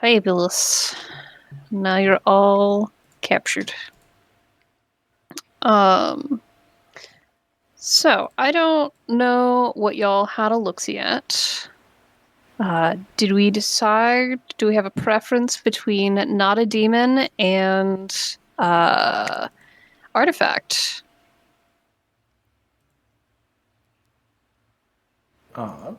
Fabulous. Now you're all captured. Um, so I don't know what y'all had a look-see at. Did we decide? Do we have a preference between not a demon and artifact? Uh,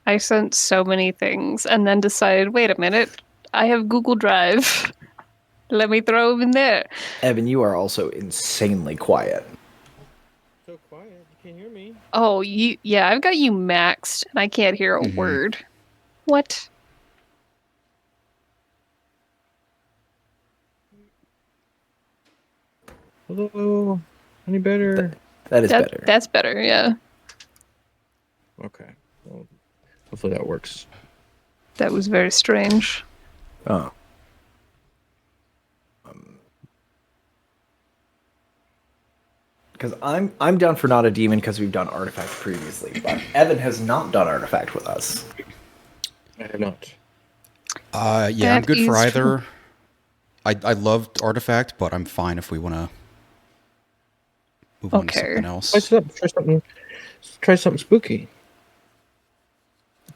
I sent so many things and then decided, wait a minute, I have Google Drive. Let me throw them in there. Evan, you are also insanely quiet. So quiet, you can't hear me. Oh, yeah, I've got you maxed and I can't hear a word. What? Hello. Any better? That is better. That's better, yeah. Okay. Well, hopefully that works. That was very strange. Oh. Because I'm down for not a demon because we've done artifact previously, but Evan has not done artifact with us. I have not. Yeah, I'm That good for is either. true. I loved artifact, but I'm fine if we want to move on to Okay. something else. Try something spooky.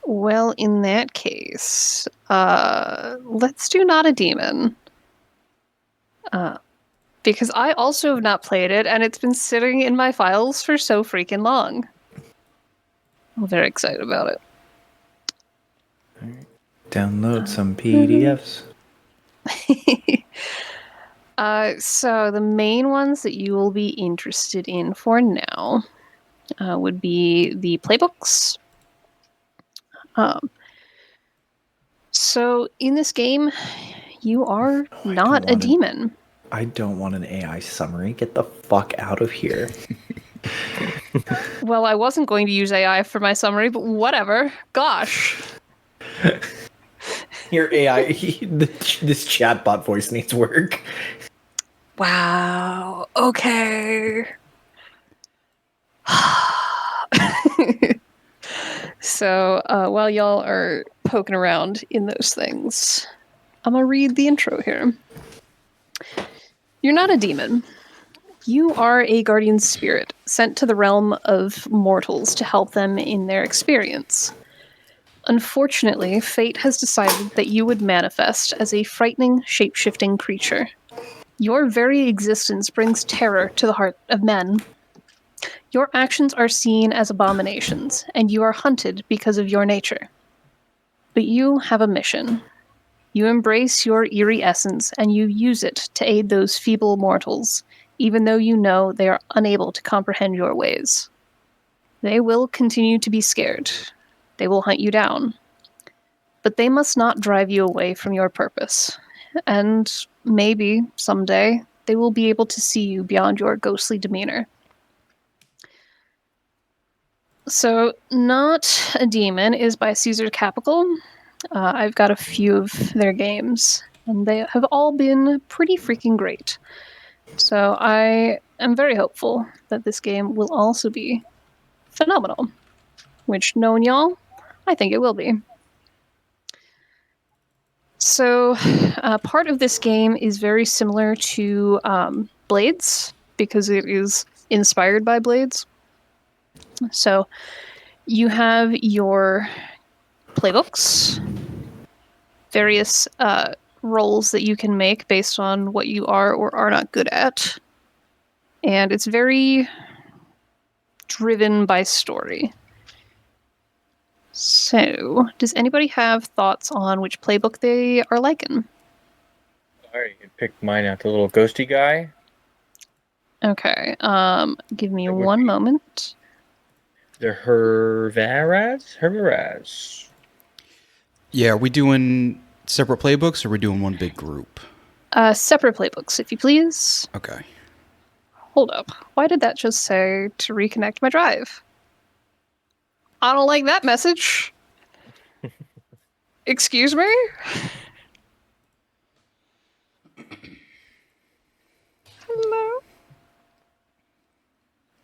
Well, in that case, let's do not a demon. Because I also have not played it, and it's been sitting in my files for so freaking long. I'm very excited about it. Download some PDFs. So the main ones that you will be interested in for now would be the playbooks. So in this game, you are not a demon. I don't want an AI summary. Get the fuck out of here. Well, I wasn't going to use AI for my summary, but whatever. Gosh. Your AI, this chatbot voice needs work. Wow. Okay. So while y'all are poking around in those things, I'm gonna read the intro here. You're not a demon. You are a guardian spirit sent to the realm of mortals to help them in their experience. Unfortunately, fate has decided that you would manifest as a frightening, shape-shifting creature. Your very existence brings terror to the heart of men. Your actions are seen as abominations, and you are hunted because of your nature. But you have a mission. You embrace your eerie essence, and you use it to aid those feeble mortals, even though you know they are unable to comprehend your ways. They will continue to be scared. They will hunt you down. But they must not drive you away from your purpose. And maybe, someday, they will be able to see you beyond your ghostly demeanor. So, Not a Demon is by Caesar Capital. I've got a few of their games, and they have all been pretty freaking great. So I am very hopeful that this game will also be phenomenal. Which, knowing y'all, I think it will be. So, part of this game is very similar to Blades, because it is inspired by Blades. So, you have your playbooks, various roles that you can make based on what you are or are not good at. And it's very driven by story. So, does anybody have thoughts on which playbook they are liking? Alright, you picked mine out, the little ghosty guy. Okay, give me It would one be- moment. The Hervaraz? Yeah, are we doing separate playbooks or are we doing one big group? Separate playbooks, if you please. Okay. Hold up. Why did that just say to reconnect my drive? I don't like that message. Excuse me? Hello?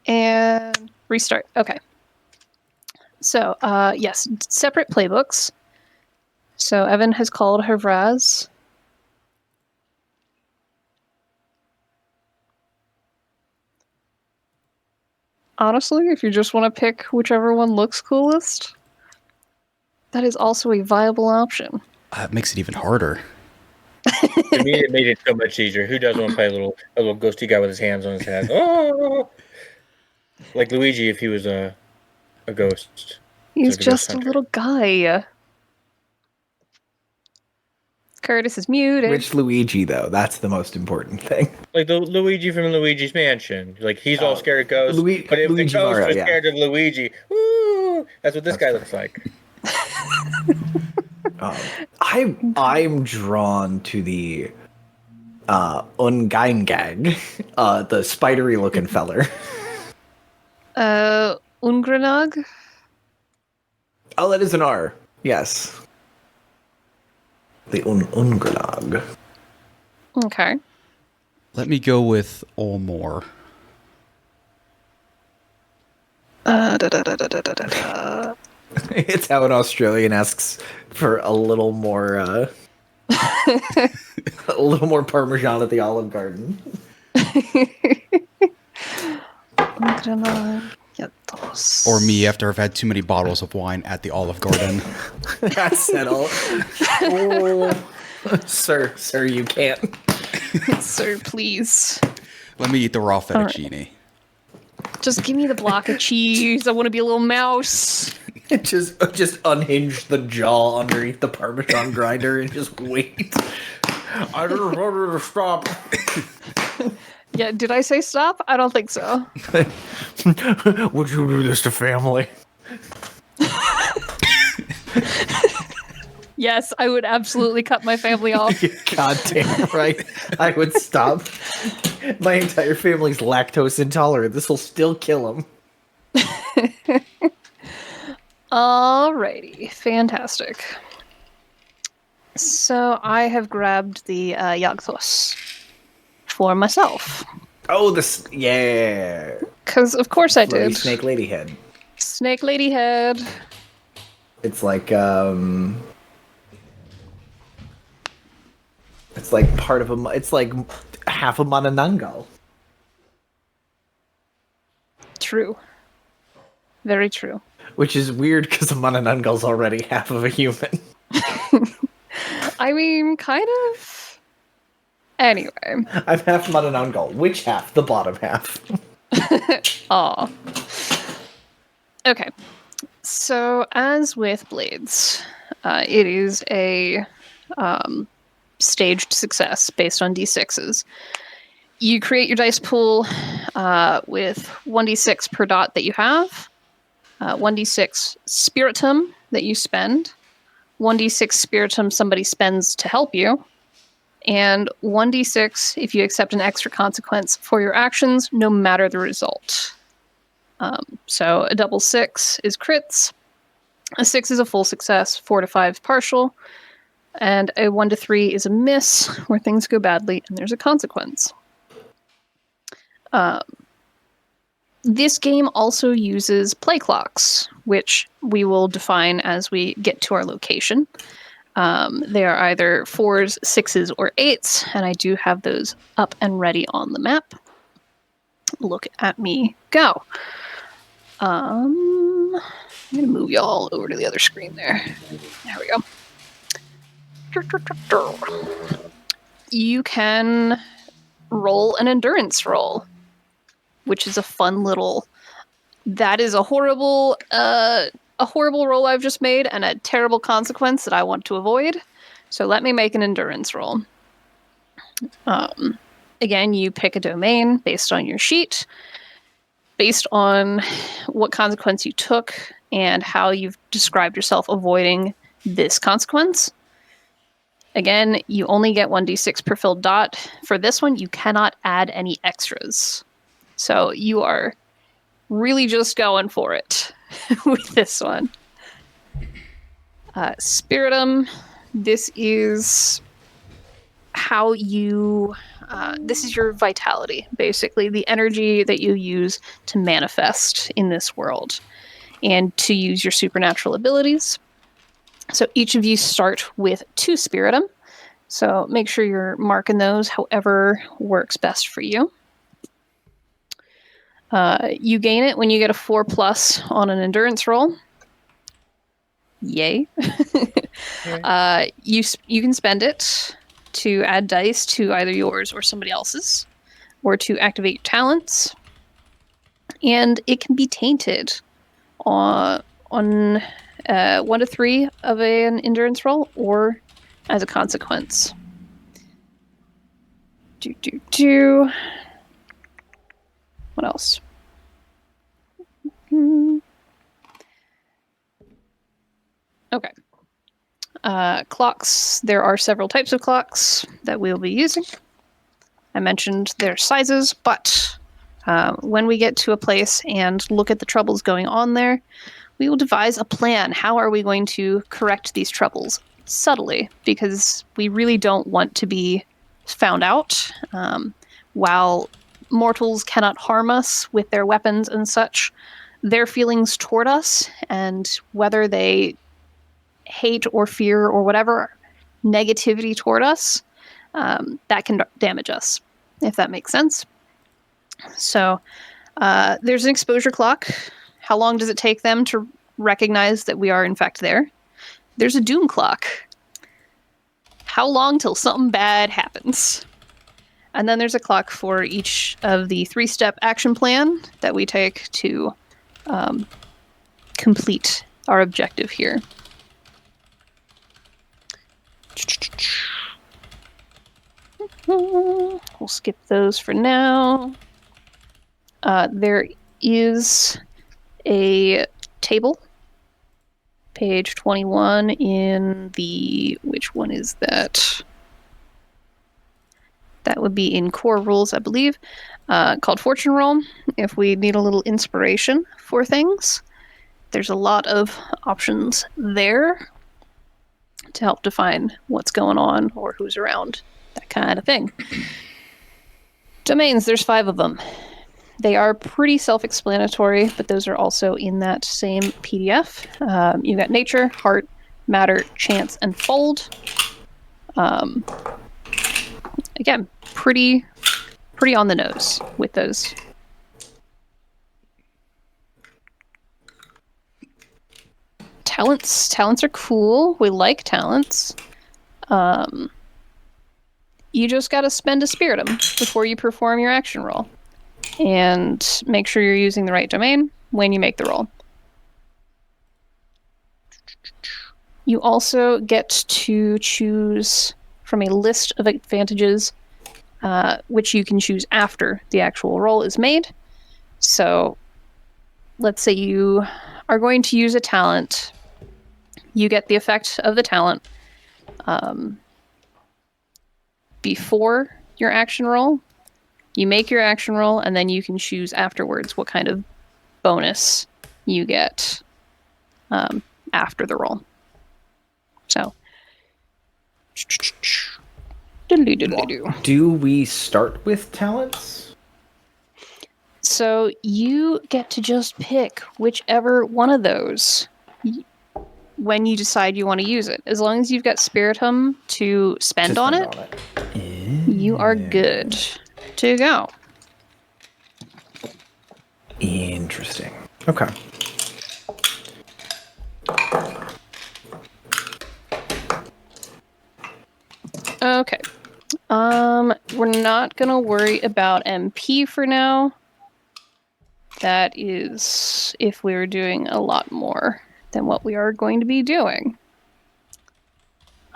And restart. Okay. So, yes, separate playbooks. So Evan has called Havraz. Honestly, if you just want to pick whichever one looks coolest, that is also a viable option. It makes it even harder. To me, it made it so much easier. Who doesn't want to play a little ghosty guy with his hands on his head? Oh, like Luigi if he was a ghost. He's Like a ghost just a hunter. little guy. Curtis is muted. Which Luigi, though? That's the most important thing. Like the Luigi from Luigi's Mansion. Like he's all scared of ghosts. but if Luigi the ghost Mario, was yeah. scared of Luigi, woo, that's what this guy looks like. I'm drawn to the Ungeingag, the spidery looking feller. Ungranag? Oh, that is an R. Yes. The Ungranag. Okay. Let me go with Olmore. It's how an Australian asks for a little more a little more Parmesan at the Olive Garden. Ungranag. Yatos. Or me after I've had too many bottles of wine at the Olive Garden. That's settled. Oh, sir, you can't. Sir, please. Let me eat the raw fettuccine. Just give me the block of cheese. I want to be a little mouse. Just unhinge the jaw underneath the Parmesan grinder and just wait. I just wanted to stop. Yeah, did I say stop? I don't think so. Would you do this to family? Yes, I would absolutely cut my family off. God damn right. I would stop. My entire family's lactose intolerant. This will still kill them. Alrighty, fantastic. So I have grabbed the Yagthos for myself. Oh, this. Yeah. Because of course I Bloody did. snake lady head. Snake lady head. It's like, it's like part of a. It's like half a Manananggal. True. Very true. Which is weird because a Manananggal's already half of a human. I mean, kind of. Anyway. I'm half Manananggal. Which half? The bottom half. Aw. Okay. So, as with Blades, it is a staged success based on d6s. You create your dice pool with 1d6 per dot that you have, 1d6 spiritum that you spend, 1d6 spiritum somebody spends to help you, and 1d6 if you accept an extra consequence for your actions, no matter the result. So a double 6 is crits, a 6 is a full success, 4 to 5 partial, and a 1 to 3 is a miss, where things go badly and there's a consequence. This game also uses play clocks, which we will define as we get to our location. They are either 4s, 6s, or 8s, and I do have those up and ready on the map. Look at me go. I'm going to move y'all over to the other screen there. There we go. You can roll an endurance roll, which is a fun little... That is a horrible roll I've just made and a terrible consequence that I want to avoid. So let me make an endurance roll. Again, you pick a domain based on your sheet, based on what consequence you took and how you've described yourself avoiding this consequence. Again, you only get 1d6 per filled dot. For this one, you cannot add any extras. So you are really just going for it with this one. Spiritum, this is how you... this is your vitality, basically. The energy that you use to manifest in this world. and to use your supernatural abilities. So each of you start with 2 Spiritum. So make sure you're marking those however works best for you. You gain it when you get a 4+ on an endurance roll. Yay. You can spend it to add dice to either yours or somebody else's, or to activate your talents. And it can be tainted on 1 to 3 of an endurance roll, or as a consequence. What else? Okay. Clocks. There are several types of clocks that we'll be using. I mentioned their sizes, but when we get to a place and look at the troubles going on there, we will devise a plan. How are we going to correct these troubles? Subtly, because we really don't want to be found out. While mortals cannot harm us with their weapons and such, their feelings toward us, and whether they hate or fear or whatever negativity toward us, that can damage us, if that makes sense. So there's an exposure clock. How long does it take them to recognize that we are in fact there? There's a doom clock. How long till something bad happens? And then there's a clock for each of the 3-step action plan that we take to complete our objective here. We'll skip those for now. There is a table, page 21 in the... Which one is that? That would be in core rules, I believe, called Fortune Roll. If we need a little inspiration for things, there's a lot of options there to help define what's going on or who's around, that kind of thing. Domains, there's 5 of them. They are pretty self-explanatory, but those are also in that same PDF. You've got nature, heart, matter, chance, and fold. Again, pretty on the nose with those. Talents are cool. We like talents. You just got to spend a Spiritum before you perform your action roll, and make sure you're using the right domain when you make the roll. You also get to choose from a list of advantages, which you can choose after the actual roll is made. So let's say you are going to use a talent. You get the effect of the talent before your action roll. You make your action roll, and then you can choose afterwards what kind of bonus you get after the roll. So, do we start with talents? So you get to just pick whichever one of those when you decide you want to use it. As long as you've got Spiritum to spend on it, you are good to go. Interesting. Okay. Okay. We're not gonna worry about MP for now. That is if we were doing a lot more than what we are going to be doing.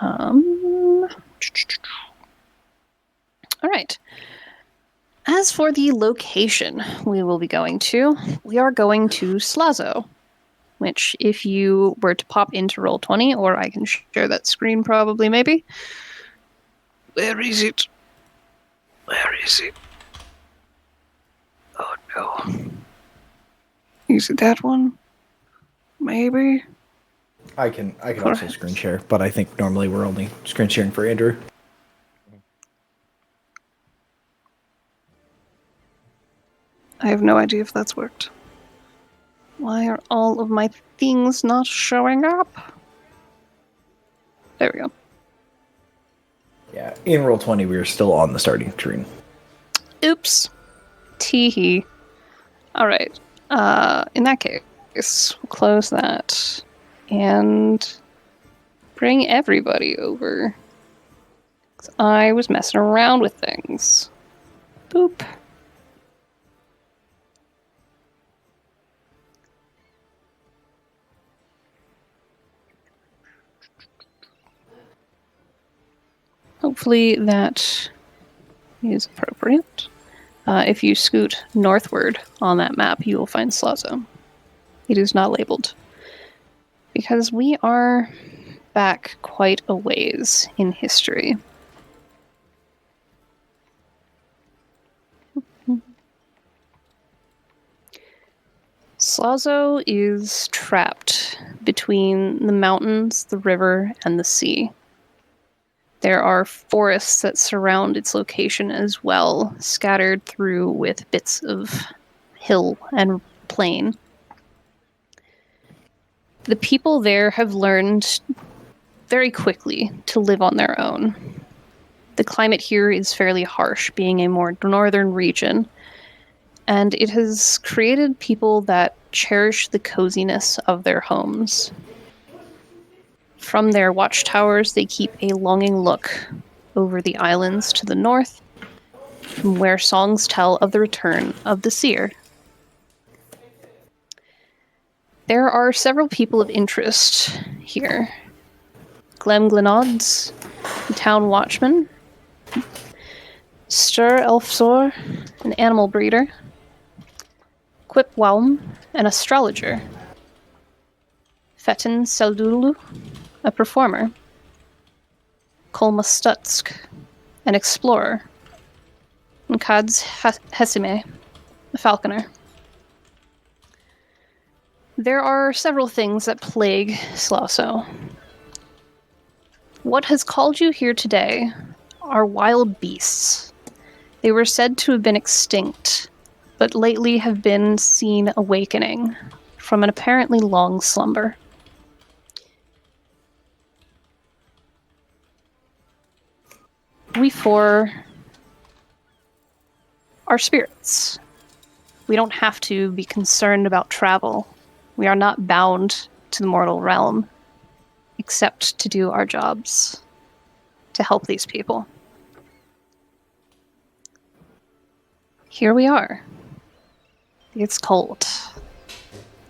All right. As for the location we will be going to, we are going to Slazo, which if you were to pop into Roll20, or I can share that screen probably, maybe. Where is it? Where is it? Oh no. Is it that one? Maybe? I can also screen share, but I think normally we're only screen sharing for Andrew. I have no idea if that's worked. Why are all of my things not showing up? There we go. Yeah, in roll 20, we are still on the starting screen. Oops. Teehee. Alright. In that case, we'll close that. And bring everybody over. 'Cause I was messing around with things. Boop. Hopefully that is appropriate. If you scoot northward on that map, you will find Slazo. It is not labeled. Because we are back quite a ways in history. Slazo is trapped between the mountains, the river, and the sea. There are forests that surround its location as well, scattered through with bits of hill and plain. The people there have learned very quickly to live on their own. The climate here is fairly harsh, being a more northern region, and it has created people that cherish the coziness of their homes. From their watchtowers, they keep a longing look over the islands to the north, from where songs tell of the return of the seer. There are several people of interest here. Glem Glenods, the town watchman, Stur Elfsor, an animal breeder, Quip Walm, an astrologer, Fetin Seldulu, a performer, Kolma Stutsk, an explorer, and Kads Hesime, a falconer. There are several things that plague Slaso. What has called you here today are wild beasts. They were said to have been extinct, but lately have been seen awakening from an apparently long slumber. We four are spirits. We don't have to be concerned about travel. We are not bound to the mortal realm, except to do our jobs, to help these people. Here we are. It's cold.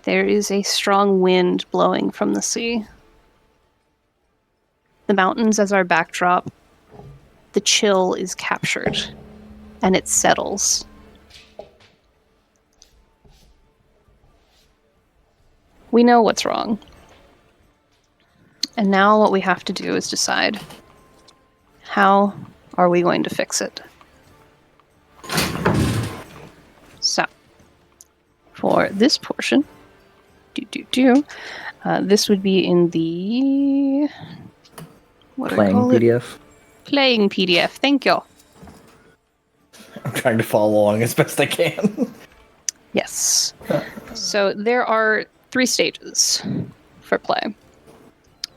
There is a strong wind blowing from the sea. The mountains as our backdrop. The chill is captured, and it settles. We know what's wrong. And now what we have to do is decide, how are we going to fix it? So, for this portion, this would be in the... what do I Playing call it? PDF. Playing PDF, thank you. I'm trying to follow along as best I can. Yes. So there are 3 stages for play.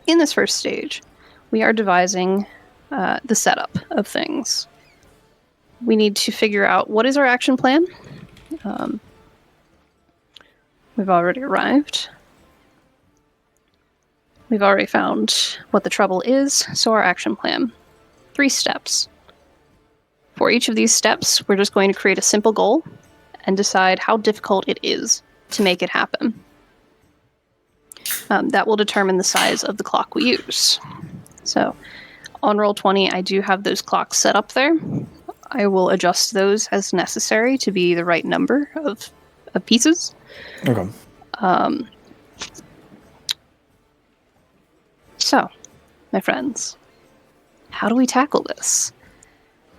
In this first stage, we are devising the setup of things. We need to figure out what is our action plan. We've already arrived. We've already found what the trouble is, so our action plan. 3 steps. For each of these steps, we're just going to create a simple goal and decide how difficult it is to make it happen. That will determine the size of the clock we use. So, on Roll20, I do have those clocks set up there. I will adjust those as necessary to be the right number of pieces. Okay. So, my friends, how do we tackle this?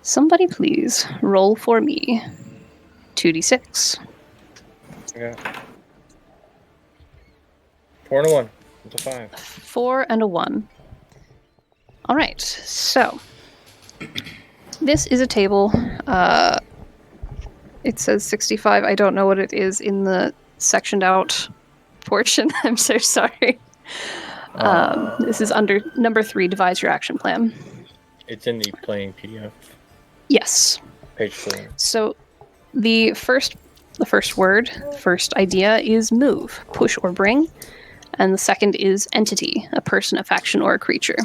Somebody please roll for me 2d6. Yeah. 4 and a 1. It's a 5. 4 and a 1. All right, so this is a table. It says 65. I don't know what it is in the sectioned out portion. I'm so sorry. This is under number 3, devise your action plan. It's in the playing PDF, Yes. page 4. So the first word, first idea is move, push or bring. And the second is entity, a person, a faction, or a creature.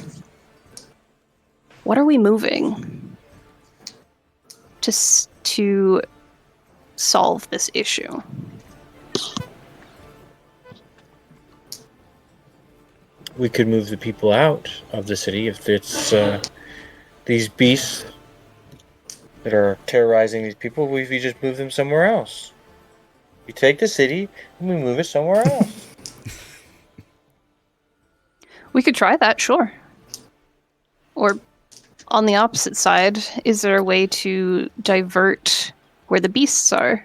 What are we moving to solve this issue? We could move the people out of the city if it's these beasts that are terrorizing these people. We just move them somewhere else. We take the city and we move it somewhere else. We could try that, sure. Or on the opposite side, is there a way to divert where the beasts are?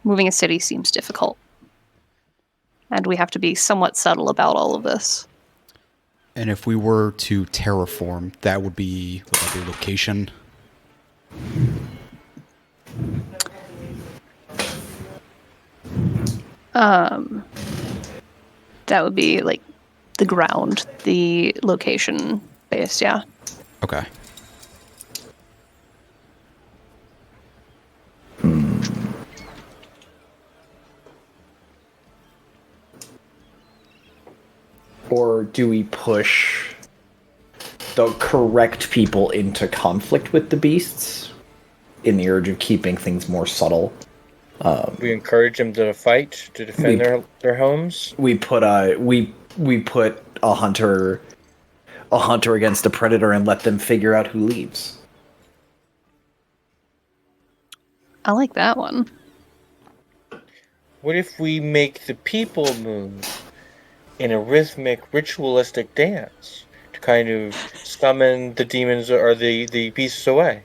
Moving a city seems difficult. And we have to be somewhat subtle about all of this. And if we were to terraform, that would be the location. That would be like the ground, the location base, yeah. Okay. Or do we push the correct people into conflict with the beasts in the urge of keeping things more subtle? We encourage them to fight, to defend their homes. We put a hunter against a predator and let them figure out who leaves. I like that one. What if we make the people move in a rhythmic, ritualistic dance to kind of summon the demons or the beasts away?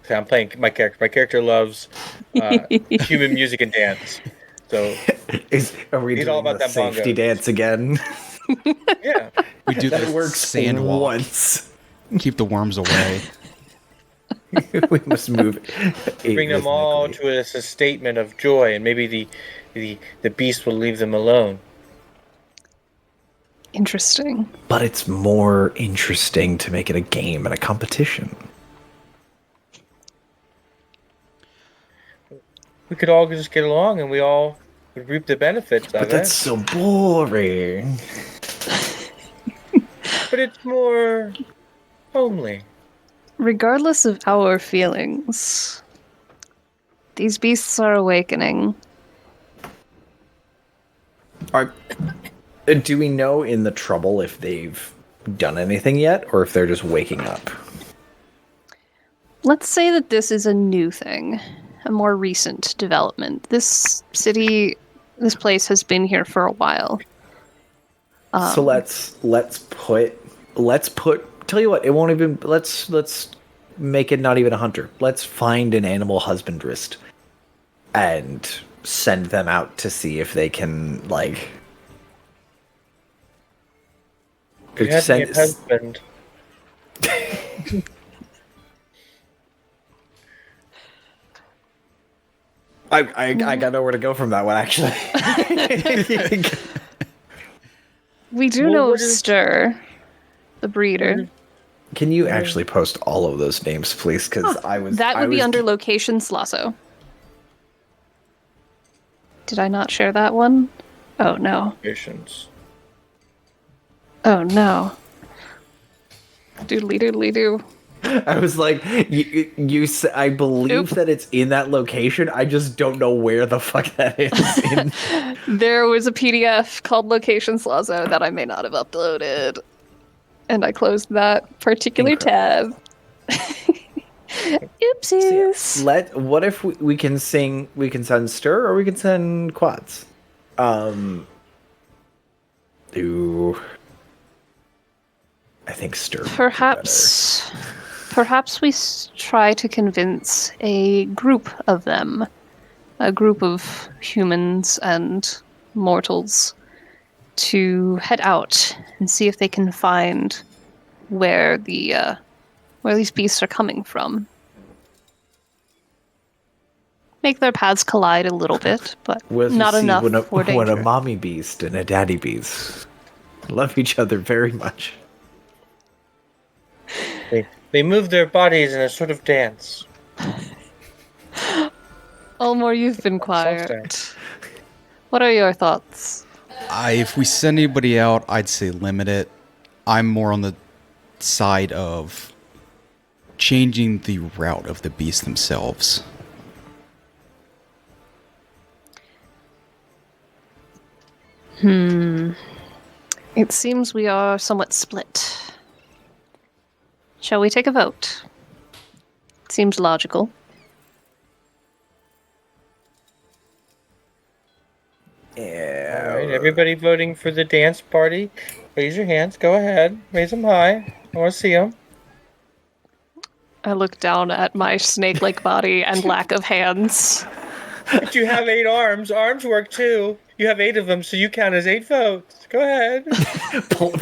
So I'm playing my character. My character loves human music and dance. So Are we he's doing all about the that safety bongo. dance again? Yeah, We do That the works sand walk. once. Keep the worms away. We must move. bring them all to a statement of joy, and maybe the beast will leave them alone. Interesting. But it's more interesting to make it a game and a competition. We could all just get along, and we all would reap the benefits But of that's it. so boring. But it's more homely. Regardless of our feelings, these beasts are awakening. Do we know in the trouble if they've done anything yet, or if they're just waking up? Let's say that this is a new thing, a more recent development. This place has been here for a while. So let's put. Tell you what, it won't even. Let's make it not even a hunter. Let's find an animal husbandrist and send them out to see if they can like. You had me a husband. I got nowhere to go from that one, actually. We do Well, know what is- Stir, the breeder. Can you actually post all of those names, please? Because That would be under location Slasso. Did I not share that one? Oh no. Patience. Oh no. Doodly doodly doo. I was like, I believe Oop. that it's in that location. I just don't know where the fuck that is. There was a PDF called Location Slazo that I may not have uploaded. And I closed that particular tab. Oopsies. What if we can sing? We can send Stir, or we can send Quads. Do I think Stir? would be Perhaps we try to convince a group of them, a group of humans and mortals, to head out and see if they can find where these beasts are coming from. make their paths collide a little bit, but Well, you not see, enough for when a danger. mommy beast and a daddy beast love each other very much. They move their bodies in a sort of dance. Elmore, you've been quiet. What are your thoughts? If we send anybody out, I'd say limit it. I'm more on the side of changing the route of the beasts themselves. It seems we are somewhat split. Shall we take a vote? Seems logical. Yeah. All right, everybody voting for the dance party, raise your hands. Go ahead, raise them high. I want to see them. I look down at my snake-like body and lack of hands. But you have 8 arms. Arms work too. You have 8 of them, so you count as 8 votes. Go ahead.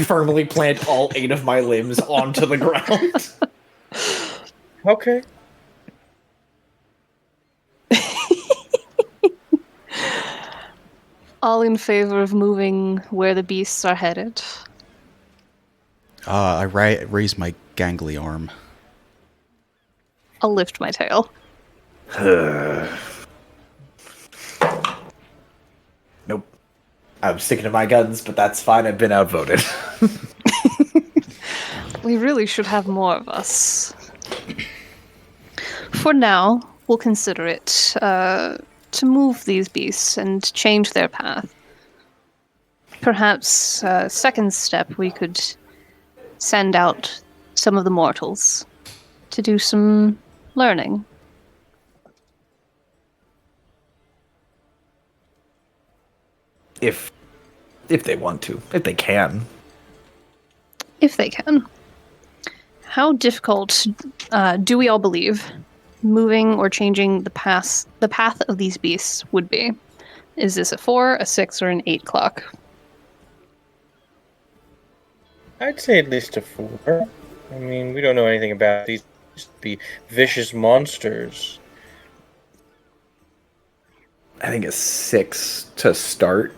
Firmly plant all 8 of my limbs onto the ground. Okay. All in favor of moving where the beasts are headed. I raise my gangly arm. I'll lift my tail. Nope. I'm sticking to my guns, but that's fine. I've been outvoted. We really should have more of us. For now, we'll consider it to move these beasts and change their path. Perhaps, second step, we could send out some of the mortals to do some learning. If they want to. If they can. If they can. How difficult do we all believe moving or changing the path of these beasts would be? Is this a 4, a 6, or an 8 clock? I'd say at least a 4. I mean, we don't know anything about these be vicious monsters. I think a 6 to start.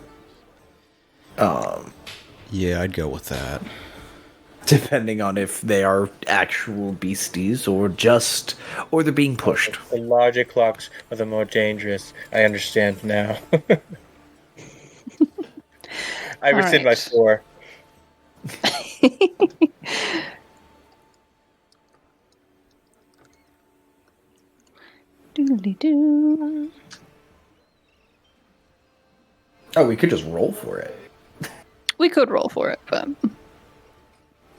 Yeah, I'd go with that. Depending on if they are actual beasties or they're being pushed. The logic clocks are the more dangerous. I understand now. I rescind my right. 4. Doodly-doo. Oh, we could just roll for it. We could roll for it, but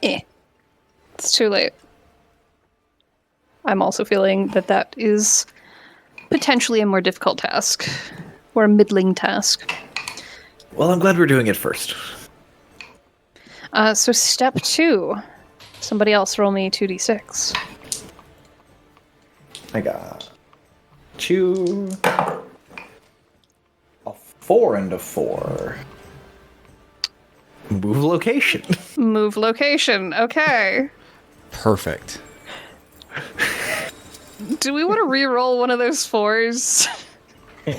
it's too late. I'm also feeling that is potentially a more difficult task, or a middling task. Well, I'm glad we're doing it first. So step 2. Somebody else roll me 2d6. I got 2, a 4, and a 4. Move location. Move location. Okay. Perfect. Do we want to re-roll one of those 4s? Do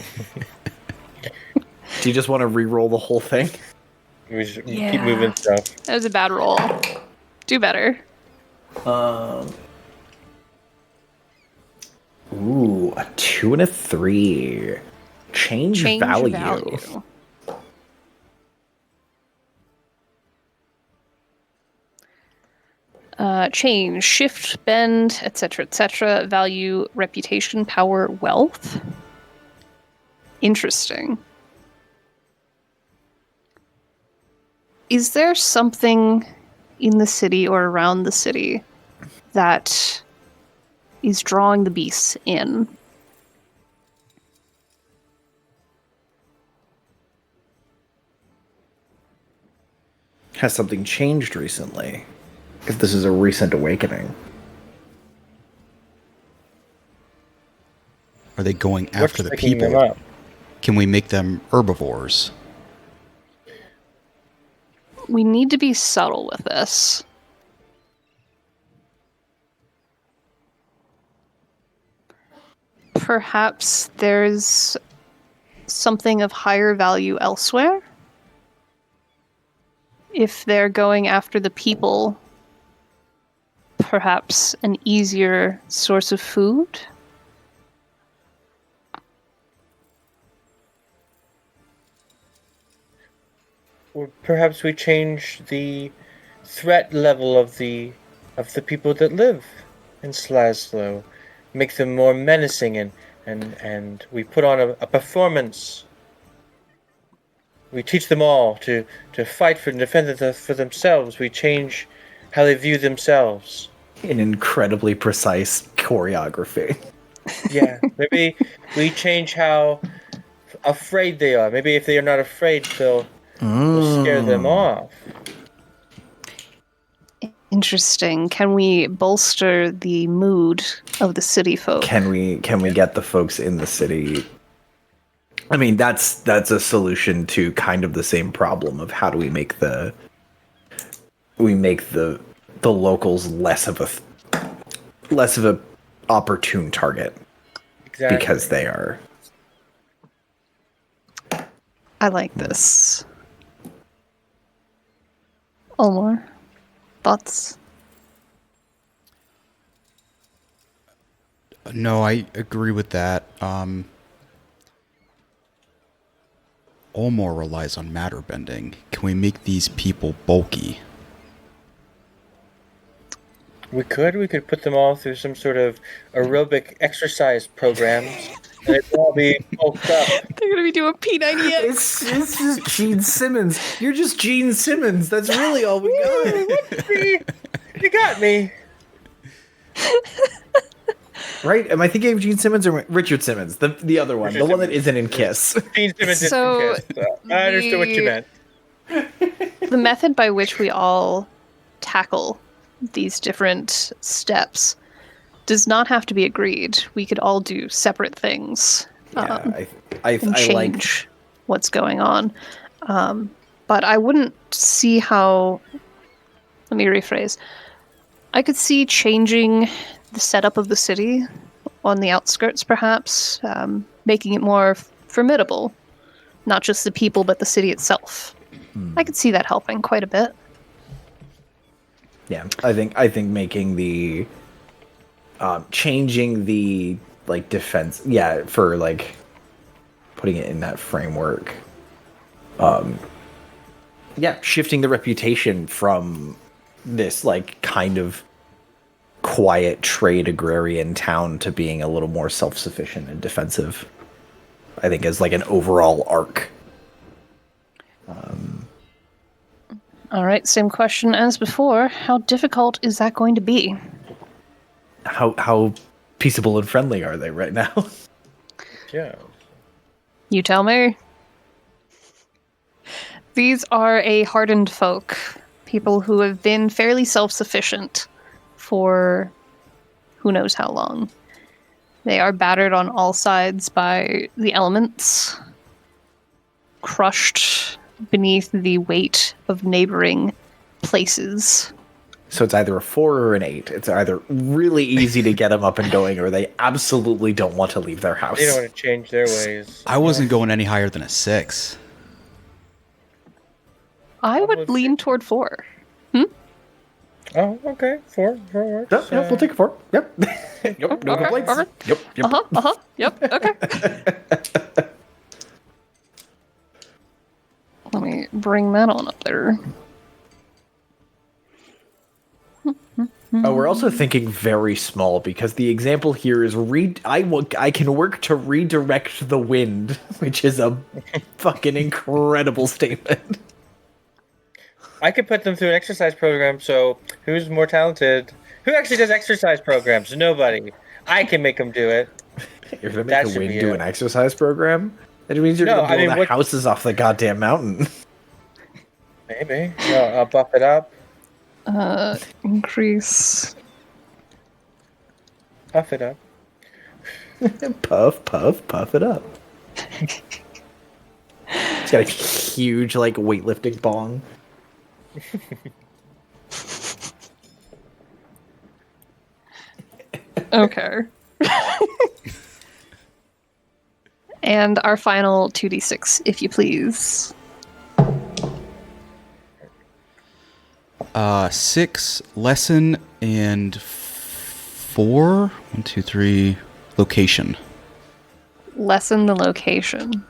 you just want to re-roll the whole thing? We just Yeah. keep moving stuff. That was a bad roll. Do better. Ooh, a 2 and a 3. Change value. Change, shift, bend, etc., value, reputation, power, wealth. Interesting. Is there something in the city or around the city that is drawing the beasts in? Has something changed recently? If this is a recent awakening. Are they going after the What's picking them people? up? Can we make them herbivores? We need to be subtle with this. perhaps there's something of higher value elsewhere? If they're going after the people, perhaps an easier source of food? Or perhaps we change the threat level of the people that live in Slaslow, make them more menacing, and we put on a performance. We teach them all to fight for and defend for themselves. We change how they view themselves. An incredibly precise choreography. Yeah, maybe we change how afraid they are. Maybe if they are not afraid, we'll scare them off. Interesting. Can we bolster the mood of the city folk? Can we get the folks in the city? I mean, that's a solution to kind of the same problem of how do we make the locals less of a opportune target. Exactly. Because they are. I like this. Omar, thoughts? No, I agree with that. Olmor relies on matter bending. Can we make these people bulky? We could put them all through some sort of aerobic exercise programs, and they'd all be bulked up. They're gonna be doing P90X. It's just Gene Simmons. You're just Gene Simmons. That's really all we got. See? You got me. Right? Am I thinking of Gene Simmons or Richard Simmons? The other one. The one that isn't in Kiss. Gene Simmons is So, pissed, so I understood what you meant. The method by which we all tackle these different steps does not have to be agreed. We could all do separate things. Yeah, And I change like what's going on. But I wouldn't see how. Let me rephrase. I could see changing the setup of the city on the outskirts, perhaps, making it more formidable. Not just the people, but the city itself. I could see that helping quite a bit. Yeah, I think making the changing the like defense, yeah, for like putting it in that framework. Yeah, shifting the reputation from this like kind of quiet trade agrarian town to being a little more self-sufficient and defensive. I think as like an overall arc. All right, same question as before. How difficult is that going to be? How peaceable and friendly are they right now? Yeah. You tell me. These are a hardened folk, people who have been fairly self-sufficient for who knows how long. They are battered on all sides by the elements, crushed beneath the weight of neighboring places. So it's either a 4 or an 8. It's either really easy to get them up and going, or they absolutely don't want to leave their house. They don't want to change their ways. I wasn't going any higher than a 6. I would lean toward 4. Oh, okay. 4 works. Yep, we'll take a 4. Yep. Yep, no Okay, complaints. okay. Yep. Yep, okay. Let me bring that on up there. Oh, we're also thinking very small because the example here is I can work to redirect the wind, which is a fucking incredible statement. I could put them through an exercise program, so who's more talented? Who actually does exercise programs? Nobody. I can make them do it. You're gonna That make a should wind be do it. an exercise program? That means you're No, gonna blow the what- houses off the goddamn mountain. Maybe. No, I'll buff it up. Increase. Buff it up. Puff, puff, puff it up. It's got a huge, like, weightlifting bong. Okay. And our final 2d6, if you please. 6 lesson and 4. 1, 2, 3. Location. Lessen the location.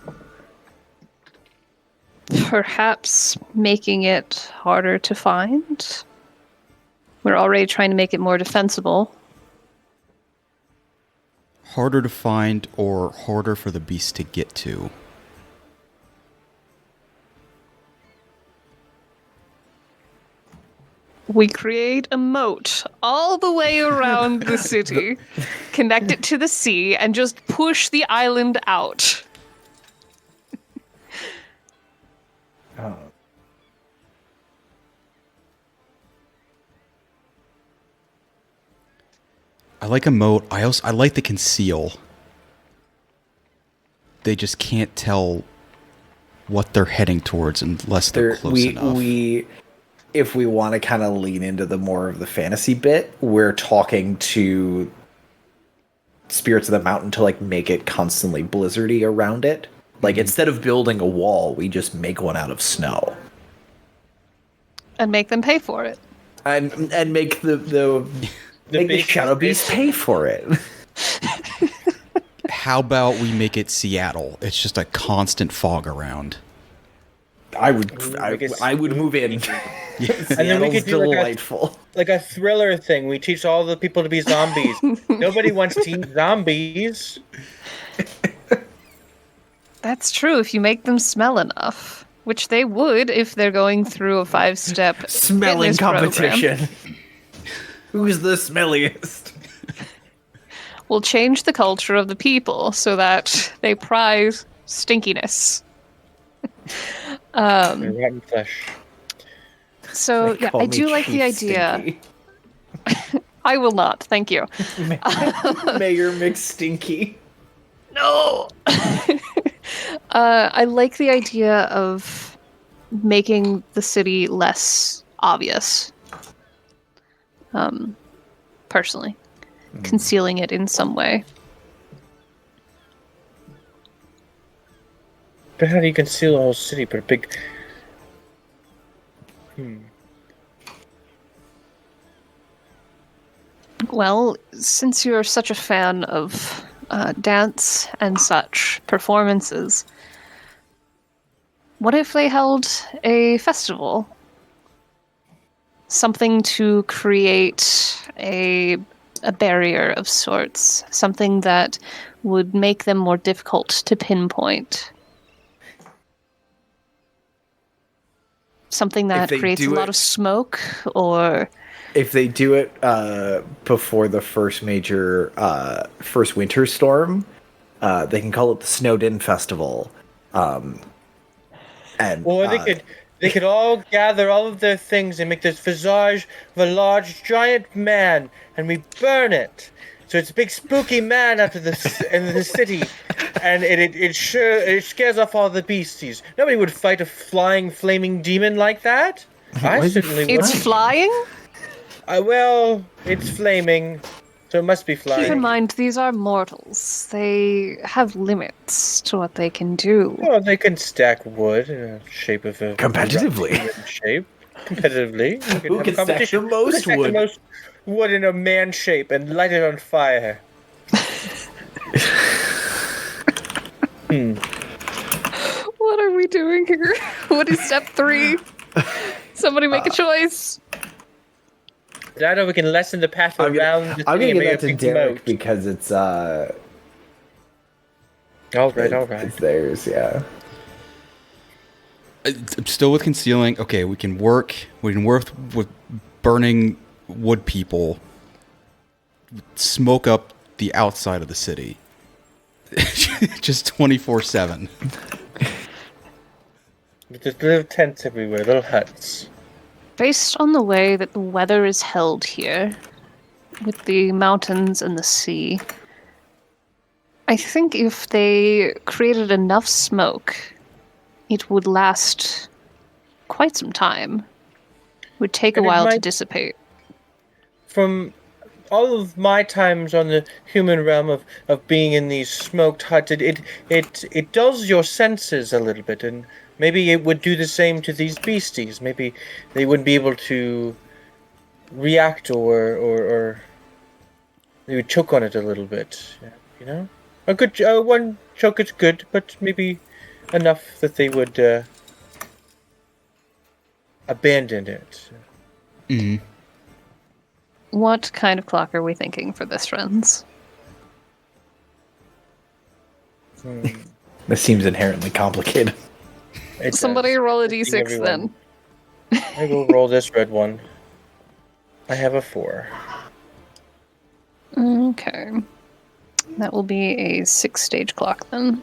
Perhaps making it harder to find. We're already trying to make it more defensible. Harder to find or harder for the beast to get to? We create a moat all the way around the city, connect it to the sea, and just push the island out. I like a moat. I like the conceal. They just can't tell what they're heading towards unless they're close enough. If we want to kind of lean into the more of the fantasy bit, we're talking to spirits of the mountain to like make it constantly blizzardy around it. Like instead of building a wall, we just make one out of snow and make them pay for it. And make the Shadow Beast pay for it. How about we make it Seattle? It's just a constant fog around. I would move in. And then we could do delightful. like a thriller thing. We teach all the people to be zombies. Nobody wants to eat zombies. That's true if you make them smell enough, which they would if they're going through a 5-step smelling competition. Program. Who's the smelliest? We'll change the culture of the people so that they prize stinkiness. Rotten flesh. So yeah, I do like the idea. I will not, thank you. Mayor McStinky. No. I like the idea of making the city less obvious. Personally, concealing it in some way. But how do you conceal a whole city? But a big. Well, since you're such a fan of dance and such performances, what if they held a festival? Something to create a barrier of sorts, something that would make them more difficult to pinpoint. Something that creates a lot of smoke, or... If they do it before the first major, first winter storm, they can call it the Snowed-In Festival. Or they could all gather all of their things and make this visage of a large giant man, and we burn it. So it's a big spooky man out of the city, and it scares off all the beasties. Nobody would fight a flying, flaming demon like that. I certainly would. It's flying? Well, it's flaming, so it must be flying. Keep in mind, these are mortals. They have limits to what they can do. Well, they can stack wood in a shape of a... Competitively. Competitively. Who can stack the most wood? The most wood in a man shape and light it on fire. What are we doing here? What is step 3? Somebody make a choice. I know we can lessen the path around the city. I'm gonna and give make that a to big Derek moat. because it's All right. it's theirs, yeah. I'm still with concealing. Okay, we can work with burning wood people. Smoke up the outside of the city. Just 24/7. Just little tents everywhere, little huts. Based on the way that the weather is held here, with the mountains and the sea, I think if they created enough smoke, it would last quite some time. It would take a while to dissipate. From all of my times on the human realm of being in these smoked huts, it dulls your senses a little bit, and maybe it would do the same to these beasties. Maybe they wouldn't be able to react, or they would choke on it a little bit. You know, a good one choke is good, but maybe enough that they would abandon it. Mm-hmm. What kind of clock are we thinking for this, friends? This seems inherently complicated. It Somebody does. roll a I think d6 then. I will roll this red one. I have a 4. Okay. That will be a 6-stage clock then.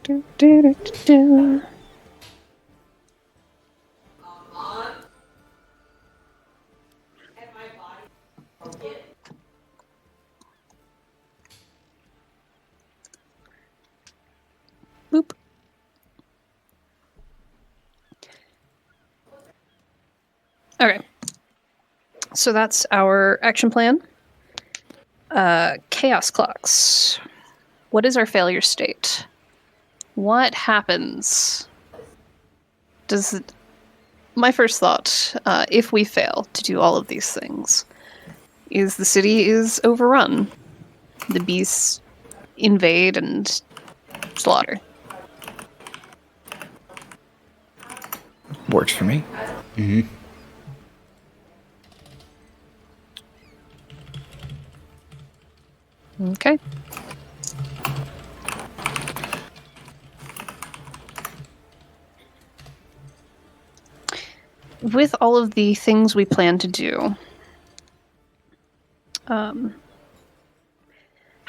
Do, do, do, do, do. Boop. Okay. So that's our action plan. Chaos clocks. What is our failure state? What happens? My first thought, if we fail to do all of these things, is the city is overrun. The beasts invade and slaughter. Works for me. Mm-hmm. Okay. With all of the things we plan to do, how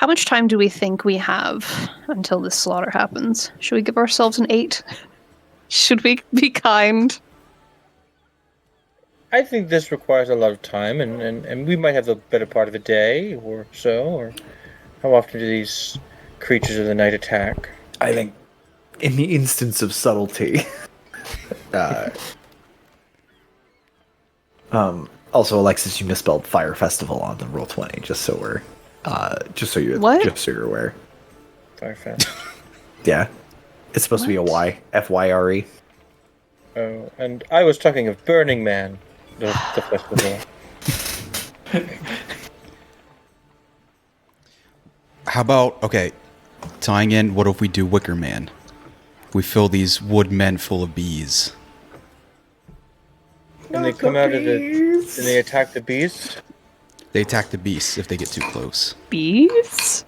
much time do we think we have until this slaughter happens? Should we give ourselves an 8? Should we be kind? I think this requires a lot of time, and we might have the better part of a day or so. Or how often do these creatures of the night attack? I think in the instance of subtlety. Also, Alexis, you misspelled Fire Festival on the Roll20, just so you're aware. Firefest. Yeah, it's supposed to be a Y, Fyre. Oh, and I was talking of Burning Man, the festival. How about, okay, tying in, what if we do Wicker Man? We fill these woodmen full of bees. And they come out of and they attack the beasts. They attack the beasts if they get too close. Bees?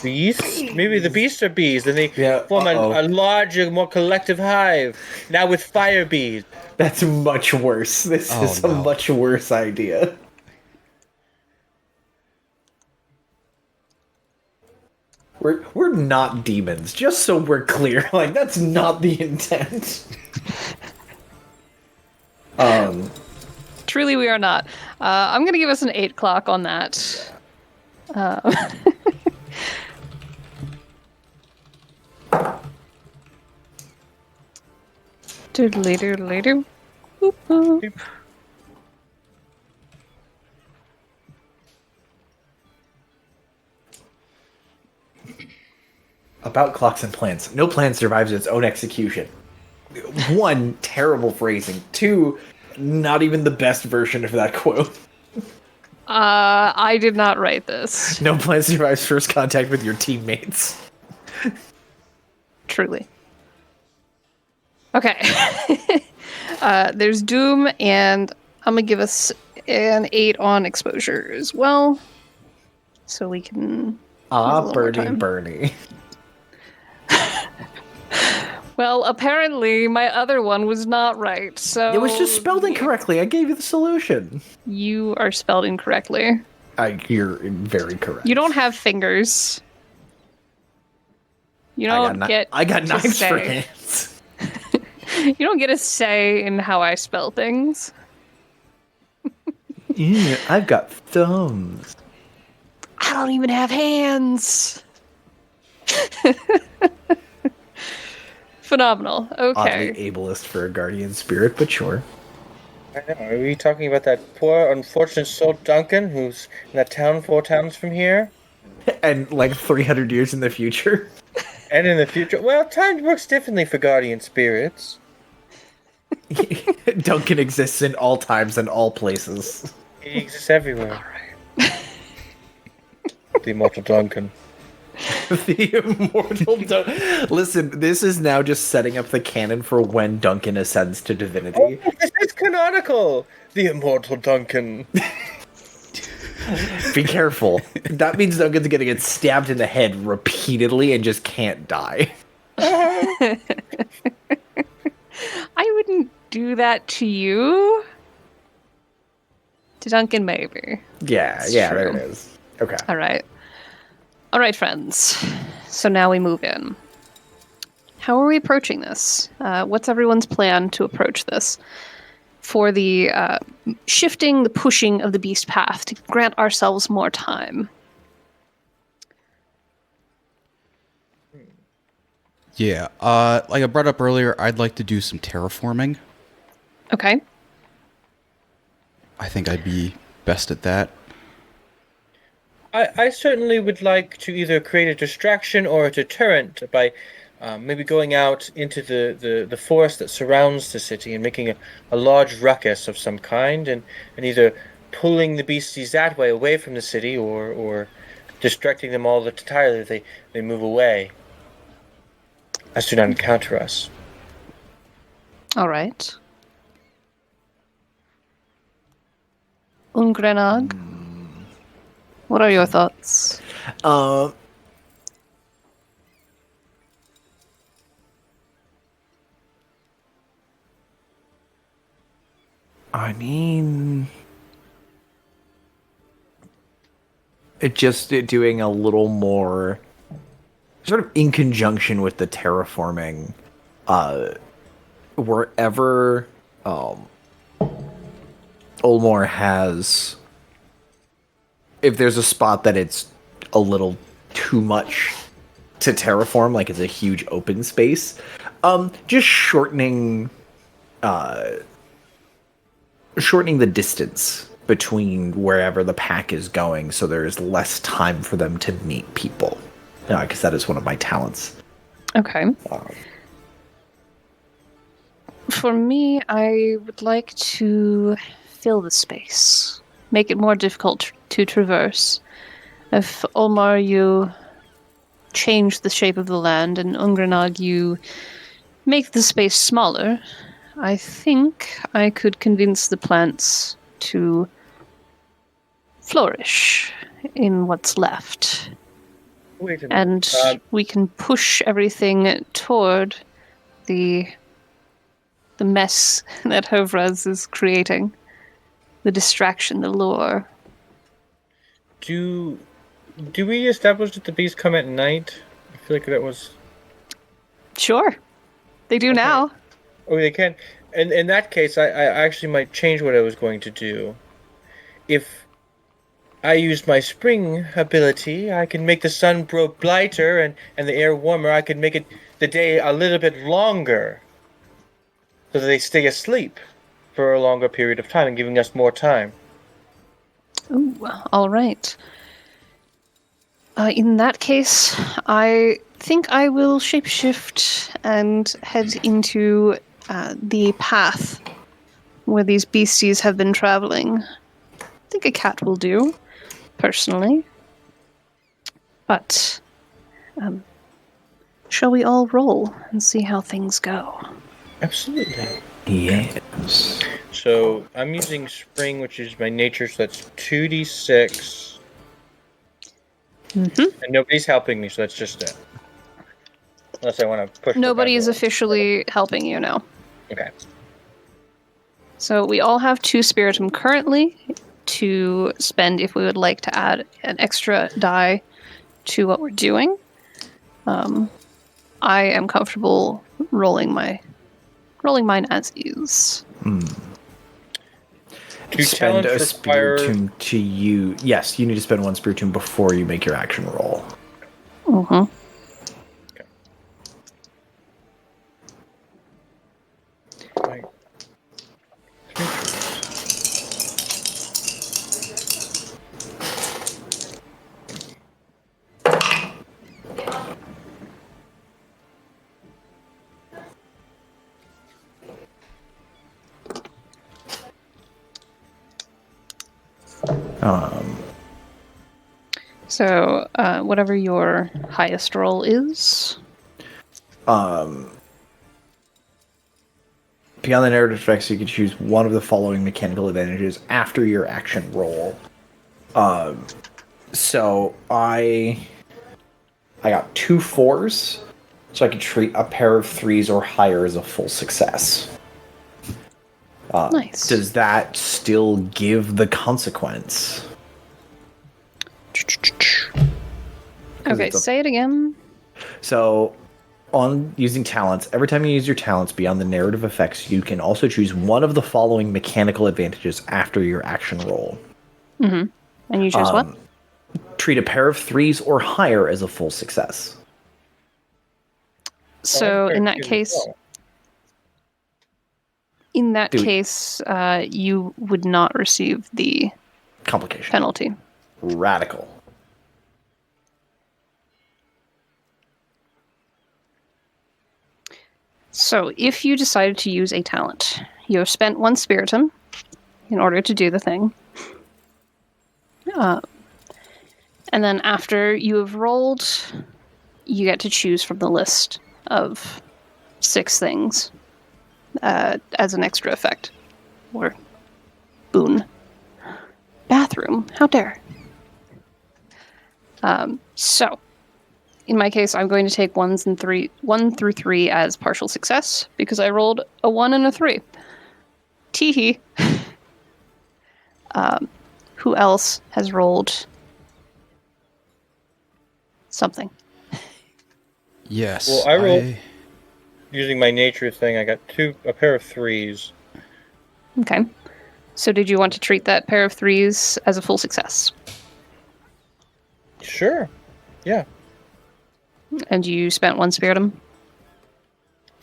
Beasts? Maybe the beasts are bees, and they form uh-oh. a larger, more collective hive. Now with fire bees. That's much worse. This is a much worse idea. We're not demons, just so we're clear. Like, that's not the intent. Truly, we are not. I'm going to give us an 8 clock on that. Doodly doodly doo. Boop boop. About clocks and plans. No plan survives its own execution. 1, terrible phrasing. 2, not even the best version of that quote. I did not write this. No plan survives first contact with your teammates. Truly. Okay. There's Doom, and I'm going to give us an 8 on exposure as well. So we can... Bernie. Well, apparently my other one was not right, so... It was just spelled incorrectly. I gave you the solution. You are spelled incorrectly. You're very correct. You don't have fingers. You don't I got to knives for say. hands. You don't get a say in how I spell things. Yeah, I've got thumbs. I don't even have hands. Phenomenal. Okay. Oddly ableist for a guardian spirit, but sure. I know. Are we talking about that poor, unfortunate soul Duncan who's in that town 4 towns from here? And like 300 years in the future. And in the future? Well, time works differently for guardian spirits. Duncan exists in all times and all places. He exists everywhere. The immortal Duncan. The immortal Duncan. Listen, this is now just setting up the canon for when Duncan ascends to divinity. Oh, this is canonical! The immortal Duncan. Be careful. That means Duncan's gonna get stabbed in the head repeatedly and just can't die. I wouldn't do that to you. To Duncan, maybe. Yeah, It's there it true. is. Okay. All right. All right, friends. So now we move in. How are we approaching this? What's everyone's plan to approach this? For the shifting, the pushing of the beast path to grant ourselves more time. Yeah, like I brought up earlier, I'd like to do some terraforming. Okay. I think I'd be best at that. I certainly would like to either create a distraction or a deterrent by maybe going out into the forest that surrounds the city and making a large ruckus of some kind and either pulling the beasties that way away from the city or distracting them all entirely. They move away as to not encounter us. All right. Ungrenag, what are your thoughts? I mean, doing a little more, sort of in conjunction with the terraforming, wherever Ulmor has, if there's a spot that it's a little too much to terraform, like it's a huge open space, just shortening the distance between wherever the pack is going, so there's less time for them to meet people. Because that is one of my talents. Okay. For me, I would like to fill the space, make it more difficult to traverse. If Ulmar, you change the shape of the land, and Ungrenag, you make the space smaller, I think I could convince the plants to flourish in what's left. Wait a minute. And we can push everything toward the mess that Hovraz is creating. The distraction, the lure. Do we establish that the bees come at night? I feel like that was... Sure. They do now. Oh, they can. And in that case, I actually might change what I was going to do. If I used my spring ability, I can make the sun grow brighter and the air warmer. I can make the day a little bit longer, so that they stay asleep for a longer period of time and giving us more time. Ooh, all right. In that case, I think I will shapeshift and head into the path where these beasties have been traveling. I think a cat will do, personally. But shall we all roll and see how things go? Absolutely. Yes. So I'm using spring, which is my nature, so that's 2d6. Mm-hmm. And nobody's helping me, so that's just it. Unless I want to push. Nobody is the back officially helping you now. roll. Okay. So we all have 2 Spiritum currently to spend if we would like to add an extra die to what we're doing. I am comfortable rolling mine as is. Do Spend a talents require... spiritum to you. Yes, you need to spend 1 spiritum before you make your action roll. Mm-hmm. Right. So, whatever your highest roll is. Beyond the narrative effects, you can choose one of the following mechanical advantages after your action roll. So I got 2 4s, so I could treat a pair of 3s or higher as a full success. Nice. Does that still give the consequence? Okay, say it again. So, on using talents, every time you use your talents beyond the narrative effects, you can also choose one of the following mechanical advantages after your action roll. And you choose what? Treat a pair of 3s or higher as a full success. So in that case, you would not receive the Complication. penalty. Radical. So if you decided to use a talent, you have spent 1 spiritum in order to do the thing. And then after you have rolled, you get to choose from the list of 6 things as an extra effect. Or boon. Bathroom. How dare. So, in my case, I'm going to take 1 through 3 as partial success, because I rolled a 1 and a 3. Teehee. Who else has rolled something? Yes. Well, I rolled using my nature thing. I got a pair of 3s. Okay. So did you want to treat that pair of 3s as a full success? Sure. Yeah. And you spent 1 spiritum?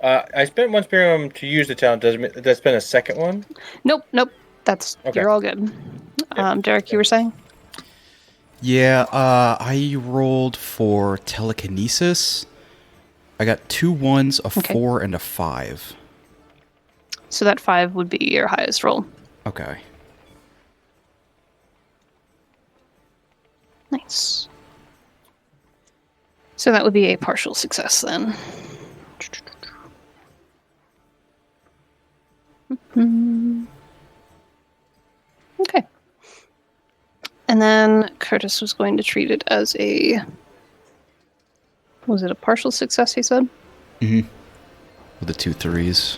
I spent 1 spiritum to use the talent. Does that spend a second one? Nope. That's Okay. You're all good. Derek, you were saying? Yeah, I rolled for telekinesis. I got 2 1s, a 4, and a 5. So that 5 would be your highest roll. Okay. Nice. So that would be a partial success then. Okay. And then Curtis was going to treat it as a... Was it a partial success, he said? Mm-hmm. With the 2 3s.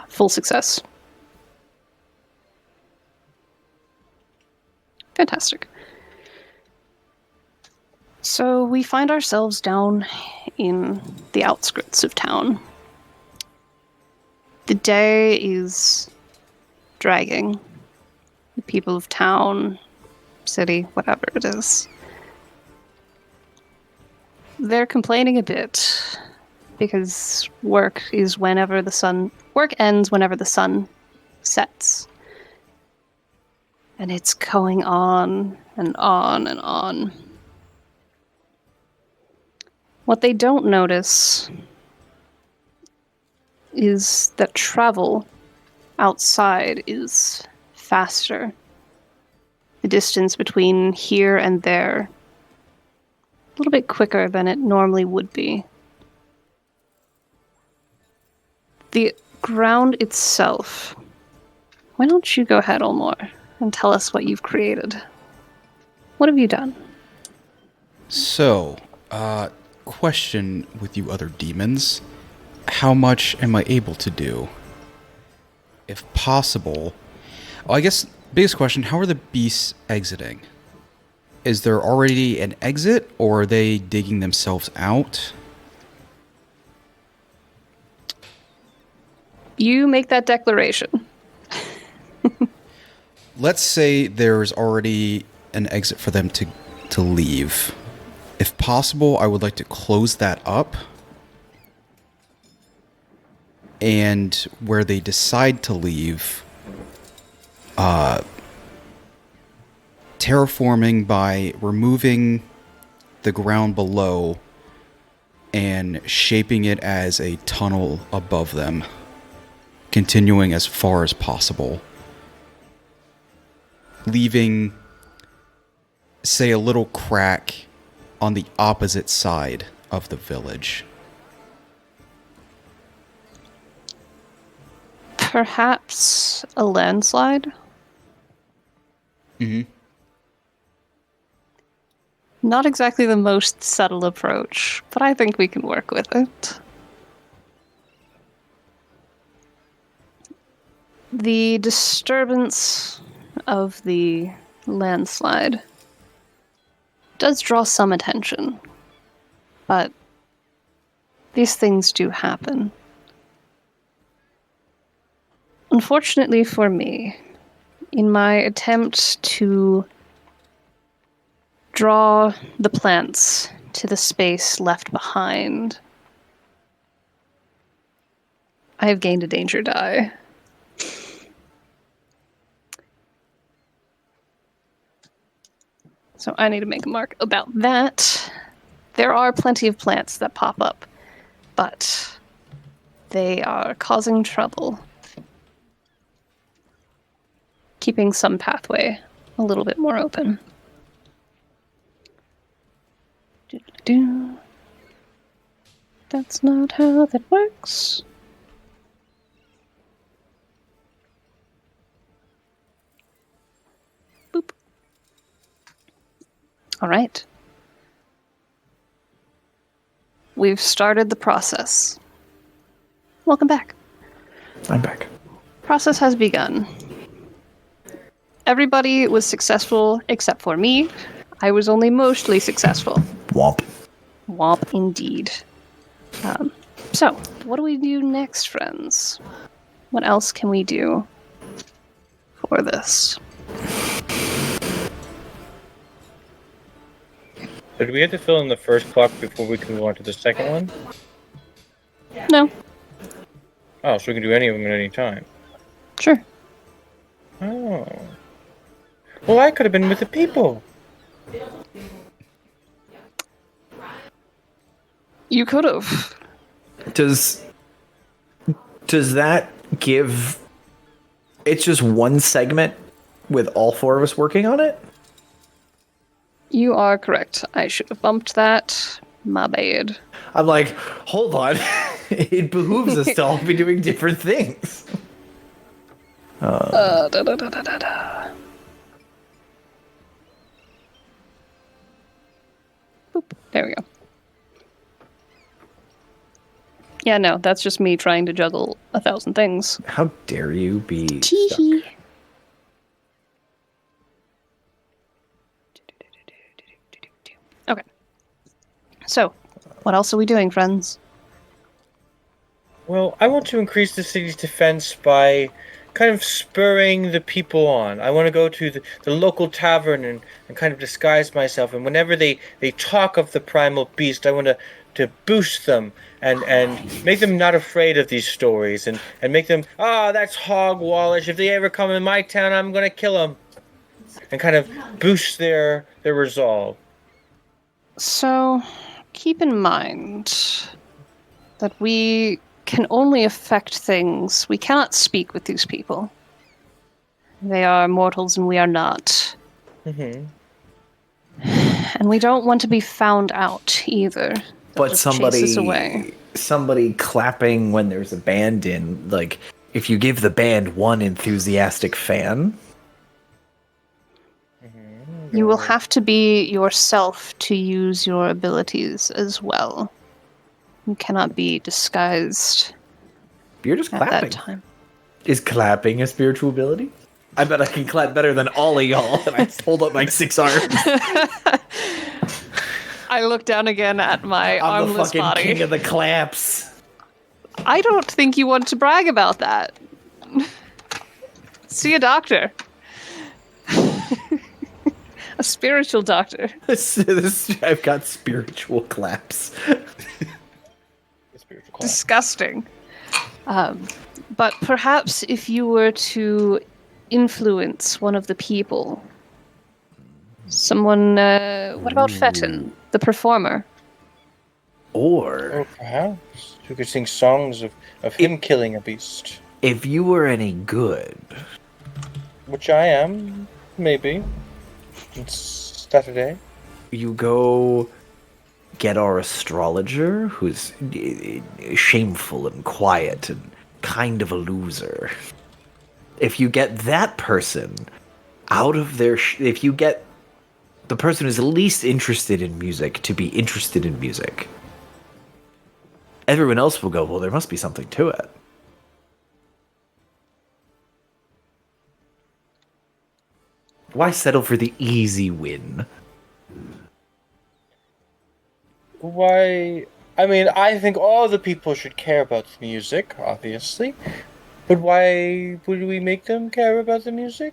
Full success. Fantastic. So we find ourselves down in the outskirts of town. The day is dragging. The people of town, city, whatever it is, they're complaining a bit because work ends whenever the sun sets. And it's going on and on and on. What they don't notice is that travel outside is faster. The distance between here and there, a little bit quicker than it normally would be. The ground itself. Why don't you go ahead, Olmor, and tell us what you've created? What have you done? So, question with you other demons. How much am I able to do? If possible. Well, I guess, biggest question, how are the beasts exiting? Is there already an exit, or are they digging themselves out? You make that declaration. Let's say there's already an exit for them to leave. If possible, I would like to close that up. And where they decide to leave, terraforming by removing the ground below and shaping it as a tunnel above them, continuing as far as possible, leaving, say, a little crack on the opposite side of the village. Perhaps a landslide? Mm-hmm. Not exactly the most subtle approach, but I think we can work with it. The disturbance of the landslide does draw some attention, but these things do happen. Unfortunately for me, in my attempt to draw the plants to the space left behind, I have gained a danger die. So I need to make a mark about that. There are plenty of plants that pop up, but they are causing trouble, keeping some pathway a little bit more open. That's not how that works. Boop. All right. We've started the process. Welcome back. I'm back. Process has begun. Everybody was successful except for me. I was only mostly successful. Womp. Womp indeed. So, what do we do next, friends? What else can we do for this? So do we have to fill in the first block before we can go on to the second one? No. Oh, so we can do any of them at any time. Sure. Oh. Well, I could have been with the people. You could have. Does that give... It's just one segment with all four of us working on it? You are correct. I should have bumped that. My bad. I'm like, hold on. It behooves us to all be doing different things. Da, da, da, da, da, da. Boop. There we go. Yeah, no, that's just me trying to juggle 1,000 things. How dare you be stuck? Tee-hee. Okay. So, what else are we doing, friends? Well, I want to increase the city's defense by kind of spurring the people on. I want to go to the local tavern and kind of disguise myself. And whenever they talk of the primal beast, I want to boost them and make them not afraid of these stories and make them, that's hogwash. If they ever come in my town, I'm going to kill them. And kind of boost their resolve. So, keep in mind that we can only affect things. We cannot speak with these people. They are mortals and we are not. Mm-hmm. And we don't want to be found out either. They'll But just chase us away. somebody clapping when there's a band in, like, if you give the band one enthusiastic fan... You will have to be yourself to use your abilities as well. You cannot be disguised You're just at clapping. that time. Is clapping a spiritual ability? I bet I can clap better than all of y'all, and I hold up my 6 arms. I look down again at my I'm the armless fucking body. king of the claps. I don't think you want to brag about that. See a doctor. A spiritual doctor. I've got spiritual claps. Spiritual class. Disgusting. But perhaps if you were to influence one of the people, someone, what about Fetton, the performer? Or perhaps you could sing songs of him killing a beast. if you were any good, Which I am, maybe. It's Saturday. you go get our astrologer, who's shameful and quiet and kind of a loser. If you get that person out of their... if you get the person who's least interested in music to be interested in music, everyone else will go, well, there must be something to it. Why settle for the easy win? Why? I mean, I think all the people should care about the music, obviously. But why would we make them care about the music?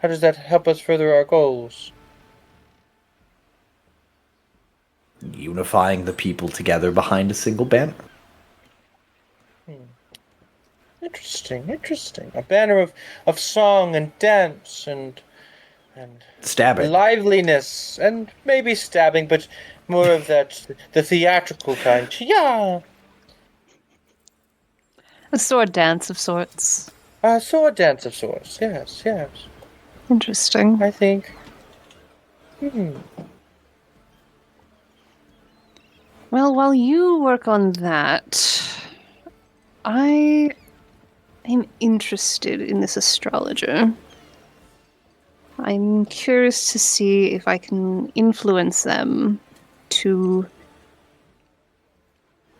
How does that help us further our goals? Unifying the people together behind a single banner. Interesting. A banner of song and dance and Stabbing. liveliness and maybe stabbing, but more of that the theatrical kind. Yeah. A sword dance of sorts. A sword dance of sorts. Yes. Interesting. I think. Well, while you work on that, I am interested in this astrologer. I'm curious to see if I can influence them to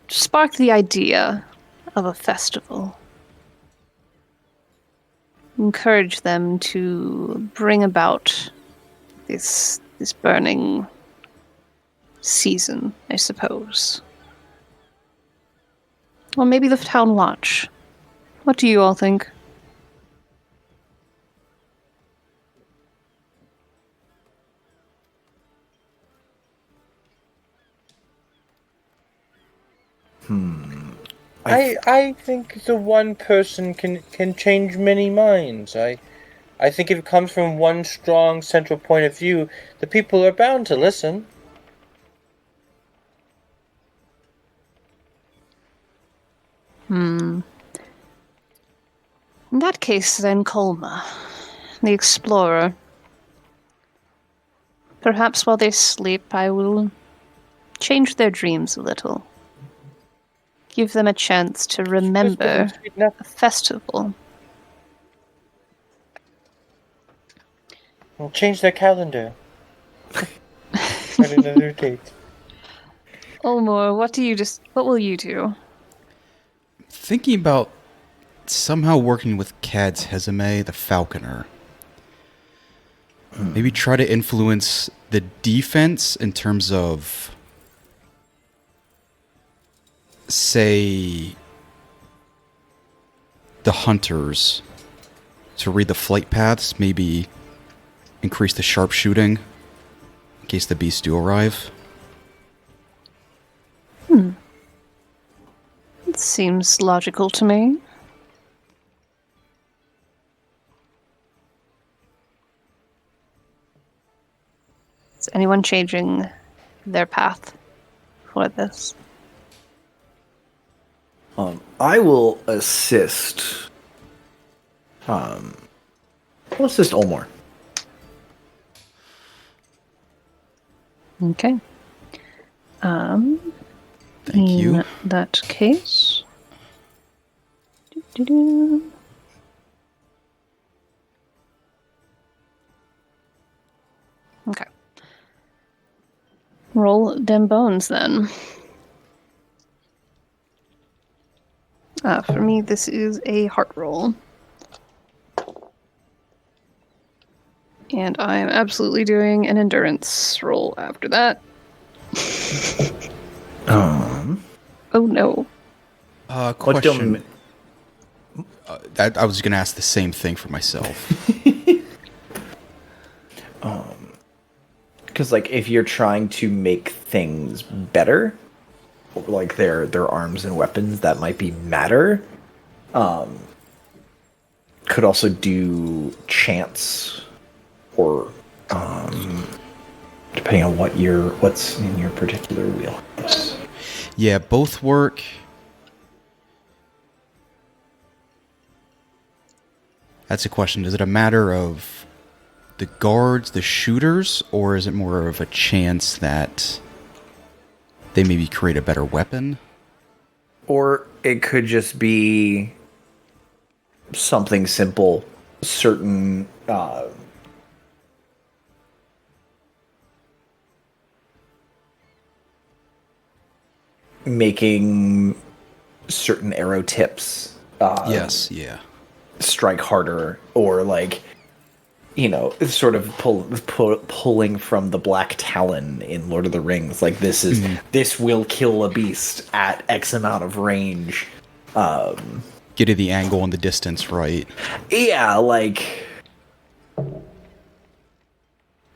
spark the idea of a festival. Encourage them to bring about this burning season, I suppose. Or maybe the town watch. What do you all think? I think the one person can change many minds. I think if it comes from one strong central point of view, the people are bound to listen. In that case, then, Kolma, the explorer. Perhaps while they sleep, I will change their dreams a little. Give them a chance to remember a festival. We'll change their calendar. At another date. Olmor, what will you do? Thinking about somehow working with Cad's Hezime, the Falconer. Maybe try to influence the defense in terms of, say, the hunters to read the flight paths, maybe increase the sharpshooting in case the beasts do arrive. It seems logical to me. Is anyone changing their path for this? I will assist. I'll assist Olmor. Okay. Thank you. In that case. Doo-doo-doo. Okay. Roll them bones then. For me, this is a heart roll. And I'm absolutely doing an endurance roll after that. Oh no. Question. I was going to ask the same thing for myself. Because, like, if you're trying to make things better, like their arms and weapons, that might be matter. Could also do chants or depending on what's in your particular wheelhouse. Yeah, both work. That's a question. Is it a matter of the guards, the shooters, or is it more of a chance that they maybe create a better weapon? Or it could just be something simple. Certain making certain arrow tips Yes, yeah. strike harder, or like, sort of pulling from the Black Talon in Lord of the Rings. Like, this will kill a beast at X amount of range. Getting the angle and the distance right. Yeah, like,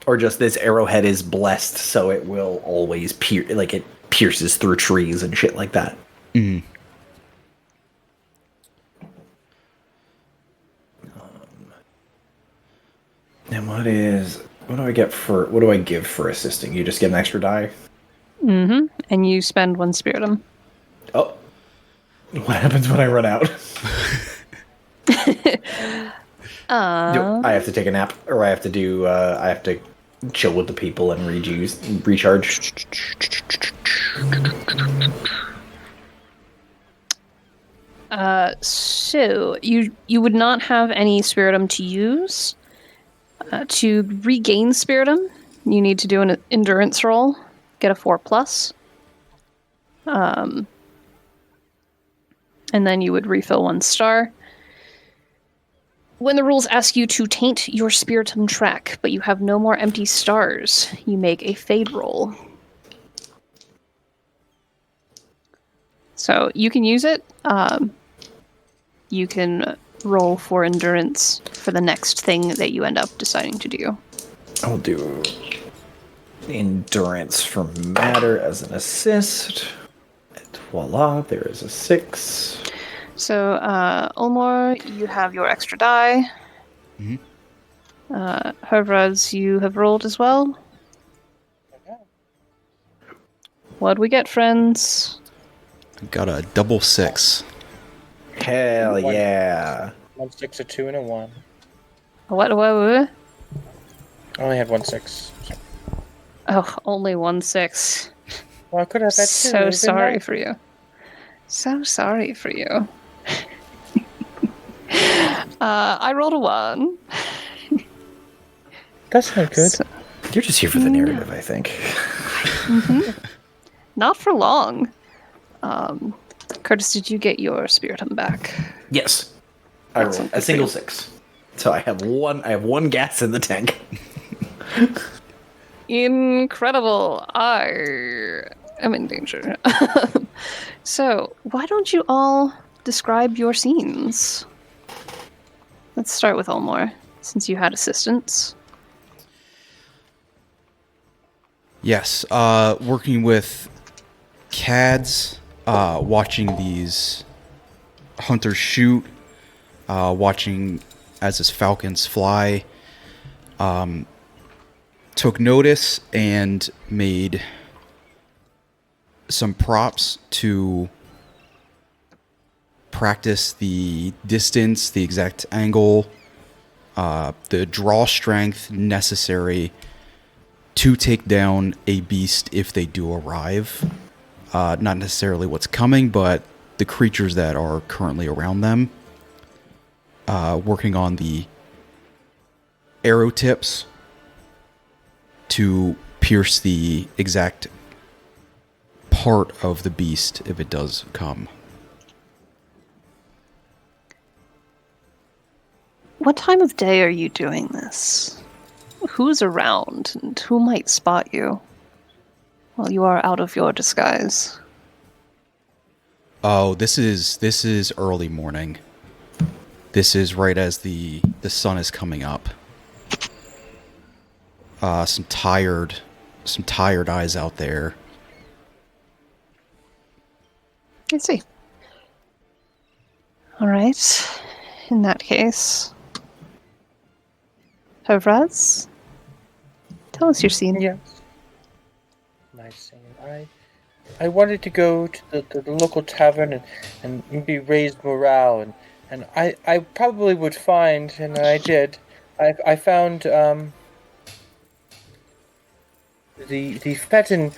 or just this arrowhead is blessed, so it will always it pierces through trees and shit like that. Mm. And what do I give for assisting? You just get an extra die? Mm-hmm. And you spend 1 spiritum. Oh. What happens when I run out? Do I have to take a nap, or I have to chill with the people and recharge? So you would not have any spiritum to use. To regain spiritum, you need to do an endurance roll, get a 4+. And then you would refill 1 star. When the rules ask you to taint your spiritum track, but you have no more empty stars, you make a fade roll. So you can use it. You can roll for endurance for the next thing that you end up deciding to do. I'll do endurance for matter as an assist. And voila, there is a 6. So, Ulmor, you have your extra die. Mm-hmm. Hervraz, you have rolled as well. What'd we get, friends? Got a double 6. Hell yeah. 1 6, a 2, and a 1. What? I only had 1 6. Oh, only 1 6. Well, I could have had 2. So sorry for you. So sorry for you. I rolled a 1. That's not good. So, You're just here for the narrative, I think. not for long. Curtis, did you get your spiritum back? Yes. I rolled a single 6. So I have one gas in the tank. Incredible. I am in danger. So, why don't you all describe your scenes? Let's start with Ulmor, since you had assistance. Yes, working with CADs, watching these hunters shoot, watching as his falcons fly, took notice and made some props to practice the distance, the exact angle, the draw strength necessary to take down a beast if they do arrive. Not necessarily what's coming, but the creatures that are currently around them. Working on the arrow tips to pierce the exact part of the beast if it does come. What time of day are you doing this? Who's around, and who might spot you while you are out of your disguise? Oh, this is early morning. This is right as the sun is coming up. Some tired eyes out there. I see. All right. In that case, Hervraz, tell us your scene. Yes. I wanted to go to the local tavern and maybe raise morale, and I probably would find, and I did. I found the Fenton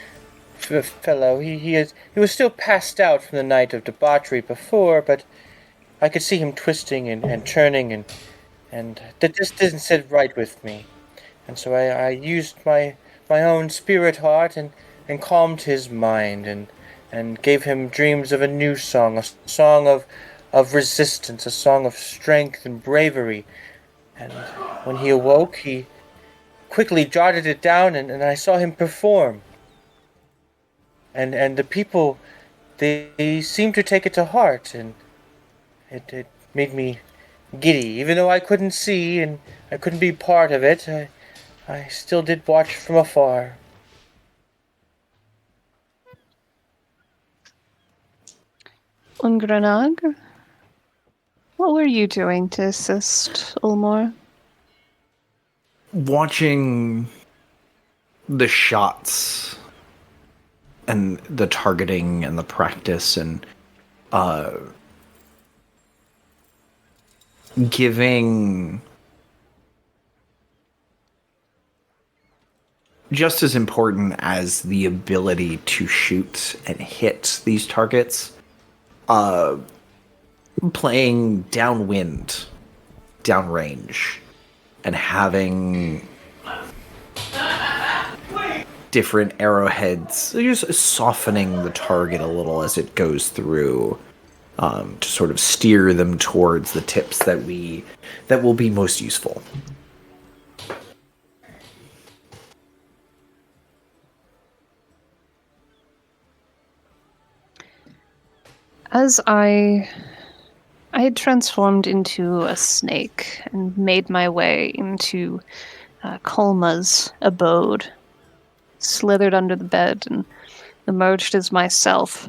fellow. He was still passed out from the night of debauchery before, but I could see him twisting and turning, and that just didn't sit right with me. And so I used my own spirit heart and calmed his mind and gave him dreams of a new song, a song of resistance, a song of strength and bravery. And when he awoke, he quickly jotted it down, and I saw him perform. And the people, they seemed to take it to heart, and it made me giddy. Even though I couldn't see and I couldn't be part of it, I still did watch from afar. Ungranag, what were you doing to assist Ulmor? Watching the shots and the targeting and the practice and giving just as important as the ability to shoot and hit these targets, playing downwind, downrange, and having different arrowheads, just softening the target a little as it goes through, to sort of steer them towards the tips that will be most useful. As I had transformed into a snake and made my way into Kolma's abode, slithered under the bed and emerged as myself.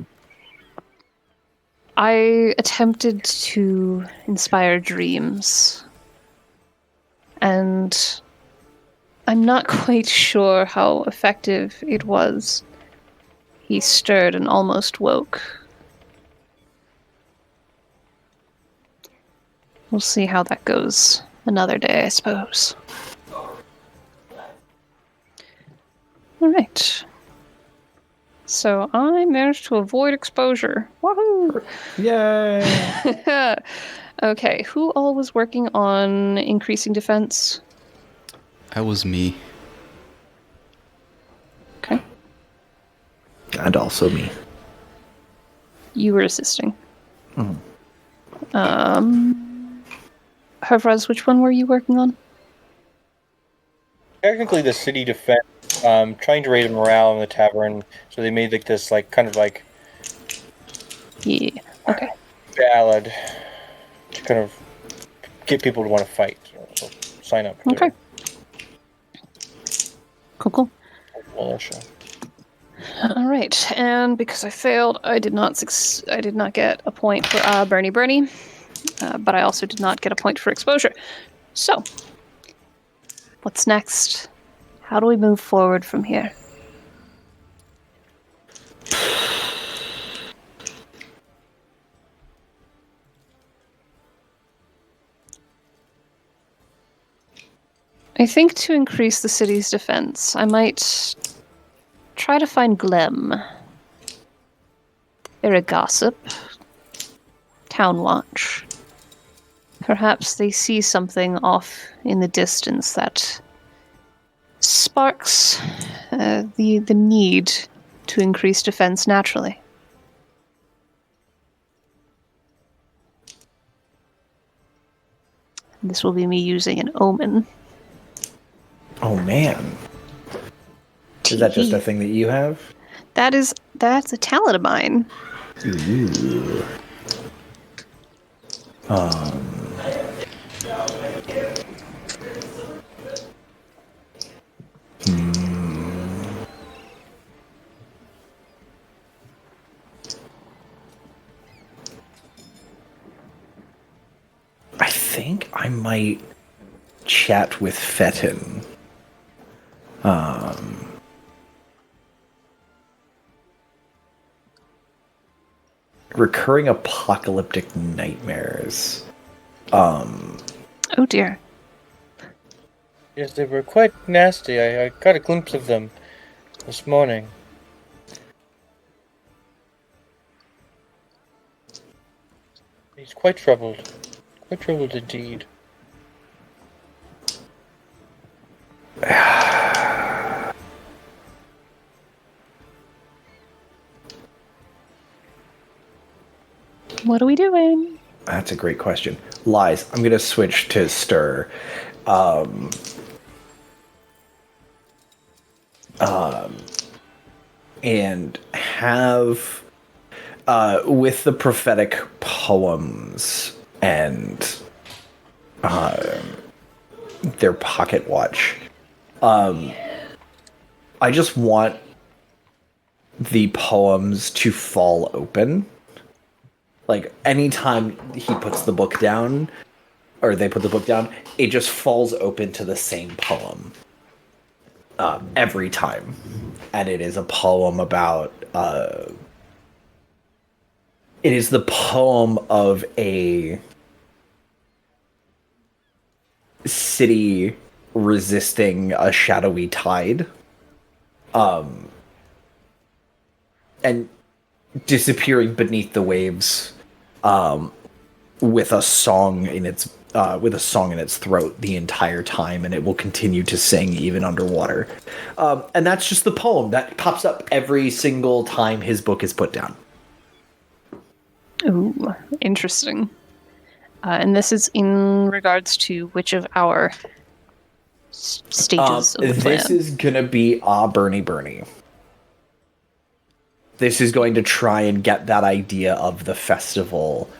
I attempted to inspire dreams, and I'm not quite sure how effective it was. He stirred and almost woke. We'll see how that goes another day, I suppose. Alright. So I managed to avoid exposure. Woohoo! Yay! Okay, who all was working on increasing defense? That was me. Okay. And also me. You were assisting. Hervraz, which one were you working on? Technically, the city defense, trying to raise morale in the tavern, so they made this kind of Yeah. Okay. ballad to kind of get people to want to fight. So sign up for Okay. Cool. militia. All right, and because I failed, I did not get a point for Bernie, but I also did not get a point for exposure. So, what's next? How do we move forward from here? I think to increase the city's defense, I might try to find Glem. They're a gossip. Town watch. Perhaps they see something off in the distance that sparks the need to increase defense naturally. This will be me using an omen. Oh man. Is that just a thing that you have? That's a talent of mine. Ooh. I think I might chat with Fenton. recurring apocalyptic nightmares. Oh dear. Yes, they were quite nasty. I got a glimpse of them this morning. He's quite troubled. Quite troubled indeed. What are we doing? That's a great question. Lies. I'm going to switch to stir. And have with the prophetic poems and their pocket watch. I just want the poems to fall open. Like, anytime he puts the book down, or they put the book down, it just falls open to the same poem. Every time. And it is a poem about... it is the poem of a city resisting a shadowy tide. And disappearing beneath the waves, with a song in its throat the entire time, and it will continue to sing even underwater. And that's just the poem that pops up every single time his book is put down. Ooh, interesting. And this is in regards to which of our stages of the plan? This is gonna be Bernie. This is going to try and get that idea of the festival.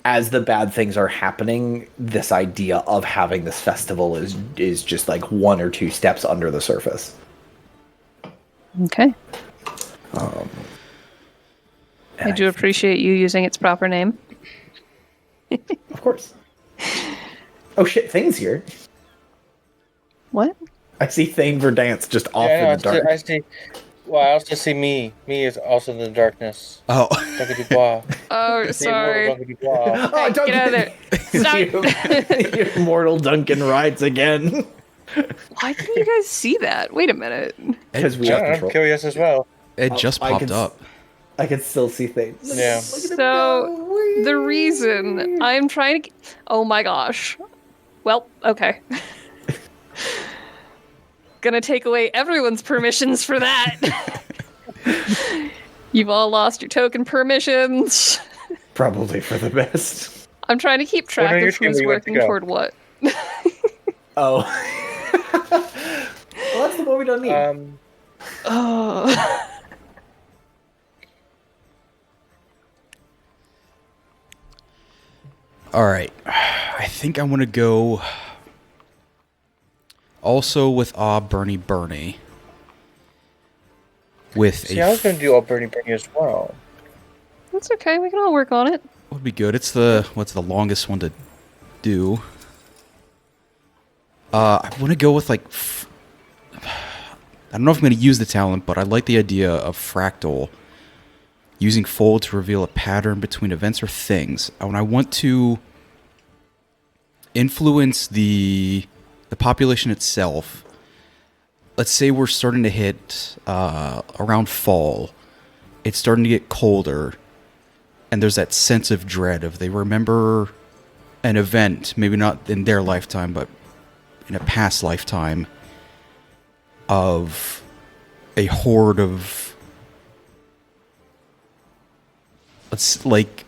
As the bad things are happening, this idea of having this festival is just like one or two steps under the surface. Okay. I do appreciate you using its proper name. Of course. Oh shit, Thane's here. What? I see Thane Verdance just off Yeah, in the dark. I see. Well, I also see me. Me is also in the darkness. Oh. Duncan Dubois. Oh, The sorry. immortal Duncan Dubois. Oh, Hey, get out of there. Stop. The immortal Duncan rides again. Why didn't you guys see that? Wait a minute. Because we Yeah, have I'm control. curious as well. It just I popped can up. I can still see things. Yeah. So, the reason I'm trying to... Oh my gosh. Well, okay. Gonna take away everyone's permissions for that. You've all lost your token permissions. Probably for the best. I'm trying to keep track your of team who's where you want to working go? toward what. Oh. Well, that's the one we don't need. Oh. All right. I think I want to go also with Bernie. With See, I was going to do all Bernie as well. That's okay, we can all work on it. would be good. It's what's the longest one to do? I want to go with like I don't know if I'm going to use the talent, but I like the idea of fractal. Using fold to reveal a pattern between events or things. And I want to influence the population itself. Let's say we're starting to hit around fall. It's starting to get colder. And there's that sense of dread of they remember an event, maybe not in their lifetime, but in a past lifetime, of a horde of like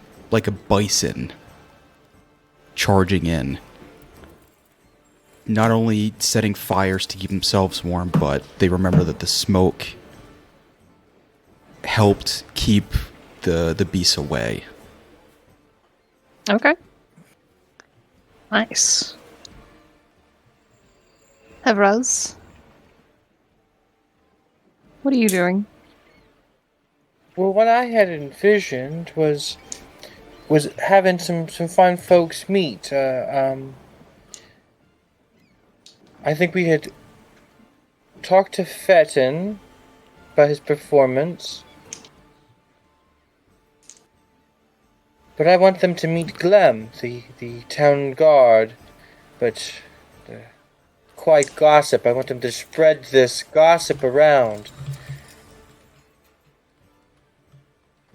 a bison charging in, not only setting fires to keep themselves warm, but they remember that the smoke helped keep the beasts away. Okay. Nice. Hevraz, what are you doing? Well, what I had envisioned was having some fine folks meet. I think we had talked to Fetton about his performance. But I want them to meet Glem, the town guard, but quite gossip. I want them to spread this gossip around.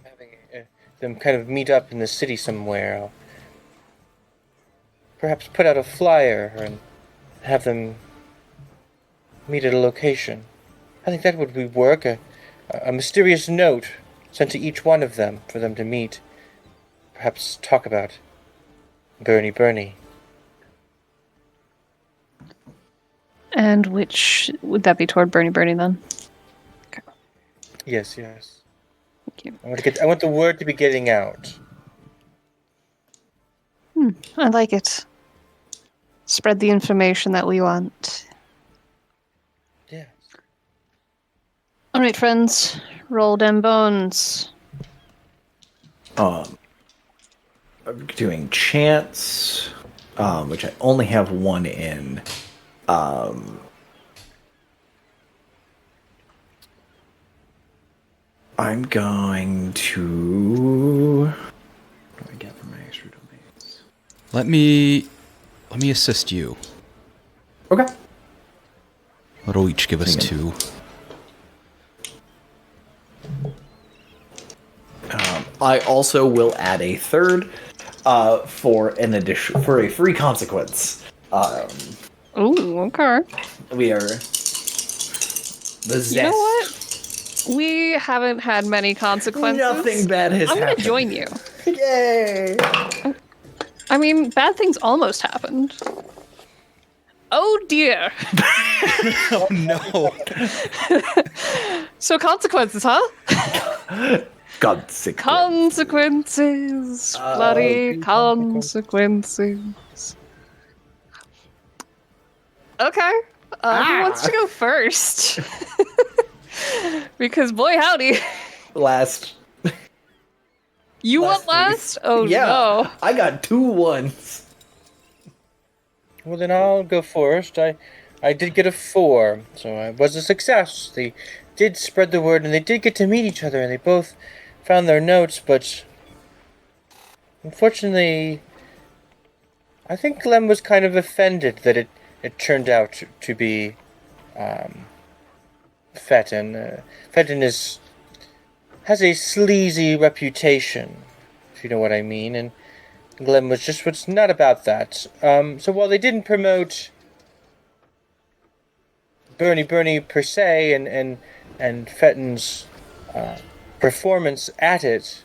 Having them kind of meet up in the city somewhere. I'll perhaps put out a flyer and have them meet at a location. I think that would work. A mysterious note sent to each one of them for them to meet. Perhaps talk about Bernie. And which would that be toward Bernie then? Okay, Yes. thank you. I want the word to be getting out. I like it. Spread the information that we want. Yes. All right, friends, roll them bones. I'm doing chance, which I only have one in. I'm going to. What do I get for my extra domains? Let me assist you. Okay. It'll each give us 2. I also will add a third for a free consequence. Ooh, okay. We are the zest. You know what? We haven't had many consequences. Nothing bad has I'm happened. gonna join you. Yay! I mean, bad things almost happened. Oh dear. Oh no! So consequences, huh? Consequences. Bloody consequences. Okay. Who wants to go first? Because boy howdy. Last. You Last went last? Oh yeah, no. I got 2 ones. Well, then I'll go first. I did get a 4, so it was a success. They did spread the word, and they did get to meet each other, and they both found their notes, but unfortunately, I think Glem was kind of offended that it turned out to be Fenton. Fenton has a sleazy reputation, if you know what I mean, and Glem was not about that. So while they didn't promote Bernie per se and Fenton's performance at it,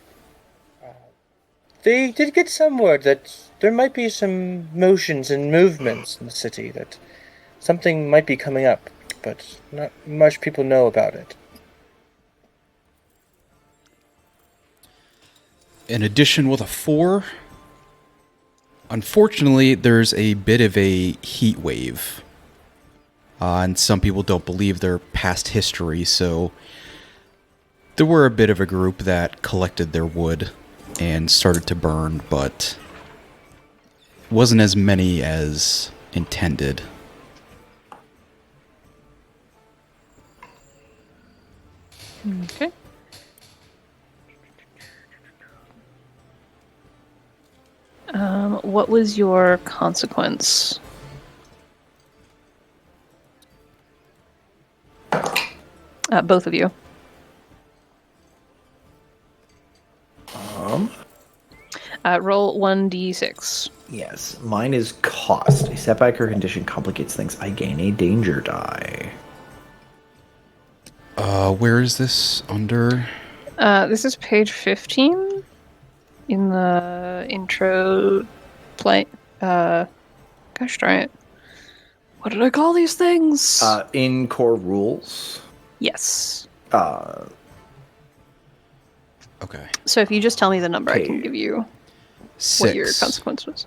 they did get some word that there might be some motions and movements in the city, that something might be coming up, but not much people know about it. In addition, with a 4, unfortunately, there's a bit of a heat wave. And some people don't believe their past history, so there were a bit of a group that collected their wood and started to burn, but wasn't as many as intended. Okay. What was your consequence? Both of you. Roll 1d6. Yes, mine is cost. A setback or condition complicates things. I gain a danger die. Where is this under? This is page 15 in the intro play. Gosh darn it. What did I call these things? In core rules. Yes. Okay. So if you just tell me the number, I Okay. can give you 6. what your consequence was.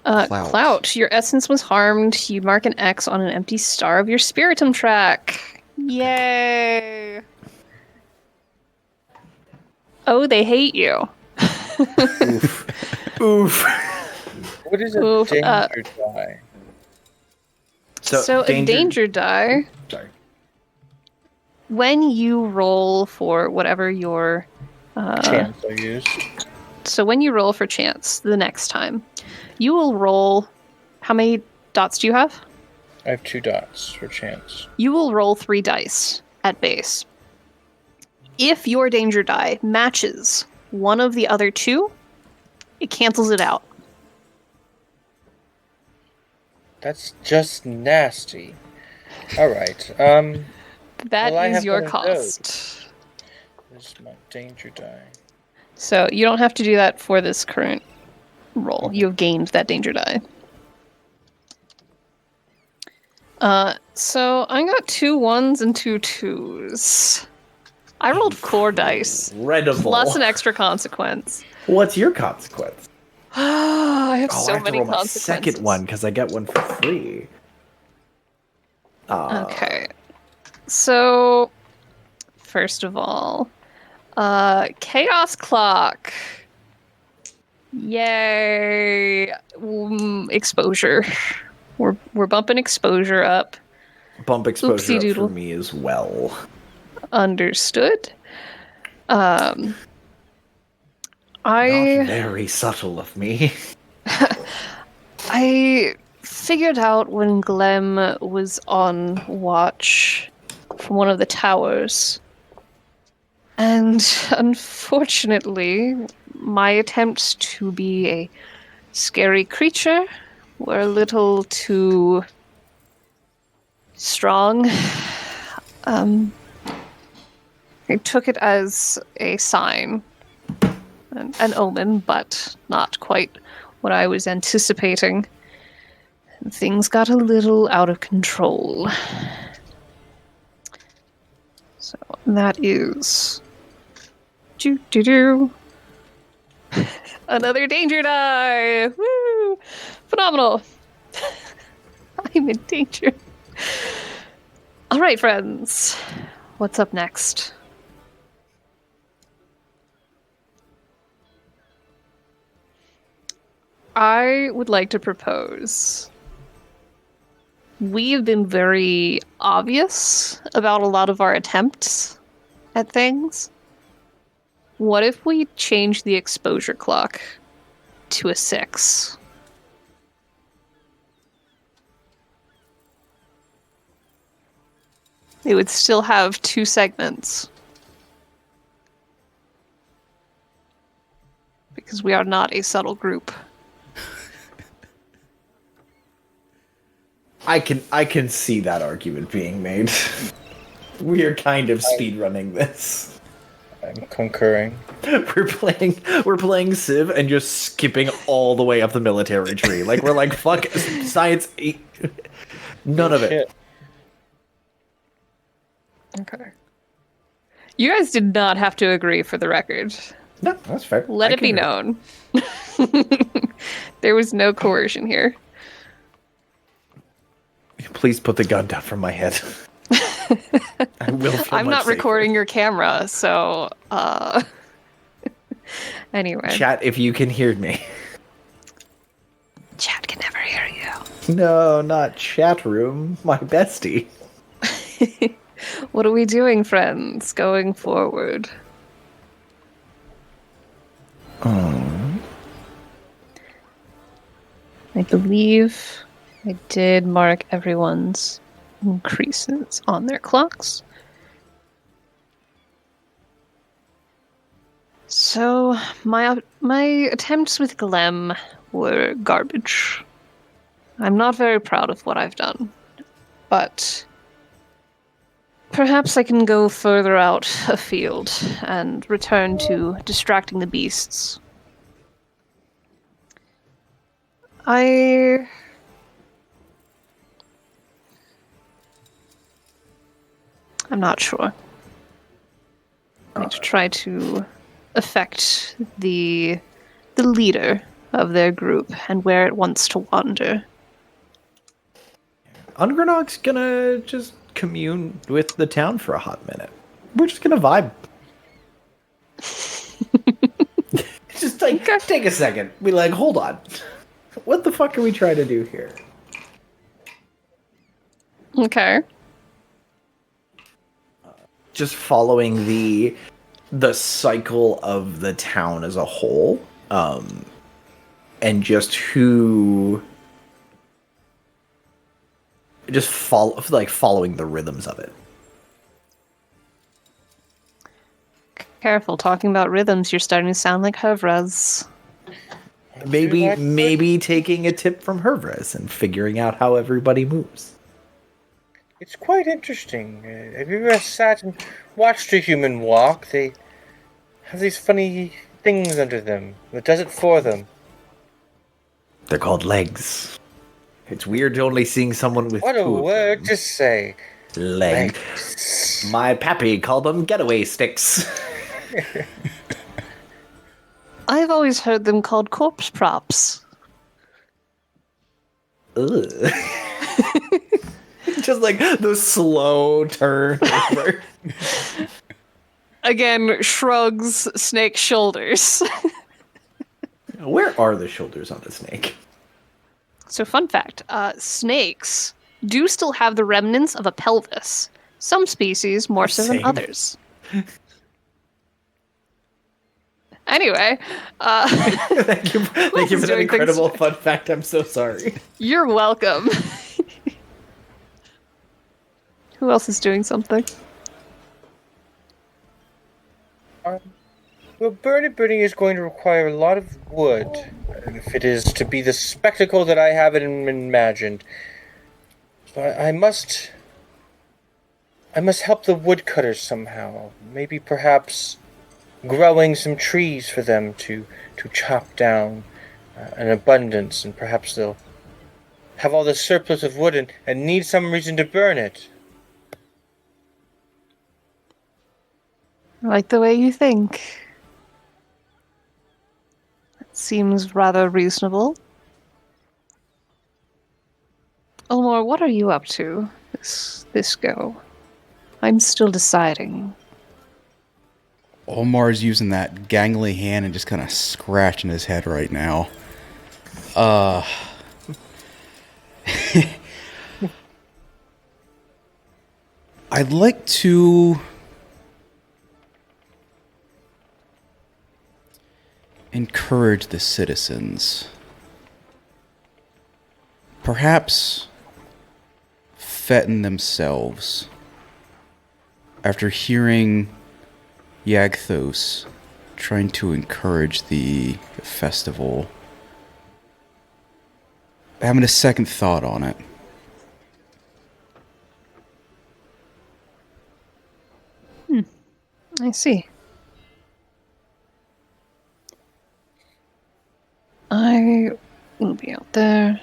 Clout. Clout. Your essence was harmed. You mark an X on an empty star of your spiritum track. Yay! Oh, they hate you. Oof. What is a Oof, danger die? So a danger die, Sorry. when you roll for whatever your Chance I use. So when you roll for chance the next time, you will roll. How many dots do you have? I have 2 dots for chance. You will roll 3 dice at base. If your danger die matches one of the other 2, it cancels it out. That's just nasty. All right. That Well, I is have your one of those. cost. This is my danger die. So you don't have to do that for this current roll. You have gained that danger die. So I got 2 1s and 2 2s. I rolled 4 dice. Incredible. Plus an extra consequence. What's your consequence? I have Oh, so I have many to roll my consequences. second one because I get one for free. Okay. So, first of all, Chaos Clock. Yay! Exposure. We're bumping exposure up. Bump exposure Oopsie up doodle. for me as well. Understood. Not I very subtle of me. figured out when Glem was on watch from one of the towers. And unfortunately, my attempts to be a scary creature were a little too strong. I took it as a sign, an omen, but not quite what I was anticipating. And things got a little out of control. So that is another danger die. Woo! Phenomenal. I'm in danger. All right, friends. What's up next? I would like to propose. We've been very obvious about a lot of our attempts at things. What if we change the exposure clock to a 6? It would still have 2 segments. Because we are not a subtle group. I can see that argument being made. We are kind of speedrunning this. I'm concurring. We're playing Civ and just skipping all the way up the military tree. Like we're like fuck science. None of it. Shit. Okay. You guys did not have to agree for the record. No, that's fair. Let I it be can- known. There was no coercion here. Please put the gun down from my head. I will feel I'm much not safer. recording your camera, so anyway. Chat if you can hear me. Chat can never hear you. No, not chat room. My bestie. What are we doing, friends, going forward? I believe I did mark everyone's increases on their clocks. So my attempts with Glem were garbage. I'm not very proud of what I've done, but perhaps I can go further out afield and return to distracting the beasts. I'm not sure. I need to try to affect the leader of their group and where it wants to wander. Ungrenog's gonna just commune with the town for a hot minute. We're just gonna vibe. Just like take a second. Be like, hold on. What the fuck are we trying to do here? Okay. Just following the cycle of the town as a whole. and just who just following the rhythms of it. Careful, talking about rhythms, you're starting to sound like Hervraz. Maybe taking a tip from Hervraz and figuring out how everybody moves. It's quite interesting. Have you ever sat and watched a human walk? They have these funny things under them that does it for them. They're called legs. It's weird only seeing someone with What a two of word them. to say. Legs. My pappy called them getaway sticks. I've always heard them called corpse props. Ugh. Just like the slow turn over. Again, shrugs Snake's shoulders. Where are the shoulders on the snake? So, fun fact, snakes do still have the remnants of a pelvis. Some species more so than Same. others. Anyway, Thank you for that doing incredible fun fact. I'm so sorry. you're welcome. Who else is doing something? Well, burning is going to require a lot of wood, if it is to be the spectacle that I have it imagined. So I must help the woodcutters somehow. Maybe perhaps growing some trees for them to chop down in abundance, and perhaps they'll have all this surplus of wood and need some reason to burn it. I like the way you think. That seems rather reasonable. Elmore, what are you up to this go? I'm still deciding. Omar's using that gangly hand and just kind of scratching his head right now. I'd like to encourage the citizens. Perhaps Fetton themselves, after hearing Yagthos trying to encourage the festival, having a second thought on it. I see. I will be out there.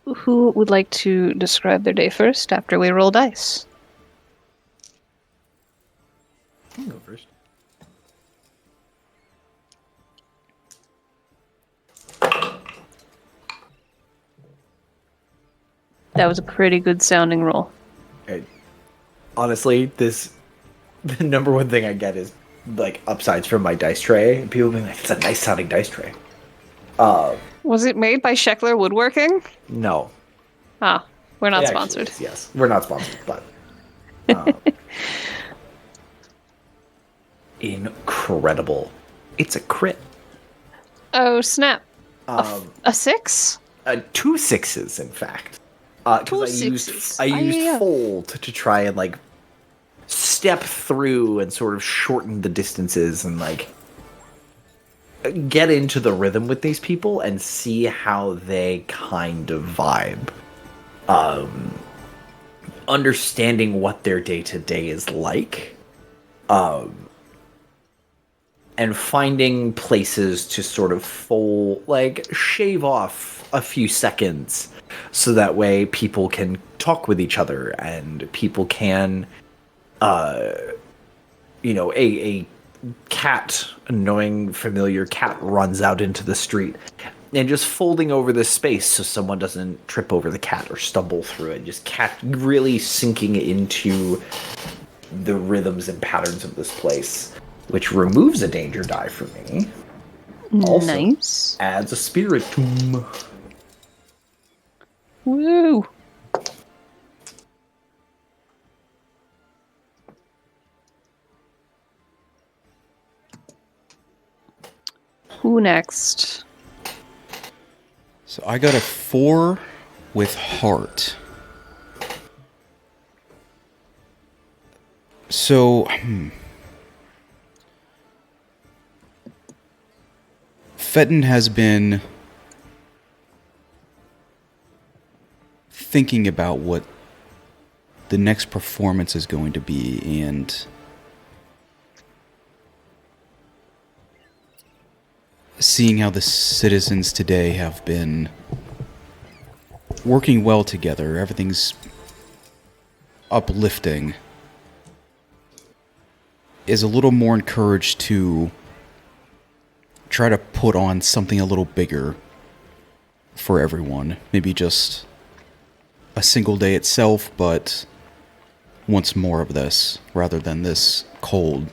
Who would like to describe their day first after we roll dice? I'll go first. That was a pretty good sounding roll. Honestly, the number one thing I get is like upsides from my dice tray, and people being like, "It's a nice sounding dice tray." Was it made by Sheckler Woodworking? No, Ah, we're not it actually sponsored. is, yes, we're not sponsored, but incredible. It's a crit. Oh, snap. A 6? 2 6s, in fact. Two Because sixes. I used Yeah. fold to try and like step through and sort of shorten the distances and like get into the rhythm with these people and see how they kind of vibe. Understanding what their day to day is like. And finding places to sort of shave off a few seconds so that way people can talk with each other and people can, a cat, annoying familiar cat runs out into the street and just folding over this space so someone doesn't trip over the cat or stumble through it. Just cat really sinking into the rhythms and patterns of this place, which removes a danger die for me. Also Nice. adds a spiritum. Woo! Who next? So I got a 4 with heart. So, Fenton has been thinking about what the next performance is going to be, and seeing how the citizens today have been working well together, everything's uplifting, is a little more encouraged to try to put on something a little bigger for everyone. Maybe just a single day itself, but once more of this, rather than this cold,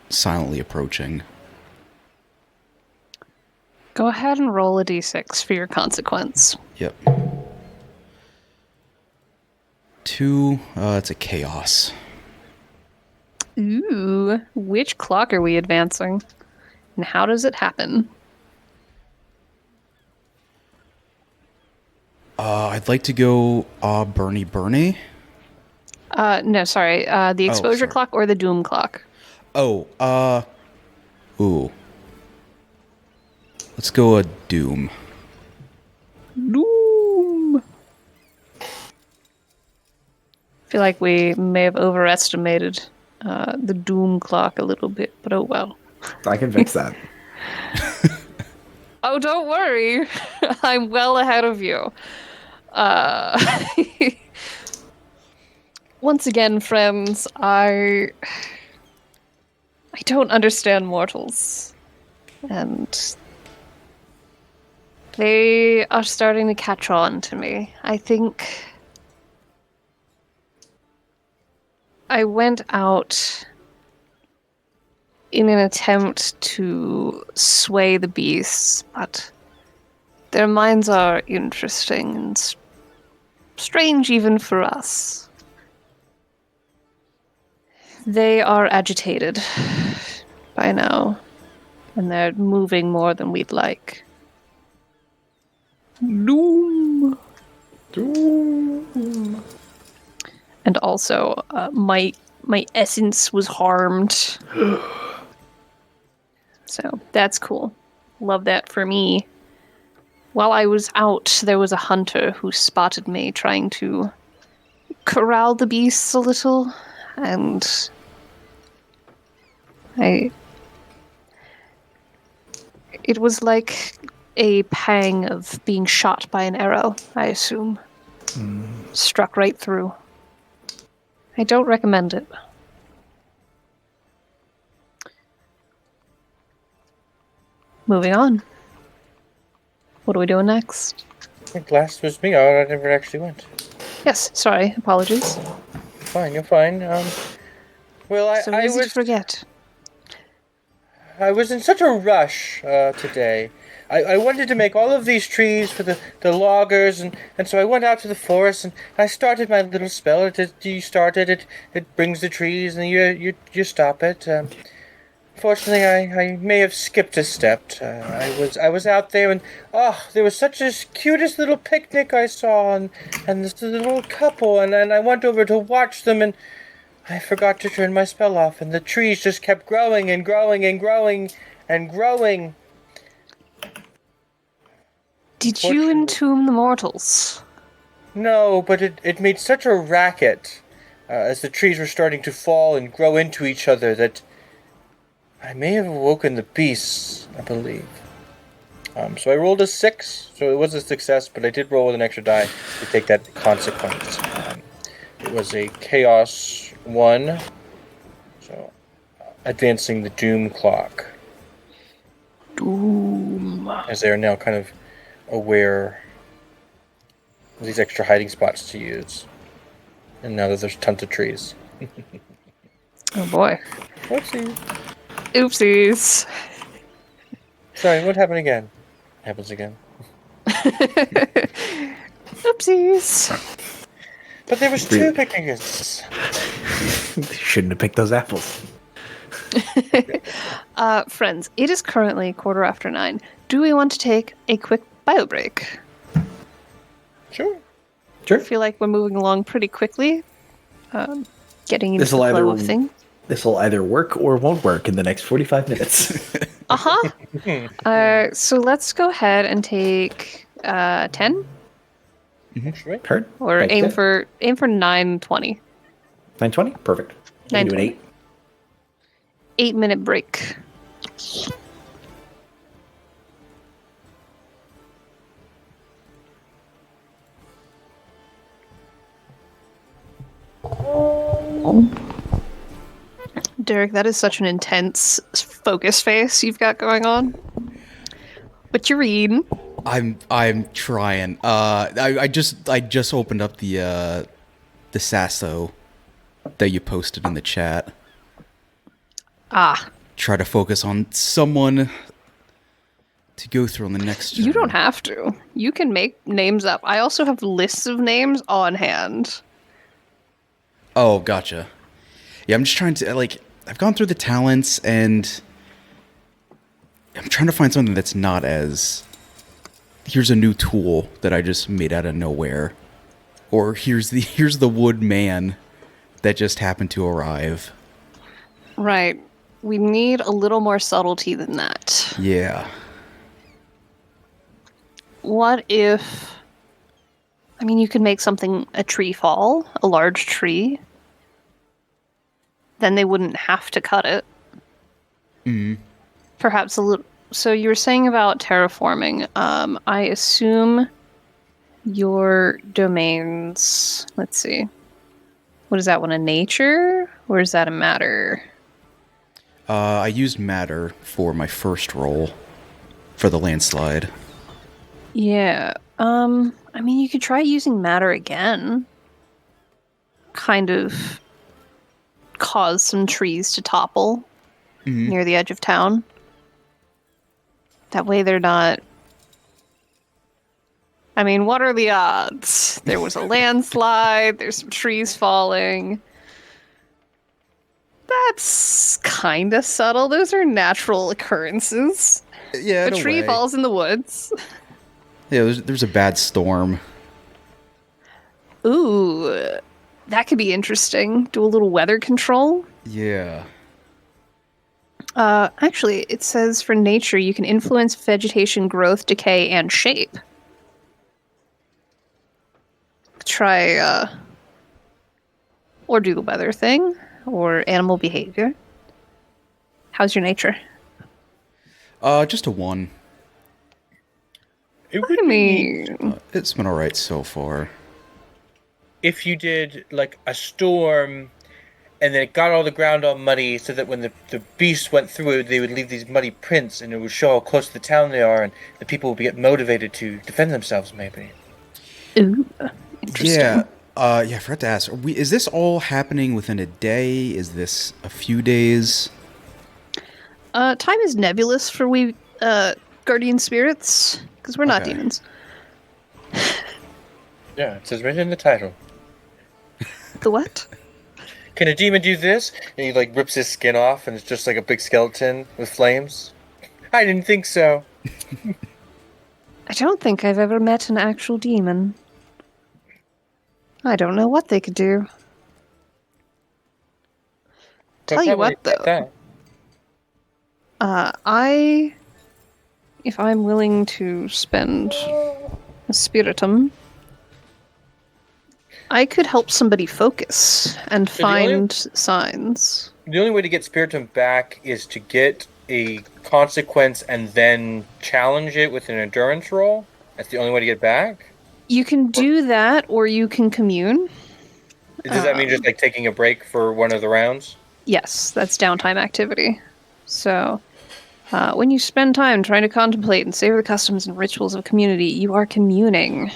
silently approaching. Go ahead and roll a d6 for your consequence. Yep. 2, it's a chaos. Ooh, which clock are we advancing? And how does it happen? I'd like to go Bernie. No, sorry. The exposure sorry. clock or the doom clock? Ooh. Let's go a Doom. Doom! I feel like we may have overestimated the doom clock a little bit, but oh well. I can fix that. Oh, don't worry. I'm well ahead of you. Once again, friends, I don't understand mortals. And they are starting to catch on to me. I think I went out in an attempt to sway the beasts, but their minds are interesting and strange even for us. They are agitated by now, and they're moving more than we'd like. Doom! Doom. And also, my essence was harmed. So, that's cool. Love that for me. While I was out, there was a hunter who spotted me trying to corral the beasts a little, and it was like a pang of being shot by an arrow, I assume. Struck right through. I don't recommend it. Moving on. What are we doing next? I think last was me. I never actually went. Yes, sorry, apologies. Fine, you're fine. Well, So I easy to was forget. I was in such a rush today. I wanted to make all of these trees for the loggers, and so I went out to the forest and I started my little spell. You start it, it brings the trees, and you stop it. Fortunately, I may have skipped a step. I was out there, and there was such a cutest little picnic I saw, and this little couple, and I went over to watch them, and I forgot to turn my spell off, and the trees just kept growing and growing and growing and growing. Did you entomb the mortals? No, but it made such a racket as the trees were starting to fall and grow into each other that I may have awoken the beasts, I believe. So I rolled a 6, so it was a success, but I did roll with an extra die to take that consequence. It was a Chaos 1, so advancing the Doom clock. Doom. As they are now kind of aware of these extra hiding spots to use. And now that there's tons of trees. Oh boy. Whoopsie. Oopsies. Sorry, what happened again? Happens again. Oopsies. But there was 2 picnics. Shouldn't have picked those apples. Friends, it is currently 9:15. Do we want to take a quick bio break? Sure. Sure. I feel like we're moving along pretty quickly. Getting into the This'll flow of either- things. This will either work or won't work in the next 45 minutes. So let's go ahead and take 10 Sure. Heard? or Thanks, aim Ted. for 9:20. 9:20? Perfect. We can do an 9:20. 8. 8-minute break. Derek, that is such an intense focus face you've got going on. What you reading? I'm trying. I just opened up the Sasso that you posted in the chat. Ah, Try to focus on someone to go through on the next. you don't turn. have to. You can make names up. I also have lists of names on hand. Oh, gotcha. Yeah, I'm just trying to I've gone through the talents and I'm trying to find something that's not as here's a new tool that I just made out of nowhere, or here's the wood man that just happened to arrive. Right. We need a little more subtlety than that. Yeah. What if... I mean, you could make something a tree fall, a large tree. Then they wouldn't have to cut it. Perhaps a little... So you were saying about terraforming. I assume your domains... Let's see. What is that one, a nature? Or is that a matter? I used matter for my first roll for the landslide. Yeah. I mean, you could try using matter again. Kind of cause some trees to topple near the edge of town. That way they're not... I mean, what are the odds? There was a landslide, there's some trees falling. That's kind of subtle. Those are natural occurrences. Yeah, A tree falls in the woods. Yeah, there's a bad storm. Ooh, that could be interesting. Do a little weather control. Yeah. Actually, it says for nature, you can influence vegetation growth, decay, and shape. Try, or do the weather thing, or animal behavior. How's your nature? Just a 1. It would I be mean, It's been alright so far. if you did like a storm and then it got all the ground all muddy so that when the beasts went through it, they would leave these muddy prints and it would show how close to the town they are and the people would get motivated to defend themselves maybe. ooh, interesting. Yeah. Yeah, I forgot to ask. Is this all happening within a day? Is this a few days? Time is nebulous for we, guardian spirits, because we're not Okay. demons. Yeah, it says right in the title. The what? Can a demon do this? And he like rips his skin off and it's just like a big skeleton with flames. I didn't think so. I don't think I've ever met an actual demon. I don't know what they could do. Tell you what, though. If I'm willing to spend a spiritum, I could help somebody focus and the only- find signs. The only way to get Spiritum back is to get a consequence and then challenge it with an endurance roll. That's the only way to get back. You can do that, or you can commune. Does that mean just like taking a break for one of the rounds? Yes, that's downtime activity. So, when you spend time trying to contemplate and savor the customs and rituals of a community, you are communing.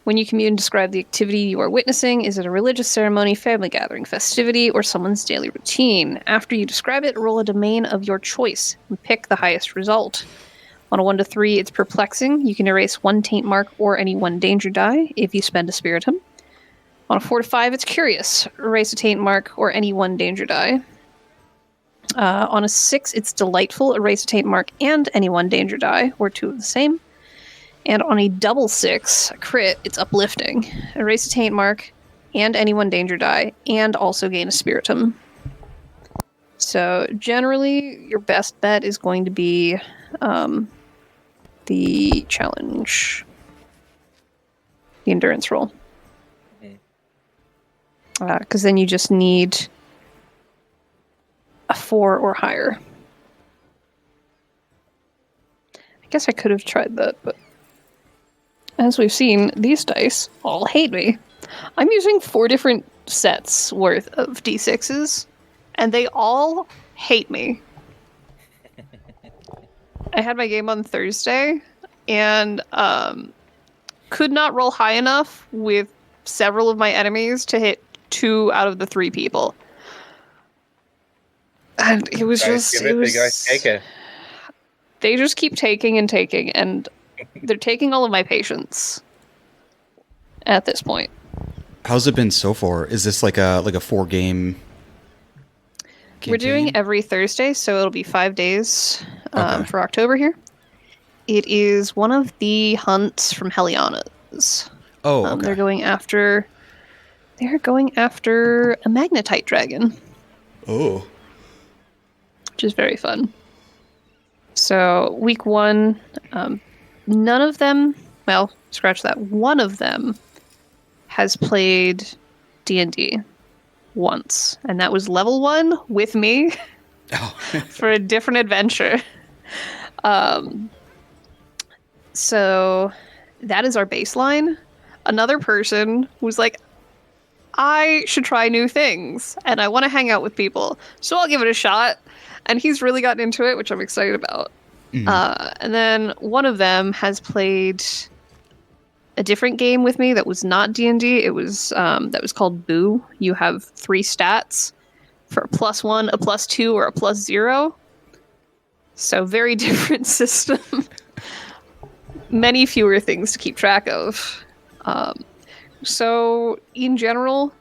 When you commune, describe the activity you are witnessing. Is it a religious ceremony, family gathering, festivity, or someone's daily routine? After you describe it, roll a domain of your choice and pick the highest result. On a 1 to 3, it's perplexing. You can erase 1 taint mark or any 1 danger die if you spend a spiritum. On a 4 to 5, it's Curious. Erase a taint mark or any 1 danger die. On a 6, it's Delightful. Erase a taint mark and any 1 danger die, or 2 of the same. And on a double 6, a crit, it's Uplifting. Erase a taint mark and any 1 danger die, and also gain a Spiritum. So generally, your best bet is going to be the challenge, the endurance roll. Because then you just need a 4 or higher. I guess I could have tried that, but as we've seen, these dice all hate me. I'm using 4 different sets worth of D6s, and they all hate me. I had my game on Thursday, and could not roll high enough with several of my enemies to hit 2 out of the 3 people. And it was just... The guys take it. They just keep taking and taking, and they're taking all of my patience at this point. How's it been so far? Is this like a 4-game campaign? We're doing every Thursday, so it'll be 5 days Okay. for October here. It is one of the hunts from Heliana's. Oh, okay. They're going after a magnetite dragon, Oh. which is very fun. So week 1, none of them, well, scratch that, one of them has played D&D once, and that was level 1 with me Oh. for a different adventure. So that is our baseline. Another person was like, I should try new things, and I want to hang out with people, so I'll give it a shot. And he's really gotten into it, which I'm excited about. And then one of them has played a different game with me that was not D&D. It was that was called Boo. You have 3 stats for a +1, a +2, or a +0. So very different system. Many fewer things to keep track of. So in general,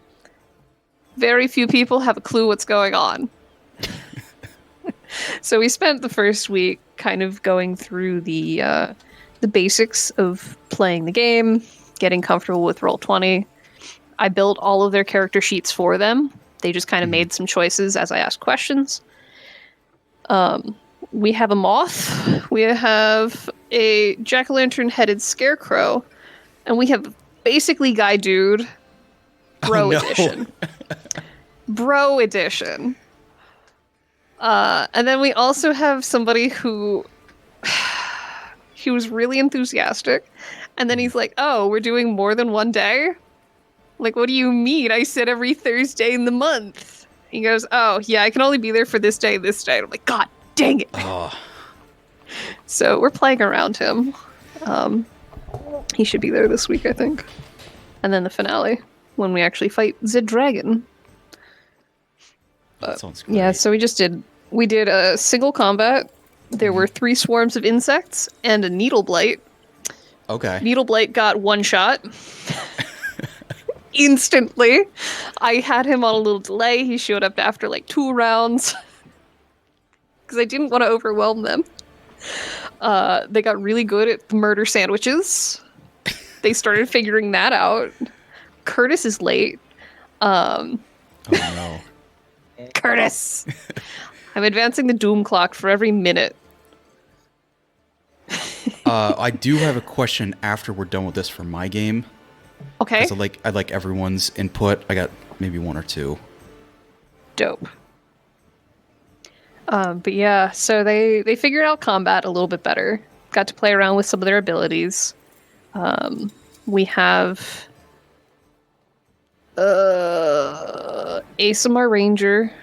very few people have a clue what's going on. So we spent the first week kind of going through the basics of playing the game, getting comfortable with Roll20. I built all of their character sheets for them. They just kind of made some choices as I asked questions. We have a moth, we have a jack-o'-lantern-headed scarecrow, and we have basically Guy Dude, Bro Edition. Bro Edition. And then we also have somebody who he was really enthusiastic, and then he's like, oh, we're doing more than one day? Like, what do you mean? I said every Thursday in the month. He goes, oh, yeah, I can only be there for this day, this day. And I'm like, God dang it. Oh. So we're playing around him. He should be there this week, I think. And then the finale, when we actually fight the dragon. That sounds great. Yeah, so we did a single combat. There were 3 swarms of insects and a needle blight. Okay. Needle blight got 1 shot. Instantly. I had him on a little delay. He showed up after like 2 rounds. Because I didn't want to overwhelm them. They got really good at the murder sandwiches. They started figuring that out. Curtis is late. Oh no. Curtis! I'm advancing the doom clock for every minute. I do have a question after we're done with this for my game. Okay. 'Cause I like everyone's input. I got maybe 1 or 2. Dope. But yeah, so they figured out combat a little bit better. Got to play around with some of their abilities. We have ASMR Ranger,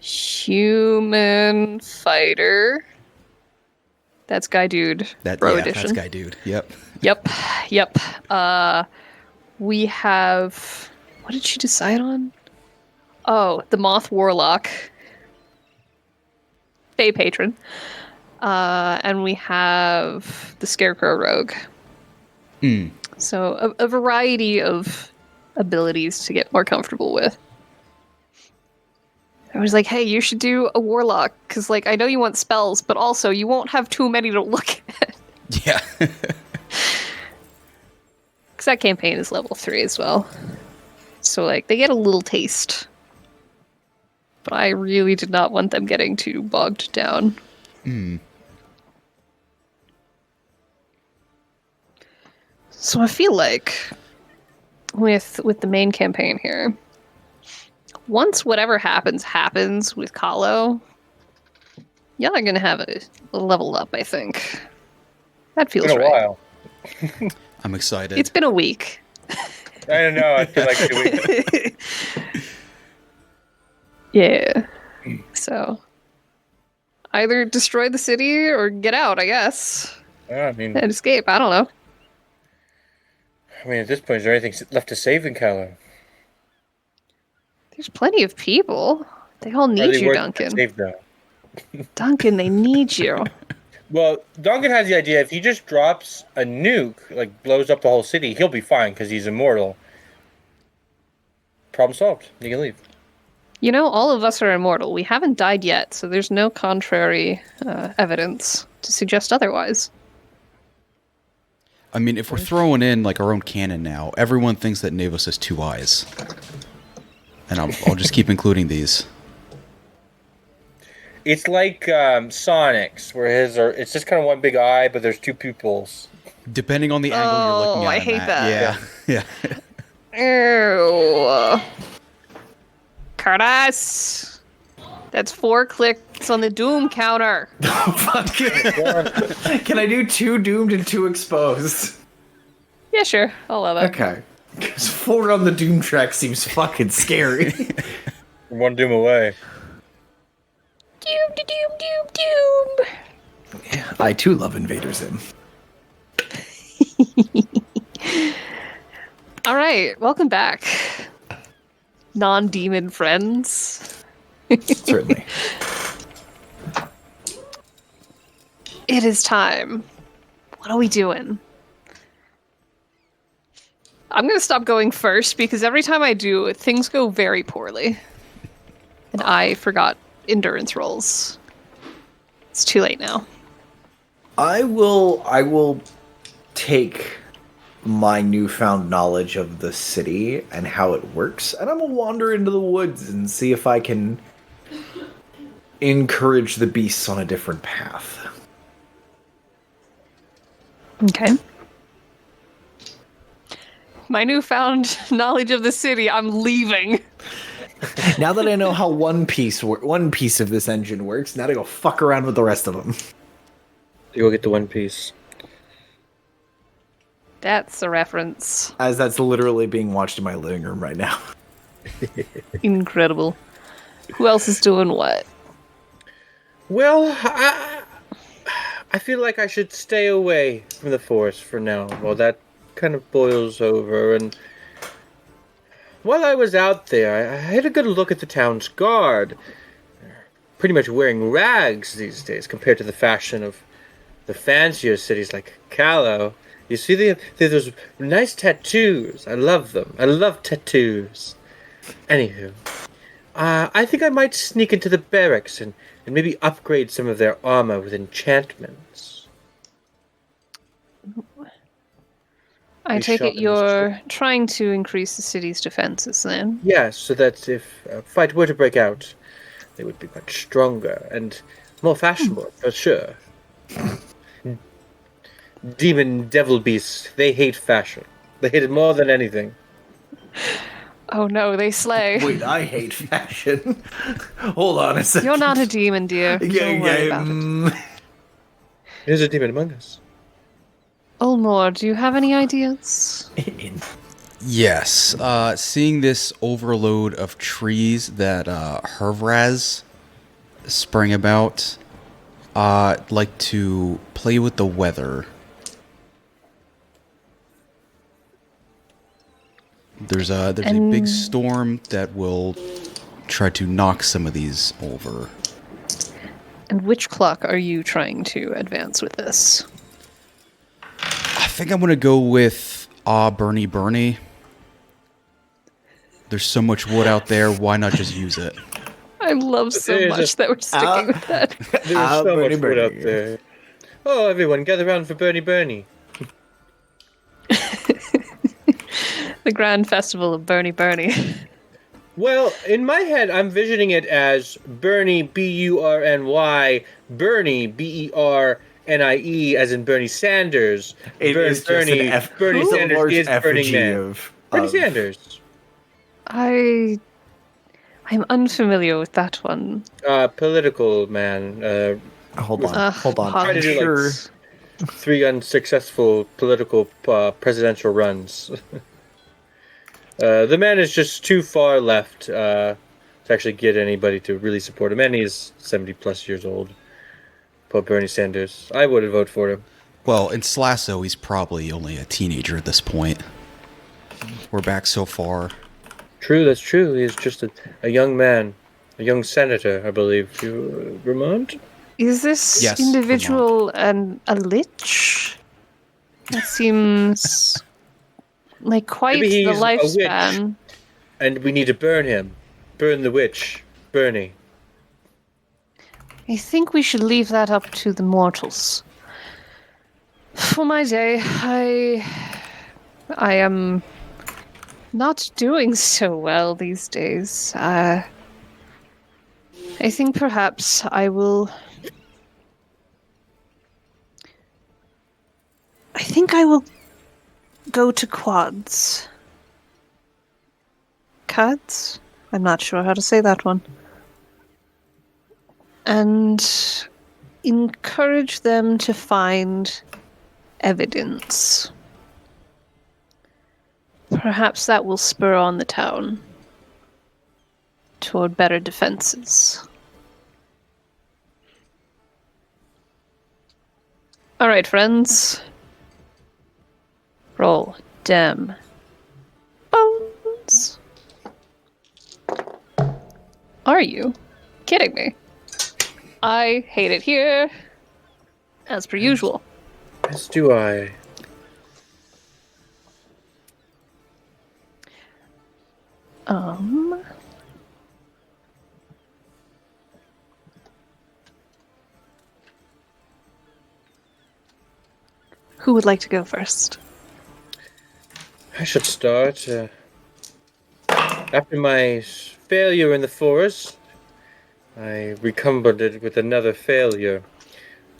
Human Fighter. That's Guy Dude. Bro Edition. That's Guy Dude. Yep. Yep. We have... What did she decide on? Oh, the Moth Warlock. Fae Patron. And we have the Scarecrow Rogue. So a variety of abilities to get more comfortable with. I was like, hey, you should do a warlock, because, like, I know you want spells, but also you won't have too many to look at. Yeah. Because that campaign is level 3 as well. So, like, they get a little taste. But I really did not want them getting too bogged down. So I feel like with the main campaign here, once whatever happens with Kahlo, y'all are gonna have a level up, I think. That feels It's been a right. while. I'm excited. It's been a week. I don't know. I feel like 2 weeks. Yeah. So either destroy the city or get out, I guess. Yeah, I mean, And escape. I don't know. at this point, is there anything left to save in Kahlo? There's plenty of people. They all Are need they you, worth Duncan. Save though. Duncan, they need you. Well, Duncan has the idea if he just drops a nuke, like blows up the whole city, he'll be fine because he's immortal. Problem solved. You can leave. You know, all of us are immortal. We haven't died yet, so there's no contrary evidence to suggest otherwise. I mean, if we're throwing in like our own canon now, everyone thinks that Navos has 2 eyes. And I'll just keep including these. It's like Sonic's, where his are. It's just kind of one big eye, but there's 2 pupils. Depending on the angle you're looking at. I him hate at. that. Yeah. Ew. Curtis! That's 4 clicks on the Doom counter. Can I do 2 doomed and 2 exposed? Yeah, sure. I'll allow that. Okay. Because 4 on the doom track seems fucking scary. One doom away. Doom, doom, doom, doom. I too love Invader Zim. All right, welcome back, non-demon friends. Certainly. It is time. What are we doing? I'm going to stop going first because every time I do, things go very poorly. And I forgot endurance rolls. It's too late now. I will take my newfound knowledge of the city and how it works, and I'm gonna wander into the woods and see if I can encourage the beasts on a different path. Okay. My newfound knowledge of the city, I'm leaving. Now that I know how one piece of this engine works, now to go fuck around with the rest of them. You go get the One Piece. That's a reference. As that's literally being watched in my living room right now. Incredible. Who else is doing what? Well, I feel like I should stay away from the forest for now, while that kind of boils over. And while I was out there, I had a good look at the town's guard. Pretty much wearing rags these days compared to the fashion of the fancier cities like Kahlo. You see, they have those nice tattoos. I love them. I love tattoos. Anywho, I think I might sneak into the barracks and maybe upgrade some of their armor with enchantments. I take it you're trying to increase the city's defenses then? Yes, so that if a fight were to break out, they would be much stronger and more fashionable, for sure. Demon devil beasts, they hate fashion. They hate it more than anything. Oh no, they slay. Wait, I hate fashion. Hold on a second. You're not a demon, dear. Don't worry about it. There's a demon among us. Ulmor, do you have any ideas? Yes. Seeing this overload of trees that Hervraz sprang about, I'd like to play with the weather. There's a big storm that will try to knock some of these over. And which clock are you trying to advance with this? I think I'm gonna go with Bernie Bernie. There's so much wood out there, why not just use it? I love so There's much that we're sticking with that. There's so Bernie much wood out Bernie. there. Oh, everyone, gather round for Bernie Bernie. The grand festival of Bernie Bernie. Well, in my head, I'm visioning it as Bernie, B-U-R-N-Y, Bernie, B-E-R-N-I-E, as in Bernie Sanders. It is just Bernie, an F. Bernie it's a Sanders large is Burning effigy Man. of Bernie Sanders. I'm unfamiliar with that one. Political man. Hold on. Ugh, Hold on. pun. Trying I'm to do sure. like 3 unsuccessful political presidential runs. The man is just too far left to actually get anybody to really support him, and he's 70+ years old. Poor Bernie Sanders. I would have voted for him. Well, in Slasso, he's probably only a teenager at this point. We're back so far. True, that's true. He's just a young man, a young senator, I believe. Vermont? Is this Yes, individual a lich? That seems like quite Maybe the he's a witch. lifespan. And we need to burn him. Burn the witch. Bernie. I think we should leave that up to the mortals. For my day, I am not doing so well these days. I think perhaps I will. I think I will go to quads. Cads? I'm not sure how to say that one. And encourage them to find evidence. Perhaps that will spur on the town toward better defenses. All right, friends. Roll dem bones. Are you kidding me? I hate it here, as per usual. As do I. Who would like to go first? I should start. After my failure in the forest, I recumbered it with another failure.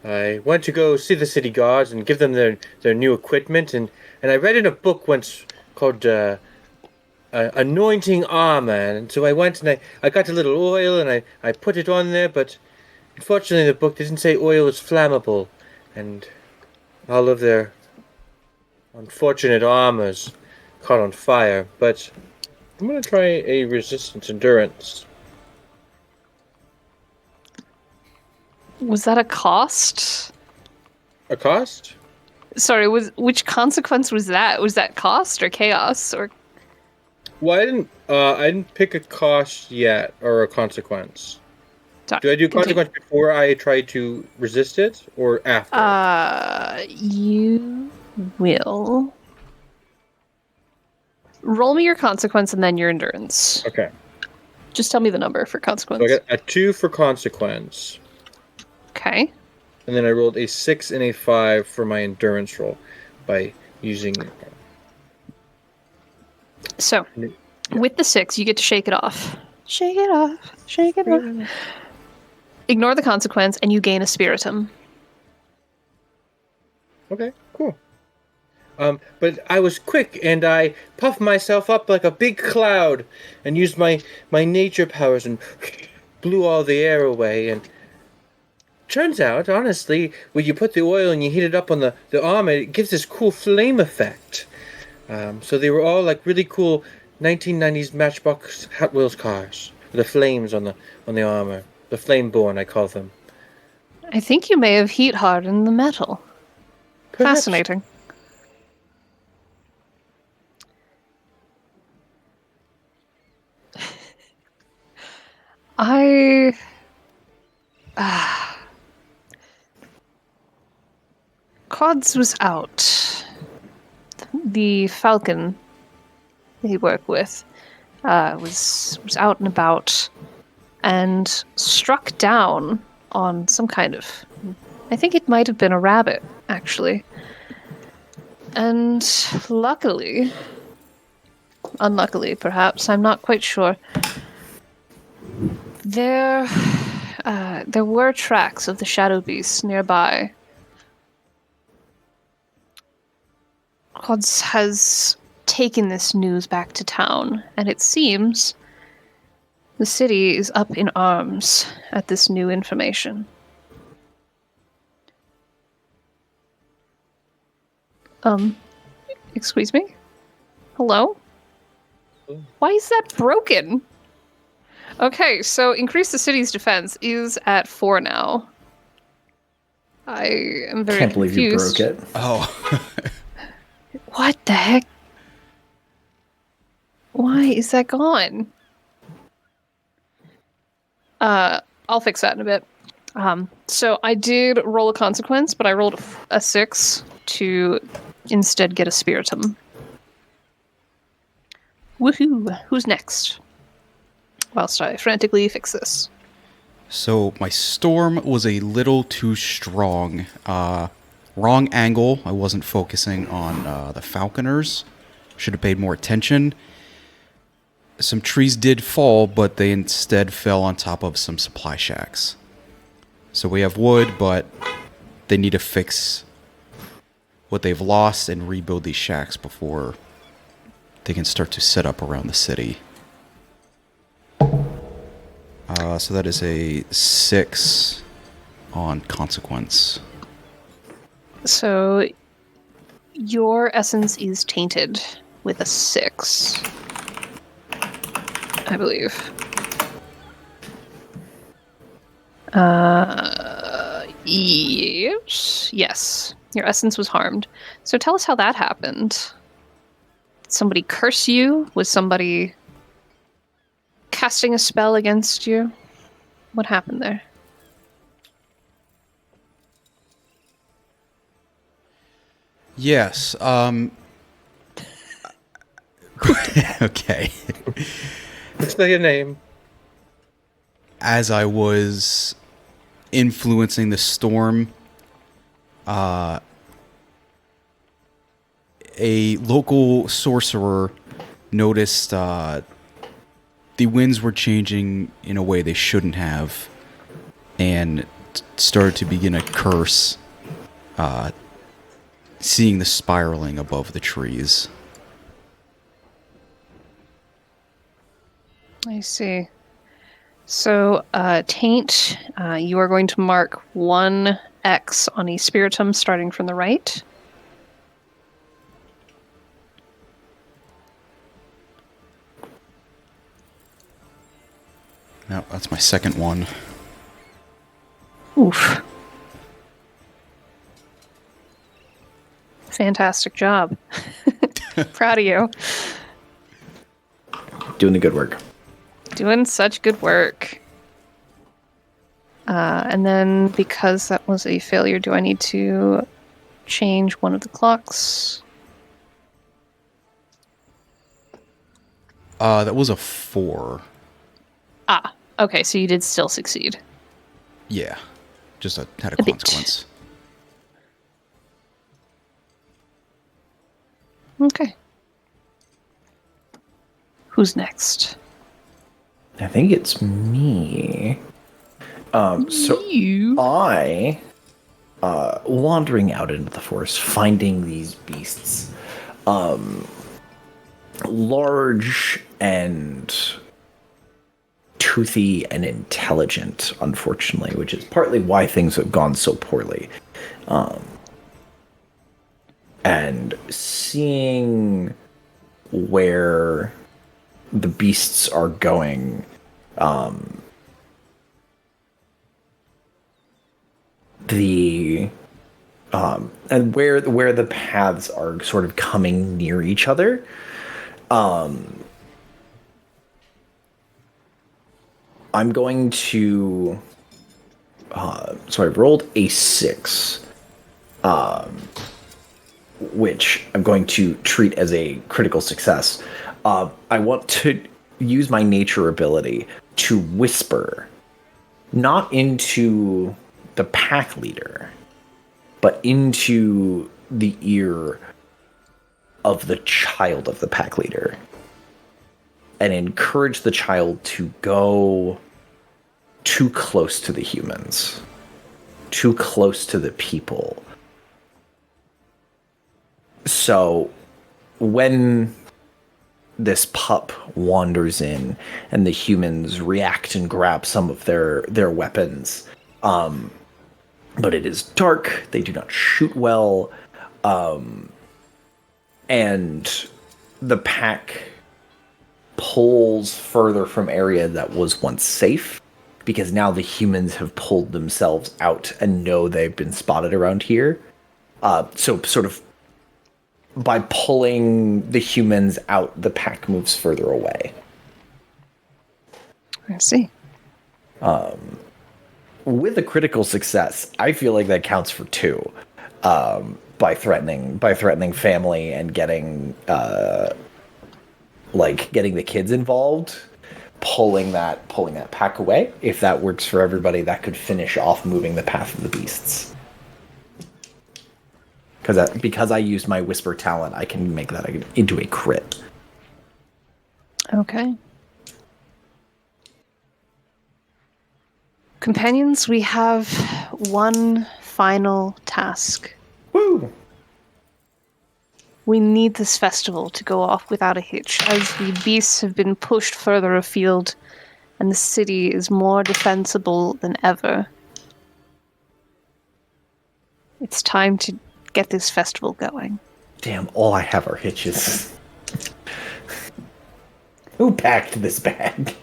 I went to go see the city guards and give them their new equipment, and I read in a book once called Anointing Armor, and so I went and I got a little oil and I put it on there, but unfortunately the book didn't say oil is flammable, and all of their unfortunate armors caught on fire. But I'm going to try a resistance endurance. Was that a cost? A cost? Sorry, which consequence was that? Was that cost or chaos or? Well, I didn't pick a cost yet or a consequence. Sorry, Do I do continue. consequence before I try to resist it or after? You will roll me your consequence and then your endurance. Okay. Just tell me the number for consequence. So I got a 2 for consequence, Okay. and then I rolled a 6 and a 5 for my endurance roll by using. So, with the 6, you get to shake it off. Shake it off. Shake it off. Ignore the consequence, and you gain a spiritum. Okay, cool. But I was quick, and I puffed myself up like a big cloud, and used my nature powers and blew all the air away. And turns out, honestly, when you put the oil and you heat it up on the armor, it gives this cool flame effect. So they were all like really cool 1990s Matchbox Hot Wheels cars. The flames on the armor, the Flameborn, I call them. I think you may have heat hardened the metal. Perhaps. Fascinating. Quads was out. the Falcon they work with was out and about and struck down on some kind of... I think it might have been a rabbit, actually. And luckily, unluckily perhaps, I'm not quite sure, there were tracks of the shadow beasts nearby. Odds has taken this news back to town, and it seems the city is up in arms at this new information. Excuse me? Hello? Why is that broken? Okay, so increase the city's defense is at 4 now. I am very Can't believe confused. you broke it. Oh. What the heck? Why is that gone? I'll fix that in a bit. So I did roll a consequence, but I rolled a 6 to instead get a spiritum. Woohoo! Who's next? Whilst I frantically fix this. So my storm was a little too strong. Wrong angle. I wasn't focusing on the falconers. Should have paid more attention. Some trees did fall, but they instead fell on top of some supply shacks. So we have wood, but they need to fix what they've lost and rebuild these shacks before they can start to set up around the city. So that is a 6 on consequence. So your essence is tainted with a 6. I believe. Yes. Yes. Your essence was harmed. So tell us how that happened. Did somebody curse you? Was somebody casting a spell against you? What happened there? Yes, okay. Say your name. As I was influencing the storm, a local sorcerer noticed the winds were changing in a way they shouldn't have, and started to begin a curse, seeing the spiraling above the trees. I see. So, Taint, you are going to mark 1 X on a spiritum starting from the right. No, that's my second one. Oof. Fantastic job. Proud of you. Doing the good work. Doing such good work. And then, because that was a failure, do I need to change one of the clocks? That was a 4. Ah, okay, so you did still succeed. Yeah, just had a bit. consequence. Okay. Who's next? I think it's me. So You. I, wandering out into the forest, finding these beasts, large and toothy and intelligent, unfortunately, which is partly why things have gone so poorly. And seeing where the beasts are going, and where the paths are sort of coming near each other, I'm going to so I rolled a 6, which I'm going to treat as a critical success. I want to use my nature ability to whisper, not into the pack leader, but into the ear of the child of the pack leader, and encourage the child to go too close to the humans, too close to the people. So when this pup wanders in and the humans react and grab some of their weapons, but it is dark, they do not shoot well, and the pack pulls further from area that was once safe, because now the humans have pulled themselves out and know they've been spotted around here. So sort of by pulling the humans out, the pack moves further away. I see. With a critical success, I feel like that counts for 2. By threatening family and getting getting the kids involved, pulling that pack away. If that works for everybody, that could finish off moving the path of the beasts. Because I used my whisper talent, I can make that into a crit. Okay. Companions, we have one final task. Woo! We need this festival to go off without a hitch, as the beasts have been pushed further afield, and the city is more defensible than ever. It's time to get this festival going. Damn, all I have are hitches. Who packed this bag?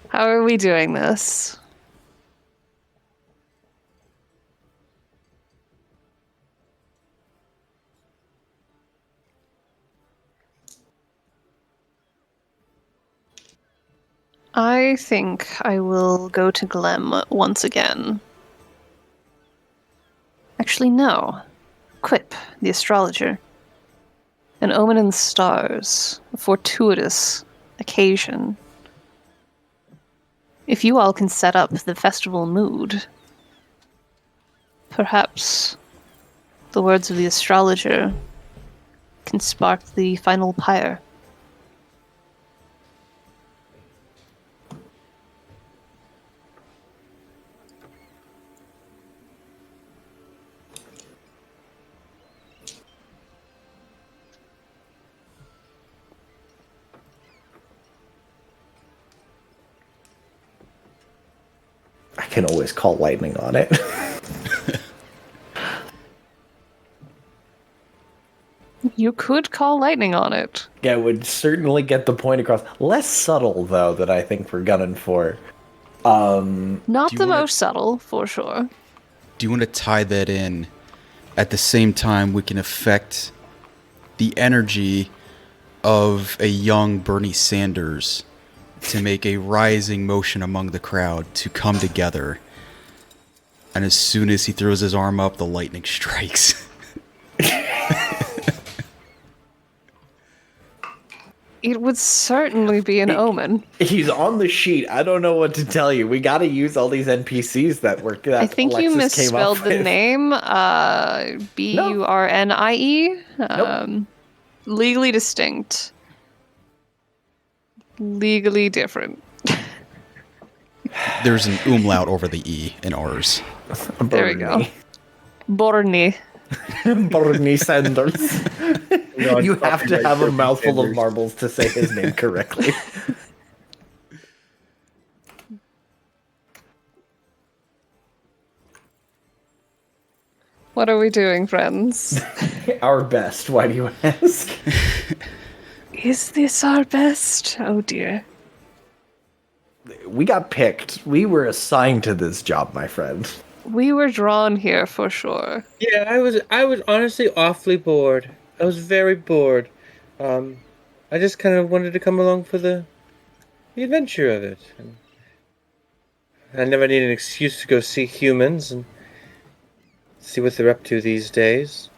How are we doing this? I think I will go to Glem once again. Actually, no. Quip, the astrologer. An omen in the stars. A fortuitous occasion. If you all can set up the festival mood, perhaps the words of the astrologer can spark the final pyre. I can always call lightning on it. You could call lightning on it. Yeah, it would certainly get the point across. Less subtle, though, that I think we're gunning for. Not the most subtle, for sure. Do you want to tie that in? At the same time, we can affect the energy of a young Bernie Sanders to make a rising motion among the crowd to come together. And as soon as he throws his arm up, the lightning strikes. It would certainly be an omen. He's on the sheet. I don't know what to tell you. We got to use all these NPCs that work. That I think Alexis you misspelled came up the with. name. Burnie. Nope. Legally distinct. Legally different. There's an umlaut over the E in ours. There we go. Borny. Bernie Sanders. You have to have a mouthful of Sanders. marbles to say his name correctly. What are we doing, friends? Our best. Why do you ask? Is this our best? Oh dear. We got picked. We were assigned to this job, my friend. We were drawn here for sure. Yeah, I was honestly awfully bored. I was very bored. I just kind of wanted to come along for the adventure of it. And I never need an excuse to go see humans, and See what they're up to these days.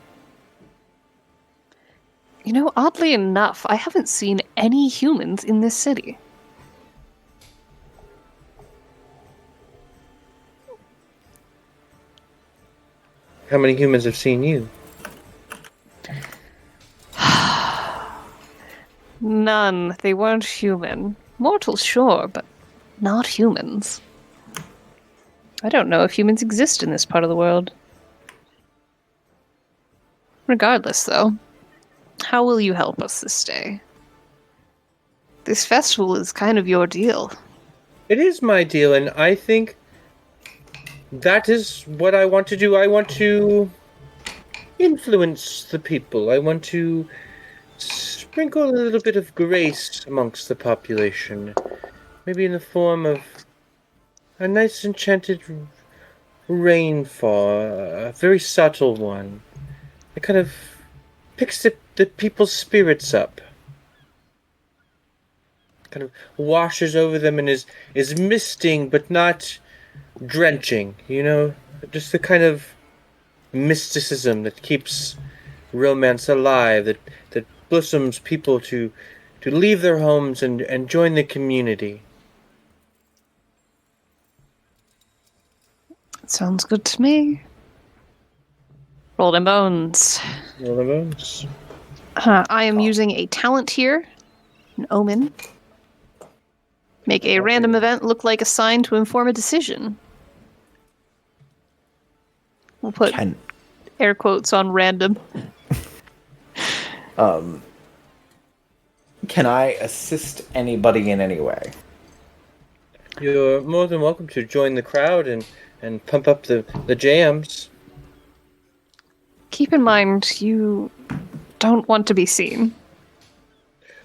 You know, oddly enough, I haven't seen any humans in this city. How many humans have seen you? None. They weren't human. Mortals, sure, but not humans. I don't know if humans exist in this part of the world. Regardless, though, how will you help us this day? This festival is kind of your deal. It is my deal, and I think that is what I want to do. I want to influence the people. I want to sprinkle a little bit of grace amongst the population. Maybe in the form of a nice enchanted rainfall, a very subtle one. It kind of picks the people's spirits up. Kind of washes over them and is misting but not drenching, you know? Just the kind of mysticism that keeps romance alive, that blossoms people to leave their homes and join the community. Sounds good to me. Roll them bones. Roll the bones. I am using a talent here, an omen. Make a random event look like a sign to inform a decision. We'll put air quotes on random. Can I assist anybody in any way? You're more than welcome to join the crowd and pump up the jams. Keep in mind, you don't want to be seen.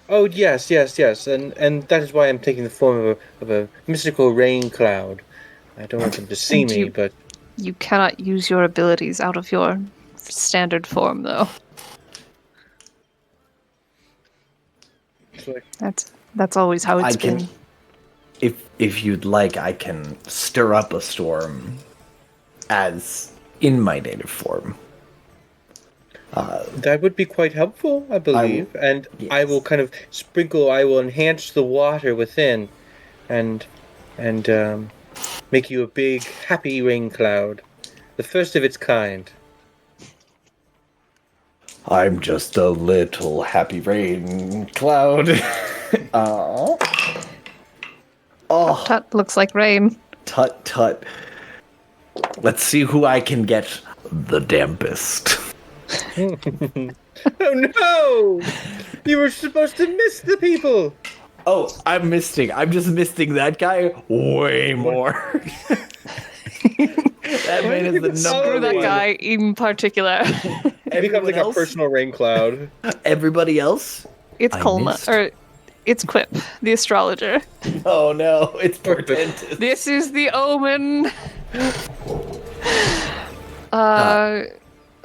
Oh, yes, and that is why I'm taking the form of a mystical rain cloud. I don't want them to see And me, but... You cannot use your abilities out of your standard form, though. It's like, That's always how it's I can, been. if you'd like, I can stir up a storm as in my native form. that would be quite helpful, I believe. And yes. I will kind of I will enhance the water within and make you a big, happy rain cloud. The first of its kind. I'm just a little happy rain cloud. Oh. Tut looks like rain. Tut tut. Let's see who I can get the dampest. Oh no! You were supposed to miss the people! Oh, I'm misting. I'm just misting that guy way more. That man is the Screw number that one. guy in particular. It becomes like a personal rain cloud. Everybody else? It's I Kolma, missed. or it's Quip, the astrologer. Oh no, it's portentous. This is the omen.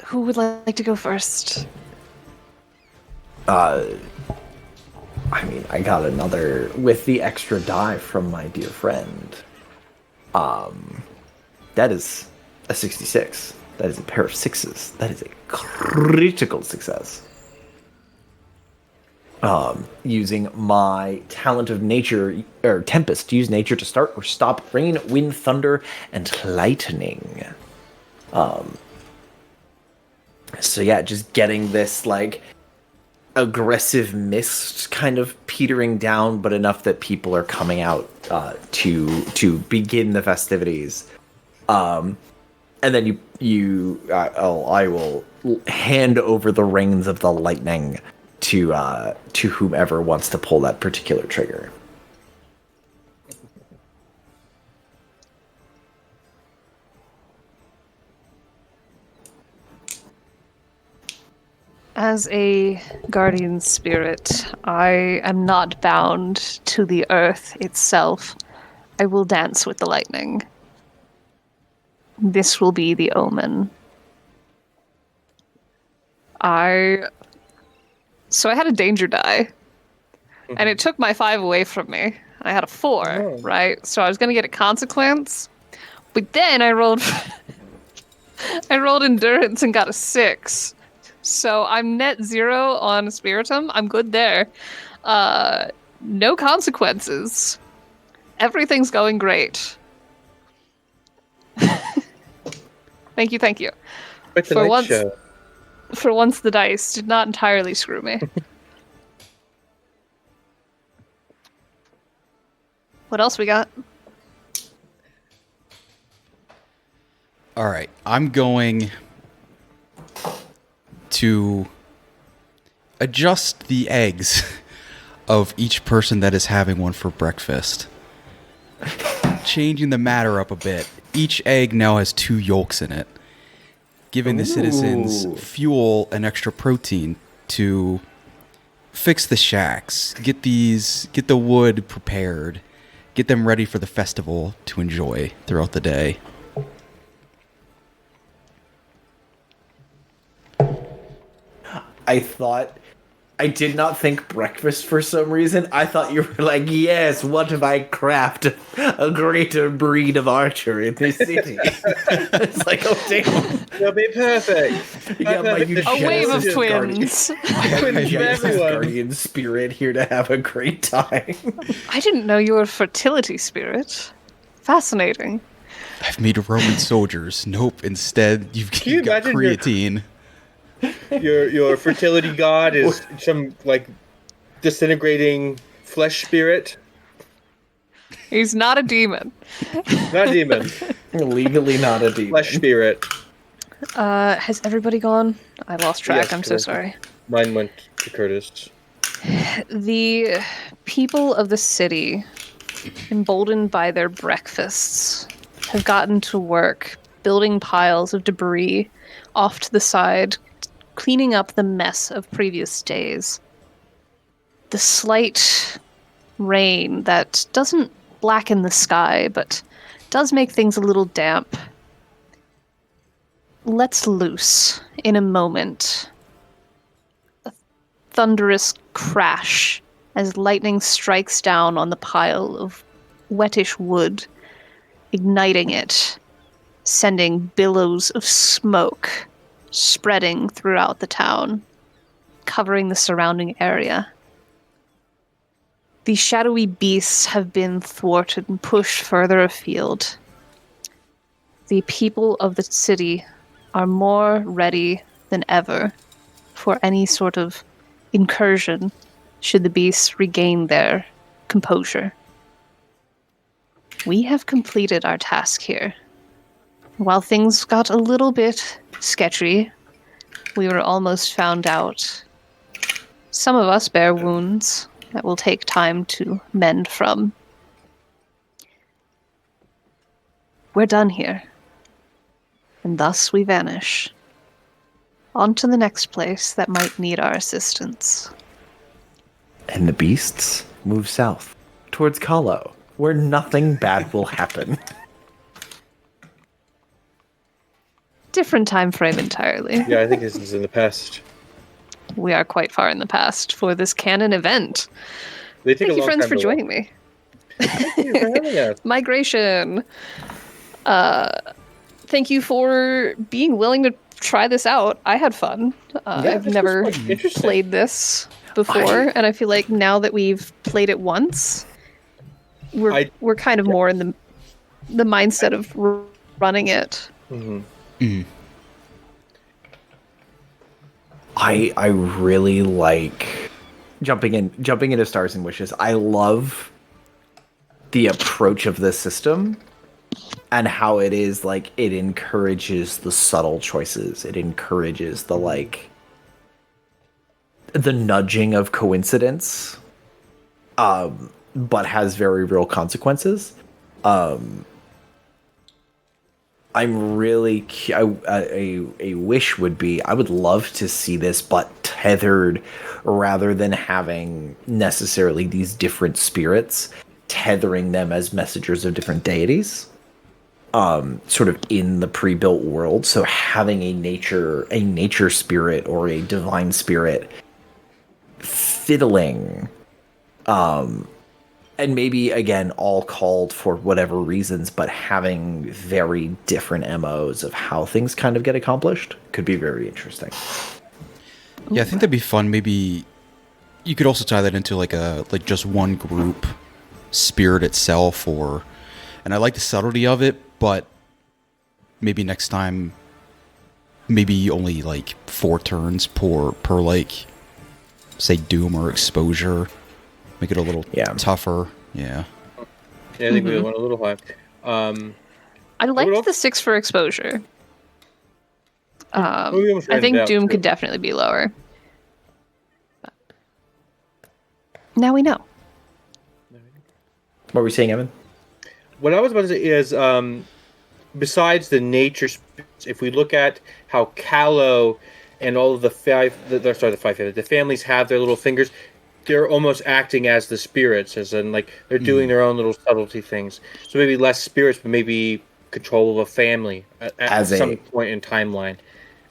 Who would like to go first? I mean, I got another with the extra die from my dear friend. That is a 66. That is a pair of sixes. That is a critical success. Using my talent of nature, or Tempest, use nature to start or stop rain, wind, thunder, and lightning. So yeah, just getting this, like, aggressive mist kind of petering down, but enough that people are coming out to begin the festivities. And then I will hand over the reins of the lightning to whomever wants to pull that particular trigger. As a guardian spirit, I am not bound to the earth itself. I will dance with the lightning. This will be the omen. So I had a danger die, and it took my 5 away from me. I had a 4, right? So I was going to get a consequence, but then I rolled I rolled endurance and got a 6. So I'm net 0 on Spiritum. I'm good there. No consequences. Everything's going great. Thank you. Quite the For night once- show. For once, the dice did not entirely screw me. What else we got? All right, I'm going to adjust the eggs of each person that is having one for breakfast. Changing the matter up a bit. Each egg now has 2 yolks in it, giving the citizens fuel and extra protein to fix the shacks, get the wood prepared, get them ready for the festival to enjoy throughout the day. I did not think breakfast for some reason. I thought you were like, yes, what if I craft a greater breed of archer in this city? It's like, oh damn. It'll be perfect. You got my A wave of Genesis twins. Guardian, Genesis everyone. Guardian spirit here to have a great time. I didn't know you were a fertility spirit. Fascinating. I've made Roman soldiers. Nope, instead you've you got imagine your- creatine. Your fertility god is some like disintegrating flesh spirit. He's not a demon. Not demon. Legally not a demon. Flesh spirit. Has everybody gone? I lost track. Yes, I'm so correct. sorry. Mine went to Curtis. The people of the city, emboldened by their breakfasts, have gotten to work building piles of debris off to the side, cleaning up the mess of previous days. The slight rain that doesn't blacken the sky, but does make things a little damp, lets loose in a moment a thunderous crash as lightning strikes down on the pile of wettish wood, igniting it, sending billows of smoke spreading throughout the town, covering the surrounding area. The shadowy beasts have been thwarted and pushed further afield. The people of the city are more ready than ever for any sort of incursion should the beasts regain their composure. We have completed our task here. While things got a little bit sketchy, we were almost found out. Some of us bear wounds that will take time to mend from. We're done here. And thus we vanish. On to the next place that might need our assistance. And the beasts move south, towards Kahlo, where nothing bad will happen. Different time frame entirely. Yeah, I think this is in the past. We are quite far in the past for this canon event. They take Thank a you, long friends, time for to joining me. Thank you for having us. Migration. Thank you for being willing to try this out. I had fun. I've this never was quite interesting. played this before, and I feel like now that we've played it once, we're kind of more in the mindset of running it. I really like jumping into Stars and Wishes. I love the approach of this system and how it is like it encourages the subtle choices. It encourages the nudging of coincidence, but has very real consequences. I'm really a wish would be I would love to see this, but tethered rather than having necessarily these different spirits, tethering them as messengers of different deities, sort of in the pre-built world. So having a nature spirit or a divine spirit fiddling and maybe again all called for whatever reasons, but having very different MOs of how things kind of get accomplished could be very interesting. Yeah, I think that'd be fun. Maybe you could also tie that into like just one group spirit itself, and I like the subtlety of it, but maybe next time, maybe only like 4 turns per like, say, Doom or Exposure. Make it a little tougher. Yeah. Yeah, I think we went a little high. I liked the 6 for Exposure. I think Doom could definitely be lower. But now we know. What were we saying, Evan? What I was about to say is, besides the nature spirits, if we look at how Callow and all of the families have their little fingers, they're almost acting as the spirits, as in like they're doing their own little subtlety things. So maybe less spirits, but maybe control of a family at some point in timeline.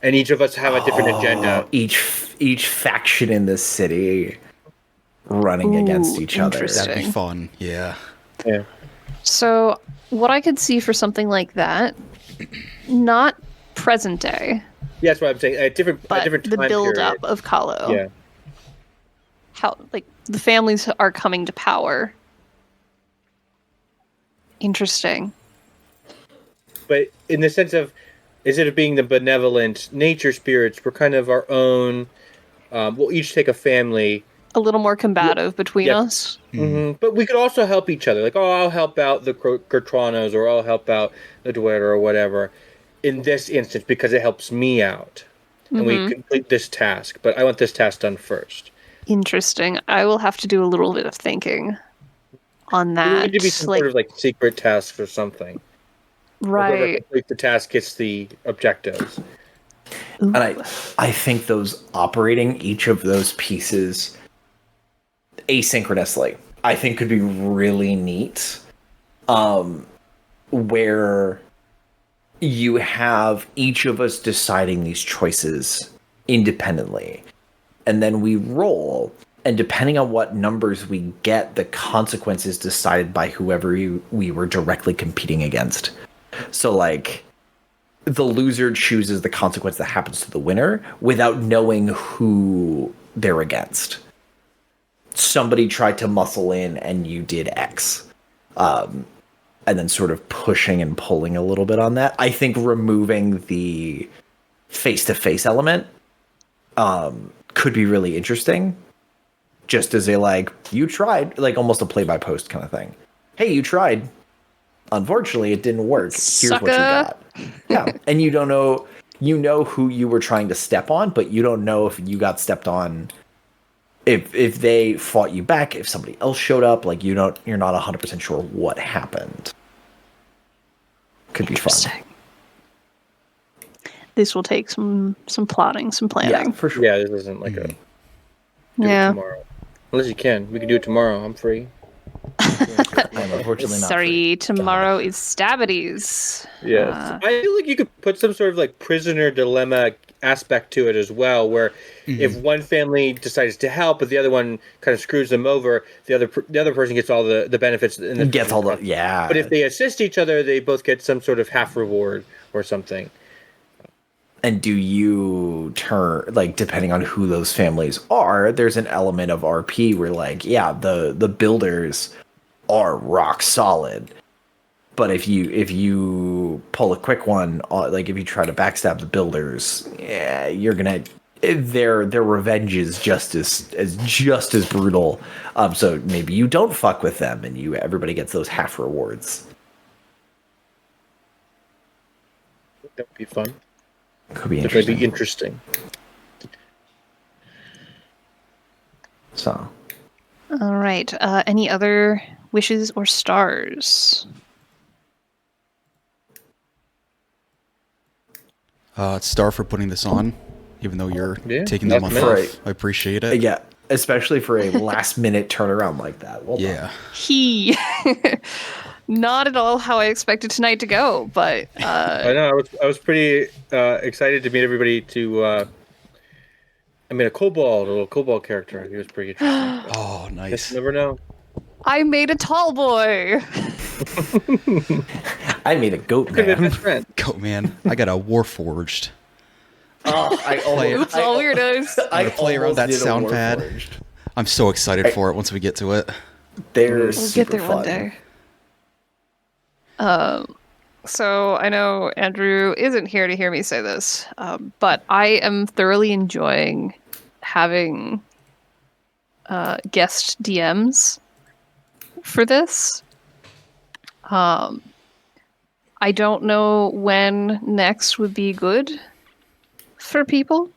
And each of us have a different agenda. Each faction in this city running against each other. That'd be fun. Yeah. Yeah. So what I could see for something like that, not present day. Yeah, that's what I'm saying. A different the time build period. up of Kahlo. Yeah. How like the families are coming to power. Interesting. But in the sense of, instead of being the benevolent nature spirits, we're kind of our own. We'll each take a family. A little more combative between us. Mm-hmm. But we could also help each other. Like, I'll help out the Gertranos, or I'll help out the Dweller, or whatever, in this instance, because it helps me out. And we complete this task. But I want this task done first. Interesting. I will have to do a little bit of thinking on that. It would be some sort of like secret tasks or something. Right. Whoever completes the task gets the objectives. And I think those operating each of those pieces asynchronously, I think could be really neat. Where you have each of us deciding these choices independently, and then we roll, and depending on what numbers we get, the consequences decided by whoever we were directly competing against. So like the loser chooses the consequence that happens to the winner without knowing who they're against. Somebody tried to muscle in and you did X. And then sort of pushing and pulling a little bit on that. I think removing the face-to-face element could be really interesting. Just as a, like, you tried, like almost a play-by-post kind of thing. Hey, you tried. Unfortunately, it didn't work. Here's what you got. Yeah, and you don't know, you know who you were trying to step on, but you don't know if you got stepped on. If they fought you back, if somebody else showed up, like you're not 100% sure what happened. Could be fun. This will take some plotting, some planning. Yeah, for sure. Yeah, this isn't like a do it tomorrow. Unless you can. We can do it tomorrow. I'm free. I'm unfortunately not. Sorry, tomorrow is Stabbities. Yeah. I feel like you could put some sort of like prisoner dilemma aspect to it as well, where if one family decides to help, but the other one kind of screws them over, the other person gets all the benefits. And gets all the But if they assist each other, they both get some sort of half reward or something. And do you turn, like, depending on who those families are, there's an element of RP where, like, yeah, the builders are rock solid. But if you pull a quick one, like if you try to backstab the builders, yeah, you're gonna their revenge is just as brutal. So maybe you don't fuck with them, and everybody gets those half rewards. That would be fun. Could be It interesting. might be interesting. So, All right. Any other wishes or stars? Star for putting this on, even though you're taking the month that's off. I appreciate it. yeah, especially for a last minute turnaround like that. Well done. Yeah. Not at all how I expected tonight to go, but I know. I was pretty excited to meet everybody. I mean, a little kobold character. He was pretty interesting. Oh, nice. You never know. I made a tall boy. I made a goat Could be a man. best friend. Go, man. I got a Warforged. Oops, all weirdos. I play around almost that did a sound pad. Warforged. I'm so excited for it once we get to it. They're We'll super get there one fun. day. So I know Andrew isn't here to hear me say this, but I am thoroughly enjoying having guest DMs for this. I don't know when next would be good for people.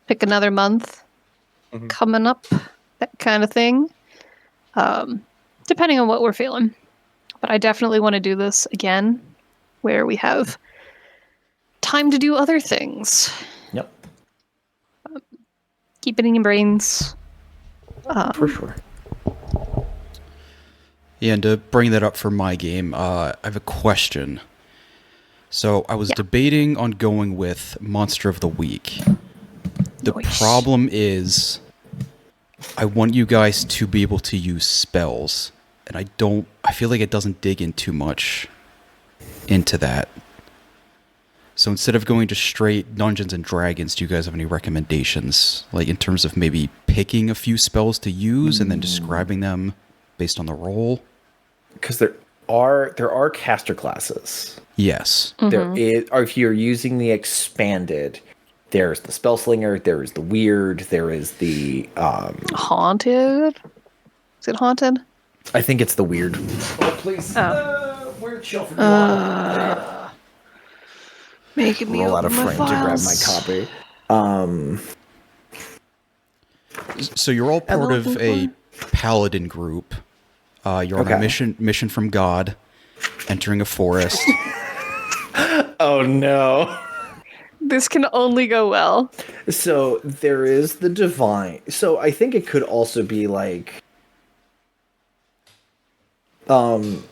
Pick another month coming up, that kind of thing. Depending on what we're feeling. But I definitely want to do this again, where we have time to do other things. Yep, Keep it in your brains. for sure. Yeah, and to bring that up for my game, I have a question. So I was debating on going with Monster of the Week. The Nice. problem is I want you guys to be able to use spells, and I feel like it doesn't dig in too much into that. So instead of going to straight Dungeons and Dragons, do you guys have any recommendations? Like in terms of maybe picking a few spells to use and then describing them based on the role? Because there are caster classes. Yes. There is, or if you're using the expanded, there's the spellslinger, there is the weird, there is the Haunted? Is it haunted? I think it's the weird. Oh please, weird shelf. Making me Roll out a open my frame to grab my files. copy. So you're all part of looking a paladin group. You're on a mission from God, entering a forest. Oh no. This can only go well. So there is the divine. So I think it could also be like because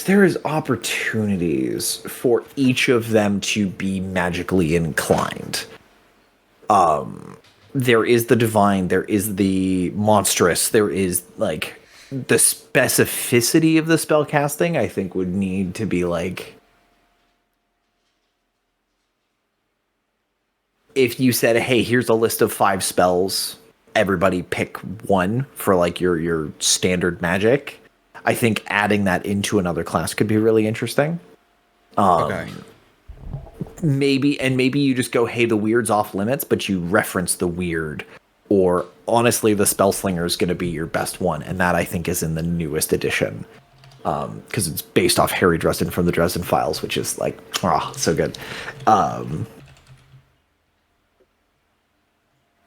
there is opportunities for each of them to be magically inclined. There is the divine, there is the monstrous, there is like the specificity of the spell casting, I think would need to be like if you said, hey, here's a list of 5 spells, everybody pick one for like your standard magic. I think adding that into another class could be really interesting. Okay. Maybe you just go, hey, the weird's off limits, but you reference the weird. Or honestly, the spellslinger is going to be your best one, and that I think is in the newest edition. Because it's based off Harry Dresden from the Dresden Files, which is like, so good.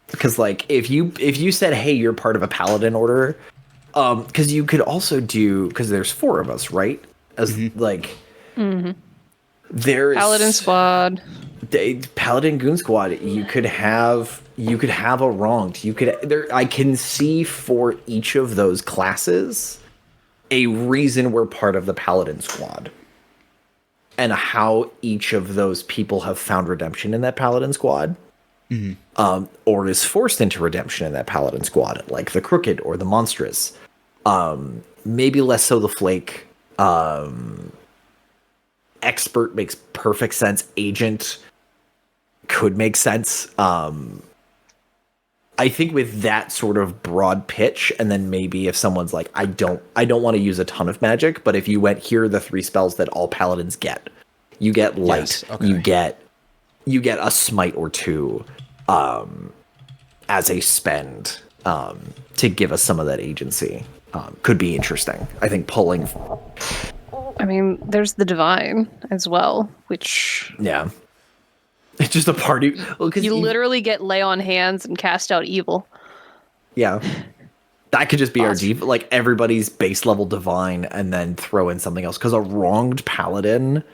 Because like if you said, hey, you're part of a paladin order, because you could also do, because there's 4 of us, right? As like there's Paladin squad. Paladin Goon Squad. You could have a wronged. I can see for each of those classes a reason we're part of the Paladin Squad, and how each of those people have found redemption in that Paladin Squad. Or is forced into redemption in that Paladin Squad, like the Crooked or the Monstrous. Maybe less so the Flake. Expert makes perfect sense. Agent could make sense. I think with that sort of broad pitch, and then maybe if someone's like, I don't want to use a ton of magic, but if you went, here are the 3 spells that all paladins get. You get light. Yes, okay. You get a smite or 2 as a spend to give us some of that agency. Could be interesting. I think pulling. I mean, there's the divine as well, which Yeah. It's just a party. Well, you literally get lay on hands and cast out evil. Yeah. That could just be Awesome. our deep, like everybody's base level divine, and then throw in something else. Because a wronged paladin,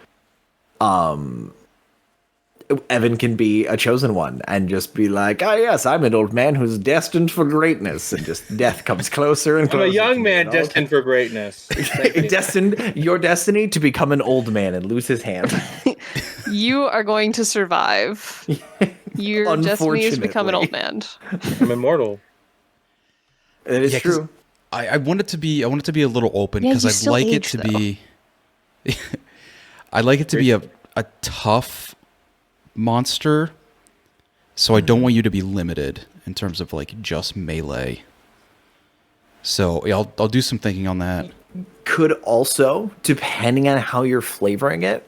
Evan can be a chosen one and just be like, oh yes, I'm an old man who's destined for greatness, and just death comes closer and I'm closer. a young to me, man you know? destined for greatness. Your destiny to become an old man and lose his hand. You are going to survive. Your destiny is to become an old man. I'm immortal. It is 'cause true. I want it to be a little open Yeah, because you I'd still like it age, to though. be I'd like it to be a tough monster. So I don't want you to be limited in terms of like just melee. So yeah, I'll do some thinking on that. Could also, depending on how you're flavoring it,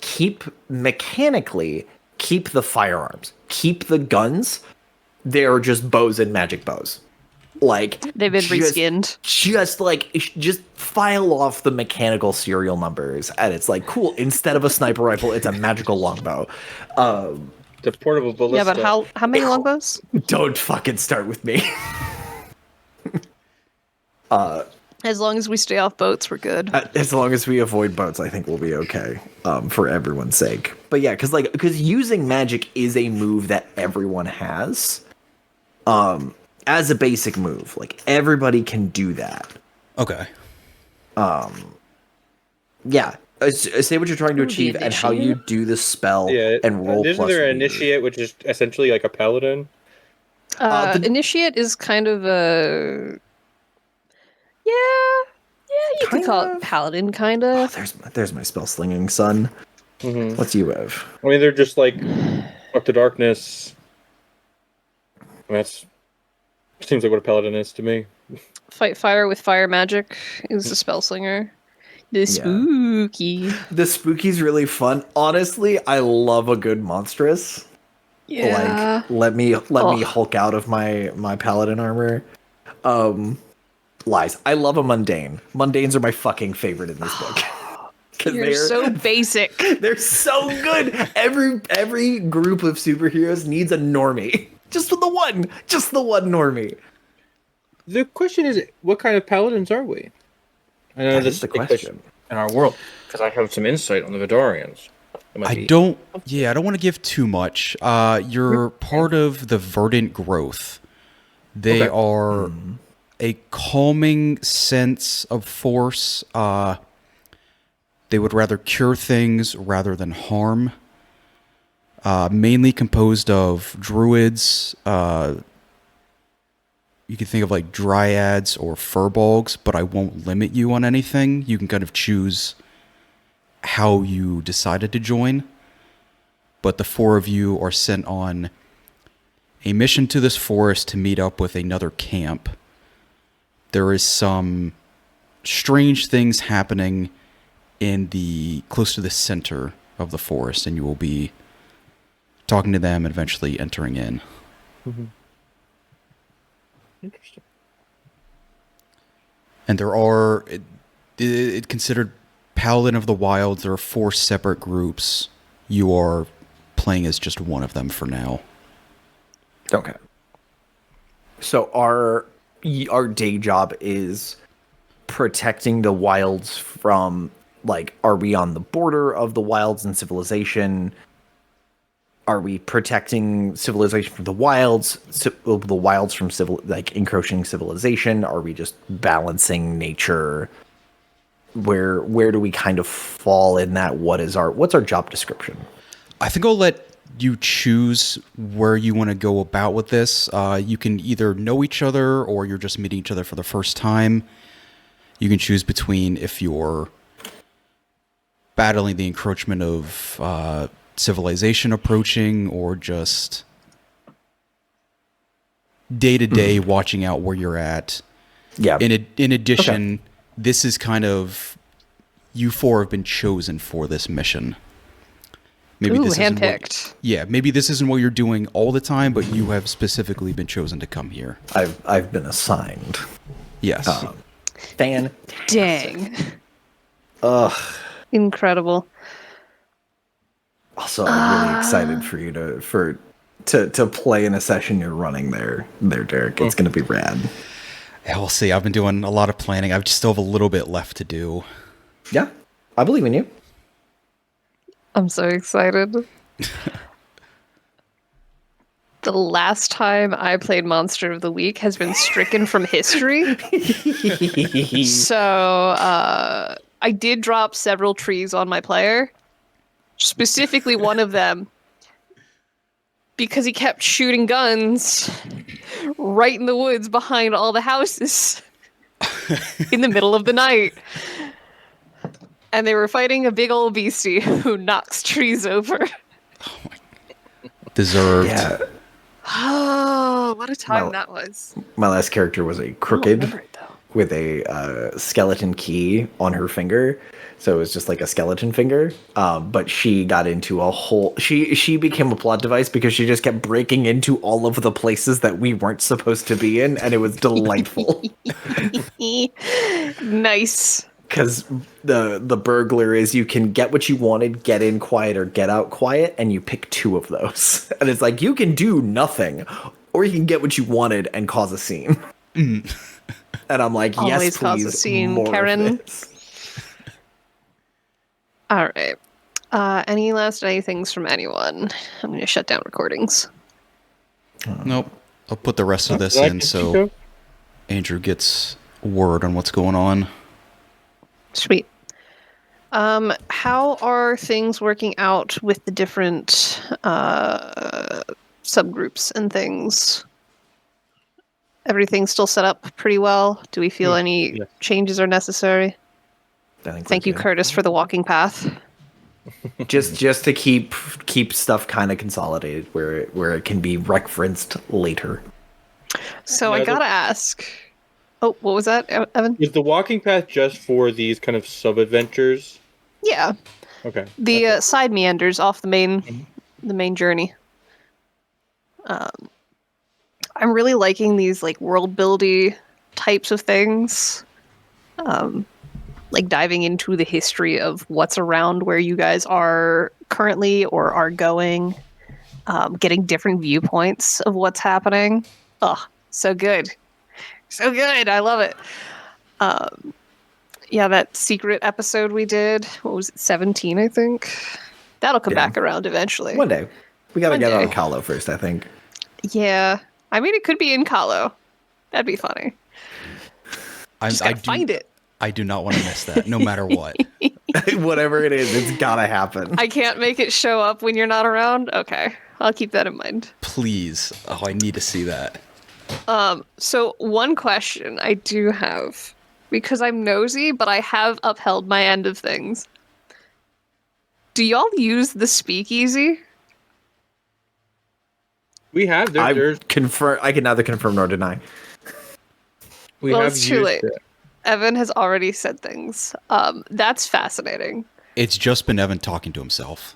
keep the firearms, keep the guns. They're just bows and magic bows. Like They've been just- reskinned. Just file off the mechanical serial numbers, and it's like cool. Instead of a sniper rifle, it's a magical longbow. The portable ballista. Yeah, but how many longbows? Don't fucking start with me. As long as we stay off boats, we're good. As long as we avoid boats, I think we'll be okay, for everyone's sake. But yeah, because using magic is a move that everyone has, as a basic move. Like everybody can do that. Okay. Yeah, say what you're trying to Ooh, the achieve and how you initiate? do the spell Yeah, and roll. Isn't plus there an weird. initiate, which is essentially like a paladin? Initiate is kind of a you could call Kind it of. paladin, kind Oh, of. there's my spell slinging son. Mm-hmm. What's you have? I mean, they're just like up to darkness. I mean, that's seems like what a paladin is to me. Fight fire with fire magic is the spell slinger. The spooky. The spooky's really fun. Honestly, I love a good monstrous. Yeah. Like let me Hulk out of my paladin armor. Lies. I love a mundane. Mundanes are my fucking favorite in this book. You're so basic. They're so good. Every group of superheroes needs a normie. Just the one normie. The question is, what kind of paladins are we? I know That this is the question. in our world because I have some insight on the Vidarians. I don't want to give too much. You're part of the Verdant Growth. They Okay. are a calming sense of force. They would rather cure things rather than harm. Mainly composed of druids. You can think of like dryads or furbolgs, but I won't limit you on anything. You can kind of choose how you decided to join. But the four of you are sent on a mission to this forest to meet up with another camp. There is some strange things happening close to the center of the forest, and you will be talking to them and eventually entering in. Interesting. And there are it considered Paladin of the Wilds. There are 4 separate groups. You are playing as just one of them for now. Okay. So our day job is protecting the wilds from, like, are we on the border of the wilds and civilization? Are we protecting civilization from the wilds from encroaching civilization? Are we just balancing nature? Where do we kind of fall in that? What's our job description? I think I'll let you choose where you want to go about with this. You can either know each other or you're just meeting each other for the first time. You can choose between if you're battling the encroachment of civilization approaching or just day-to-day watching out where you're at. Yeah. In addition, this is kind of... You 4 have been chosen for this mission. Maybe Ooh, this isn't handpicked. maybe this isn't what you're doing all the time, but you have specifically been chosen to come here. I've been assigned. Yes. Fantastic. Dang. Ugh. Incredible. Also, I'm really excited for you to play in a session you're running there, Derek. It's gonna be rad. Yeah, we'll see. I've been doing a lot of planning. I still have a little bit left to do. Yeah, I believe in you. I'm so excited. The last time I played Monster of the Week has been stricken from history. So I did drop several trees on my player. Specifically one of them. Because he kept shooting guns right in the woods behind all the houses in the middle of the night. And they were fighting a big old beastie who knocks trees over. Deserved. Yeah. Oh, what a time Well, that was. My last character was a I don't crooked remember it, though. with a skeleton key on her finger. So it was just like a skeleton finger. But she got into a whole... She became a plot device because she just kept breaking into all of the places that we weren't supposed to be in, and it was delightful. Nice. Because the burglar is you can get what you wanted, get in quiet, or get out quiet, and you pick two of those. And it's like, you can do nothing, or you can get what you wanted and cause a scene. And I'm like, yes, Always please, cause a scene, more of Karen. this. All right. Any last anythings from anyone? I'm going to shut down recordings. Nope. I'll put the rest of this Did I in get so you? Andrew gets word on what's going on. Sweet. How are things working out with the different subgroups and things? Everything still set up pretty well? Do we feel any yes. changes are necessary? I think Thank we're you, good. Curtis, for the walking path. Just to keep stuff kind of consolidated where it can be referenced later. So Yeah, I gotta ask. Oh, what was that, Evan? Is the walking path just for these kind of sub adventures? Yeah, Okay. the side meanders off the main journey. I'm really liking these like world buildy types of things. Like diving into the history of what's around where you guys are currently or are going. Getting different viewpoints of what's happening. Oh, so good. So good. I love it. Yeah, that secret episode we did, what was it, 17, I think? That'll come Yeah. back around eventually. One day. We gotta One get out day. of Kahlo first, I think. Yeah. I mean, it could be in Kahlo. That'd be funny. Just gotta find it. I do not want to miss that, no matter what. Whatever it is, it's gotta happen. I can't make it show up when you're not around? Okay. I'll keep that in mind. Please. Oh, I need to see that. So one question I do have, because I'm nosy, but I have upheld my end of things. Do y'all use the speakeasy? We have I there's can neither confirm nor deny. we Well, have it's too used late. it. Evan has already said things. That's fascinating. It's just been Evan talking to himself.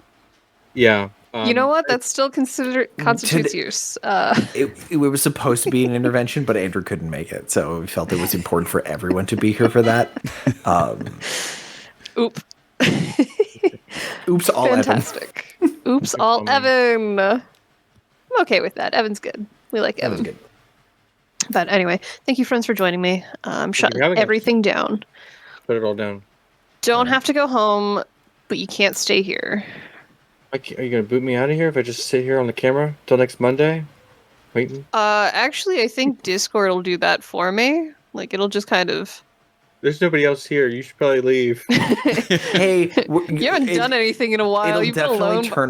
Yeah. You know what? That's still constitutes use. It was supposed to be an intervention, but Andrew couldn't make it, so we felt it was important for everyone to be here for that. Oop. Oops, all Evan. Fantastic. Oops, all Evan. I'm okay with that. Evan's good. We like That was Evan. good. But anyway, thank you, friends, for joining me. I'm shutting having us. everything down. Put it all down. Don't have to go home, but you can't stay here. Are you gonna boot me out of here if I just sit here on the camera till next Monday? Waiting. Actually, I think Discord will do that for me. Like, it'll just kind of... There's nobody else here. You should probably leave. Hey, You haven't done anything in a while. It'll You've been definitely alone. turn